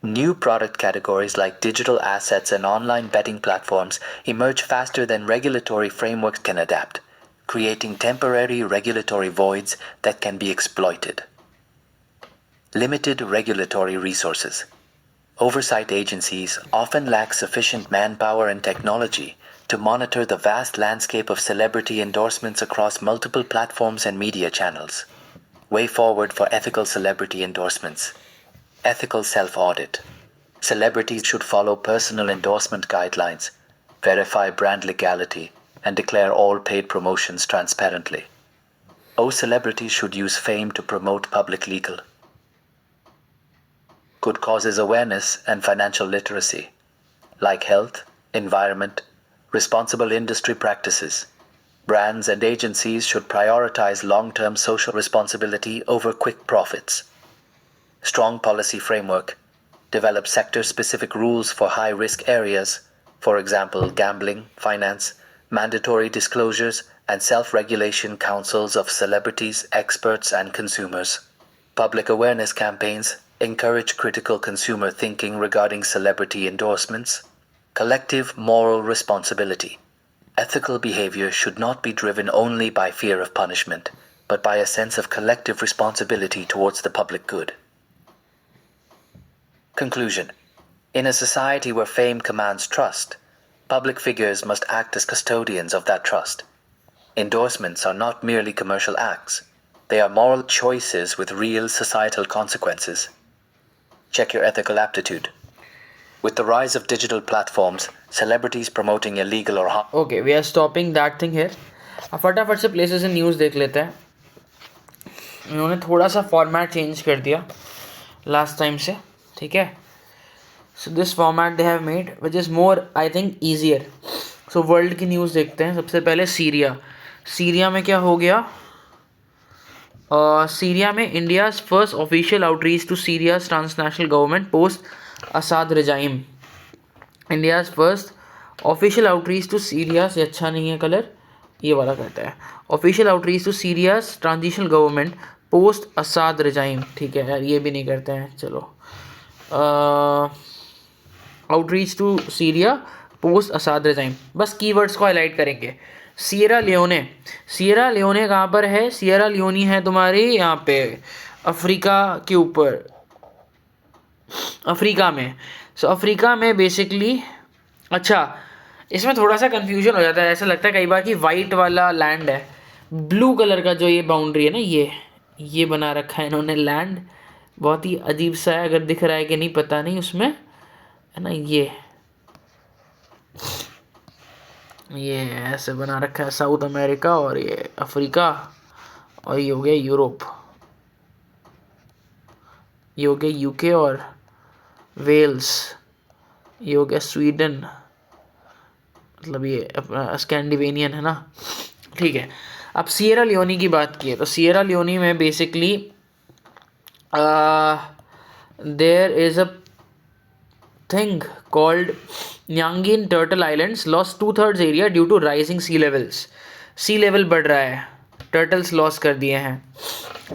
New product categories like digital assets and online betting platforms emerge faster than regulatory frameworks can adapt, creating temporary regulatory voids that can be exploited. Limited regulatory resources. Oversight agencies often lack sufficient manpower and technology to monitor the vast landscape of celebrity endorsements across multiple platforms and media channels. Way forward for ethical celebrity endorsements. Ethical self-audit. Celebrities should follow personal endorsement guidelines, verify brand legality, and declare all paid promotions transparently. Celebrities should use fame to promote public legal. Good causes awareness and financial literacy, like health, environment, responsible industry practices. Brands and agencies should prioritize long-term social responsibility over quick profits. Strong policy framework. Develop sector-specific rules for high-risk areas, for example, gambling, finance, mandatory disclosures, and self-regulation councils of celebrities, experts, and consumers. Public awareness campaigns encourage critical consumer thinking regarding celebrity endorsements. Collective moral responsibility. Ethical behavior should not be driven only by fear of punishment, but by a sense of collective responsibility towards the public good. Conclusion. In a society where fame commands trust, public figures must act as custodians of that trust. Endorsements are not merely commercial acts. They are moral choices with real societal consequences. Check your ethical aptitude. With the rise of digital platforms, celebrities promoting illegal or harmful. Okay, we are stopping that thing here. अब फटाफट से places in news देख लेते हैं. इन्होंने थोड़ा सा format change कर दिया लास्ट टाइम से, ठीक है. So this format they have made which is more I think easier. So world की न्यूज़ देखते हैं. सबसे पहले सीरिया में क्या हो गया. सीरिया में India's first official outreach to Syria's transnational government post Assad regime. India's first official outreach to Syria's. ये अच्छा नहीं है कलर, ये वाला कहता है. Official outreach to Syria's transitional government post Assad regime. ठीक है यार, ये भी नहीं करते हैं. चलो, outreach to Syria post Assad regime. बस कीवर्ड्स को हाईलाइट करेंगे. सियरा लियोने कहाँ पर है. सियरा लियोनी है तुम्हारी यहाँ पे अफ्रीका के ऊपर, अफ्रीका में. सो अफ्रीका में बेसिकली, अच्छा इसमें थोड़ा सा कन्फ्यूजन हो जाता है. ऐसा लगता है कई बार कि वाइट वाला लैंड है, ब्लू कलर का जो ये बाउंड्री है ना, ये बना रखा है इन्होंने लैंड. बहुत ही अजीब सा है, अगर दिख रहा है कि नहीं पता नहीं, उसमें है ना ये ऐसे बना रखा है साउथ अमेरिका, और ये अफ्रीका, और ये हो गया यूरोप, ये हो गया यूके और वेल्स, ये हो गया स्वीडन, मतलब ये स्कैंडिनेवियन है ना. ठीक है, अब सिएरा लियोनी की बात की है तो सिएरा लियोनी में basically there is a thing called Nyangai turtle islands lost 2/3 area due to rising sea levels. Sea level बढ़ रहा है, टर्टल्स लॉस कर दिए हैं.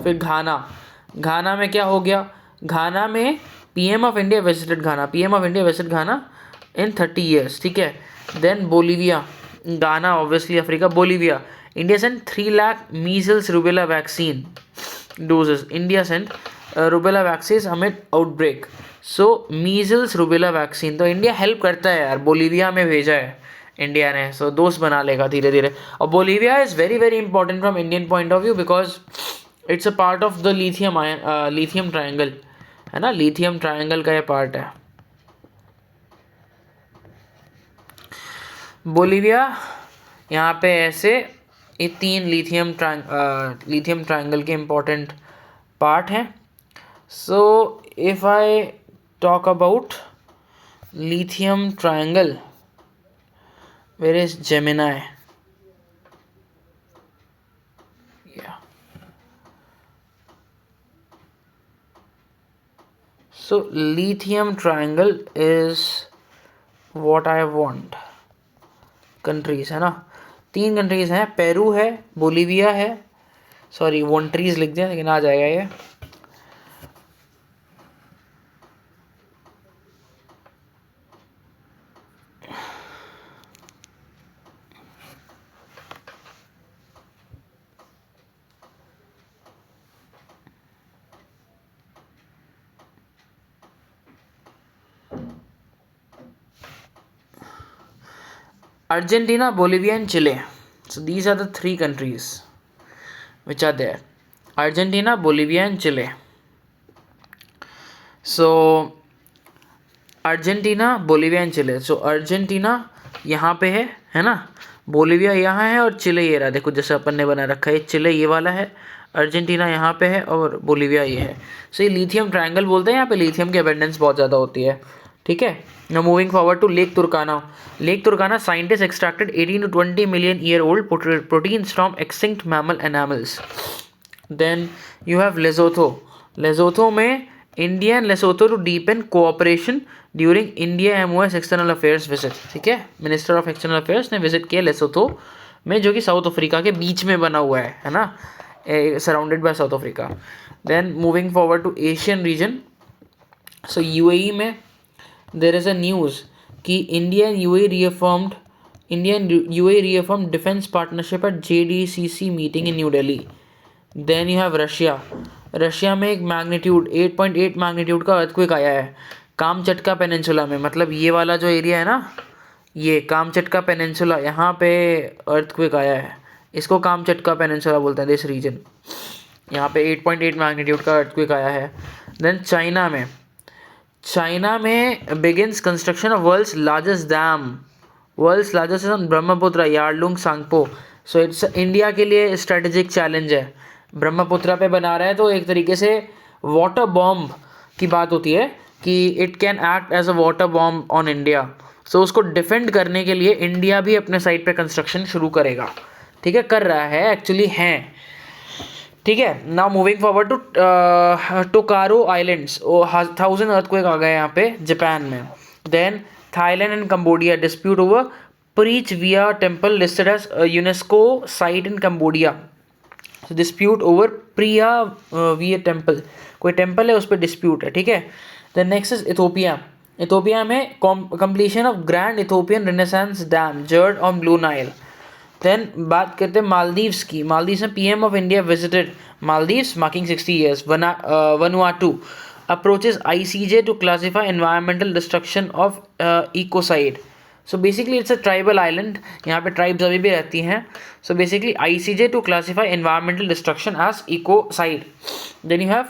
फिर घाना में क्या हो गया, घाना में PM of India visited Ghana in 30 years. ठीक है. देन बोलीविया, गाना obviously Africa. Bolivia, India Saint 3 lakh measles rubella vaccine doses. India Saint rubella vaccine amid outbreak. सो मीजल्स रूबेला वैक्सीन तो इंडिया हेल्प करता है यार, बोलीविया में भेजा है इंडिया ने. सो दोस्त बना लेगा धीरे धीरे. और Bolivia is very very important from Indian point of view because it's a part of the lithium triangle है ना, लिथियम ट्रायंगल का ये पार्ट है बोलीविया. यहाँ पे ऐसे ये 3 लिथियम ट्रायंगल के इम्पॉर्टेंट पार्ट हैं. So if I talk about lithium triangle, where is Gemini? Yeah. So lithium triangle is what I want. Countries है ना, 3 कंट्रीज हैं. पेरू है, बोलीविया है, सॉरी वॉन्ट्रीज लिख दिया लेकिन आ जाएगा ये. Argentina, Bolivia and Chile. So these are the 3 countries which are there. Argentina, Bolivia and Chile. So Argentina, Bolivia and Chile. So Argentina यहाँ पे है ना, बोलीविया यहाँ है और चिले ये रहा. देखो जैसे अपन ने बना रखा है, चिले ये वाला है, अर्जेंटीना यहाँ पे है और बोलीविया ये है. सो ये लिथियम ट्रायंगल बोलते हैं. यहाँ पे लिथियम की अबेंडेंस बहुत ज़्यादा होती है. ठीक है. Now moving forward to Lake Turkana. Lake Turkana, scientists extracted 18 to 20 million year old proteins from extinct mammal animals. Then you have Lesotho. Lesotho में India and Lesotho to deepen cooperation during India MOS external affairs visit. ठीक है. Minister of external affairs ने visit किया Lesotho में, जो कि south Africa के बीच में बना हुआ है ना, surrounded by South Africa. Then moving forward to Asian region. So UAE में there is a news कि India and UAE reaffirmed defense partnership at JDCC meeting in New Delhi. Then you have Russia में एक magnitude 8.8 magnitude का earthquake आया है Kamchatka peninsula में. मतलब ये वाला जो एरिया है ना, ये कामचटका पेनिनसुला, यहाँ पे अर्थक्वेक आया है. इसको कामचटका पेनिनसुला बोलते हैं, दिस रीजन. यहाँ पे 8.8 मैग्नीट्यूड का अर्थक्वेक आया है. देन चाइना में begins construction of world's largest dam Brahmaputra Yarlung Tsangpo. So it's India के लिए स्ट्रेटेजिक चैलेंज है. ब्रह्मपुत्र पे बना रहा है तो एक तरीके से वाटर बॉम्ब की बात होती है कि it can act as a water bomb on India. So उसको डिफेंड करने के लिए इंडिया भी अपने साइड पे कंस्ट्रक्शन शुरू करेगा. ठीक है, कर रहा है एक्चुअली है. ठीक है. Now moving forward to Tokara islands. 1000 earthquake आ गए यहाँ पे जापान में. Then Thailand and Cambodia dispute over Preah Vihear temple listed as UNESCO site in Cambodia. Dispute over Preah Vihear temple, कोई टेम्पल है उस पर डिस्प्यूट है. ठीक है. देन नेक्स्ट इज इथोपिया में completion of grand Ethiopian renaissance dam GERD on Blue Nile. Then बात करते हैं मालदीव्स की. मालदीव्स में PM of India visited Maldives marking 60 years. Vanuatu approaches ICJ to classify environmental destruction of ecocide. So basically it's a tribal island, यहाँ पे tribes अभी भी रहती हैं. So basically ICJ to classify environmental destruction as ecocide. Then you have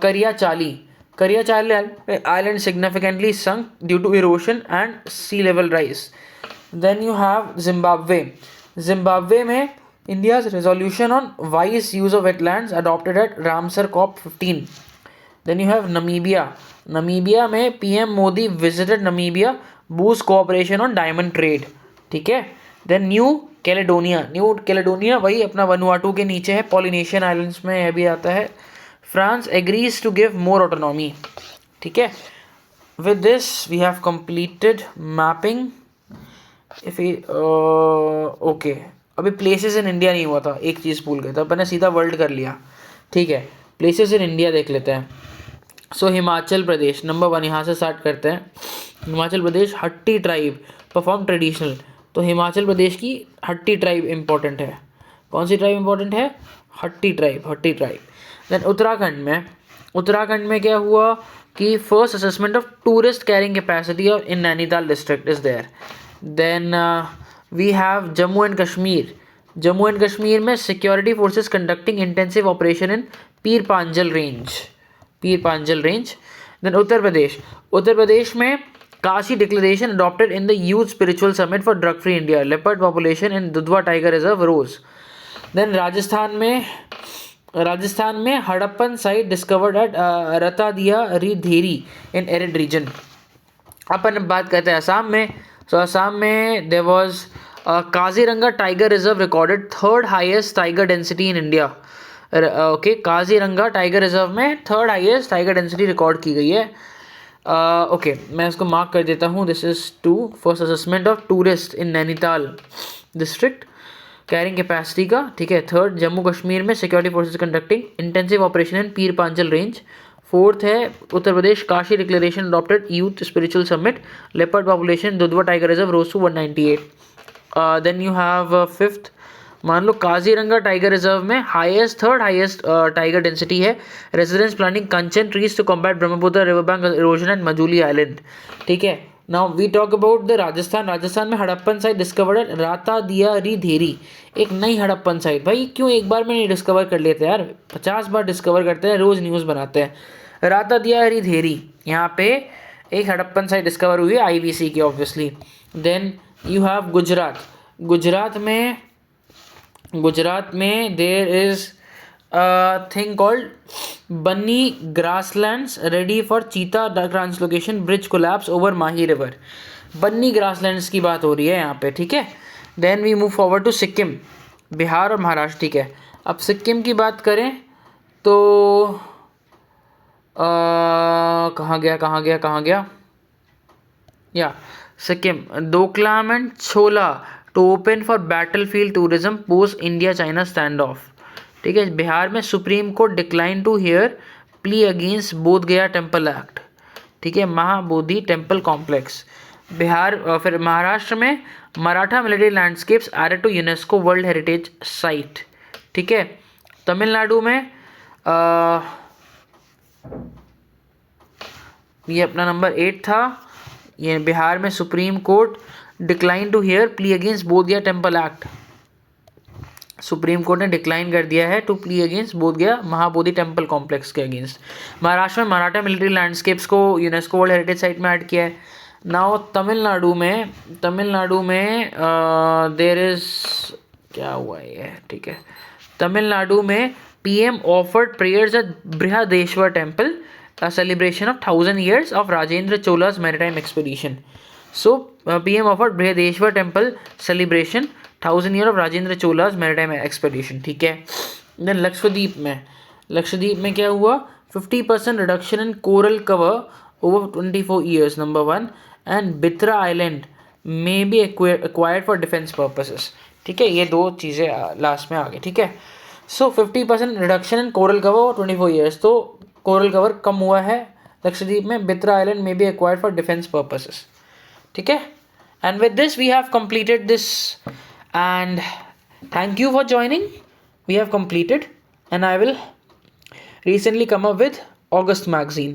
करियाचाली island significantly sunk due to erosion and sea level rise. Then you have Zimbabwe में India's resolution on wise use of wetlands adopted at Ramsar COP15. Then you have Namibia में PM Modi visited Namibia, boost cooperation on diamond trade. ठीक है. Then new Caledonia वही अपना Vanuatu के नीचे है, Polynesian islands में यह भी आता है. France agrees to give more autonomy. ठीक है. With this we have completed mapping. If okay, अभी प्लेसेस इन इंडिया नहीं हुआ था, एक चीज़ भूल गए थे, मैंने सीधा वर्ल्ड कर लिया. ठीक है, प्लेसेस इन इंडिया देख लेते हैं. सो हिमाचल प्रदेश नंबर 1, यहाँ से स्टार्ट करते हैं. हिमाचल प्रदेश हट्टी ट्राइब परफॉर्म ट्रेडिशनल. तो हिमाचल प्रदेश की हट्टी ट्राइब इंपॉर्टेंट है. कौन सी ट्राइब इंपॉर्टेंट है? हट्टी ट्राइब. देन उत्तराखंड में क्या हुआ कि first assessment of tourist carrying capacity of in Nainital district is there. Then we have Jammu and Kashmir में security forces conducting intensive operation in Pir Panjal range. Then Uttar Pradesh में Kashi declaration adopted in the youth spiritual summit for drug free India. Leopard population in Dudhwa tiger reserve rose. Then Rajasthan में Harappan site discovered at Ratadiya Ridheri in arid region. अपन बात करते हैं असम में. So Assam में there was Kaziranga tiger reserve recorded third highest tiger density in India. Okay, Kaziranga tiger reserve में third highest tiger density record की गई है. ओके, मैं इसको मार्क कर देता हूँ. This is two first assessment of tourist in Nainital district carrying capacity का. ठीक है. थर्ड, जम्मू कश्मीर में security forces conducting intensive operation in Pir Panjal range. Fourth है Uttar Pradesh Kashi declaration adopted youth spiritual summit. Leopard population Dudhwa tiger reserve rose to 198. Then you have fifth, मान लो Kaziranga tiger reserve में third highest tiger density है. Residents planting Kanchan trees to combat Brahmaputra river bank erosion and Majuli island. ठीक है. Now we talk about the Rajasthan में Harappan site discovered राता दिया रिधेरी. एक नई हड़प्पन साइट. भाई क्यों एक बार में नहीं डिस्कवर कर लेते यार, 50 बार डिस्कवर करते हैं, रोज न्यूज़ बनाते हैं. राता दिया रिधेरी, यहाँ पे एक हड़प्पन साइट डिस्कवर हुई है IBC की obviously. Then you have Gujarat में there is thing called Banni grasslands ready for cheetah translocation. Bridge collapse over Mahi river. Banni grasslands की बात हो रही है यहाँ पे. ठीक है. Then we move forward to Sikkim, Bihar और महाराष्ट्र. ठीक है. अब सिक्किम की बात करें तो कहाँ गया या Sikkim. Doklam and Chola to open for battlefield tourism post India China standoff. ठीक है. बिहार में supreme court decline to hear plea against Bodh Gaya temple act. ठीक है. Mahabodhi temple complex. फिर महाराष्ट्र में Maratha military landscapes added to UNESCO world heritage site. ठीक है. तमिलनाडु में ये अपना नंबर 8 था. ये बिहार में supreme court decline to hear plea against Bodh Gaya temple act. Supreme court ने डिक्लाइन कर दिया है to plea against Bodh Gaya Mahabodhi temple complex के अगेंस्ट. महाराष्ट्र में मराठा मिलिट्री लैंडस्केप्स को यूनेस्को वर्ल्ड हेरिटेज साइट में ऐड किया है. नाउ तमिलनाडु में देयर इज क्या हुआ है. ठीक है. तमिलनाडु में PM offered prayers at Brihadeeswara temple, a celebration of 1000 years of Rajendra Chola's maritime expedition. So PM offered Brihadeshwar temple celebration 1000 year of Rajendra Chola's maritime expedition. ठीक है. Then लक्षद्वीप में क्या हुआ? 50% reduction in coral cover over 24 years, number 1, and Bitra Island may be acquired for defense purposes. ठीक है. ये दो चीज़ें लास्ट में आ गई. ठीक है. So 50% reduction in coral cover over 24 years. तो कोरल कवर कम हुआ है लक्षद्वीप में. बित्रा आइलैंड में be acquired for defence purposes. ठीक है. And with this we have completed this and thank you for joining. We have completed and I will recently come up with August magazine.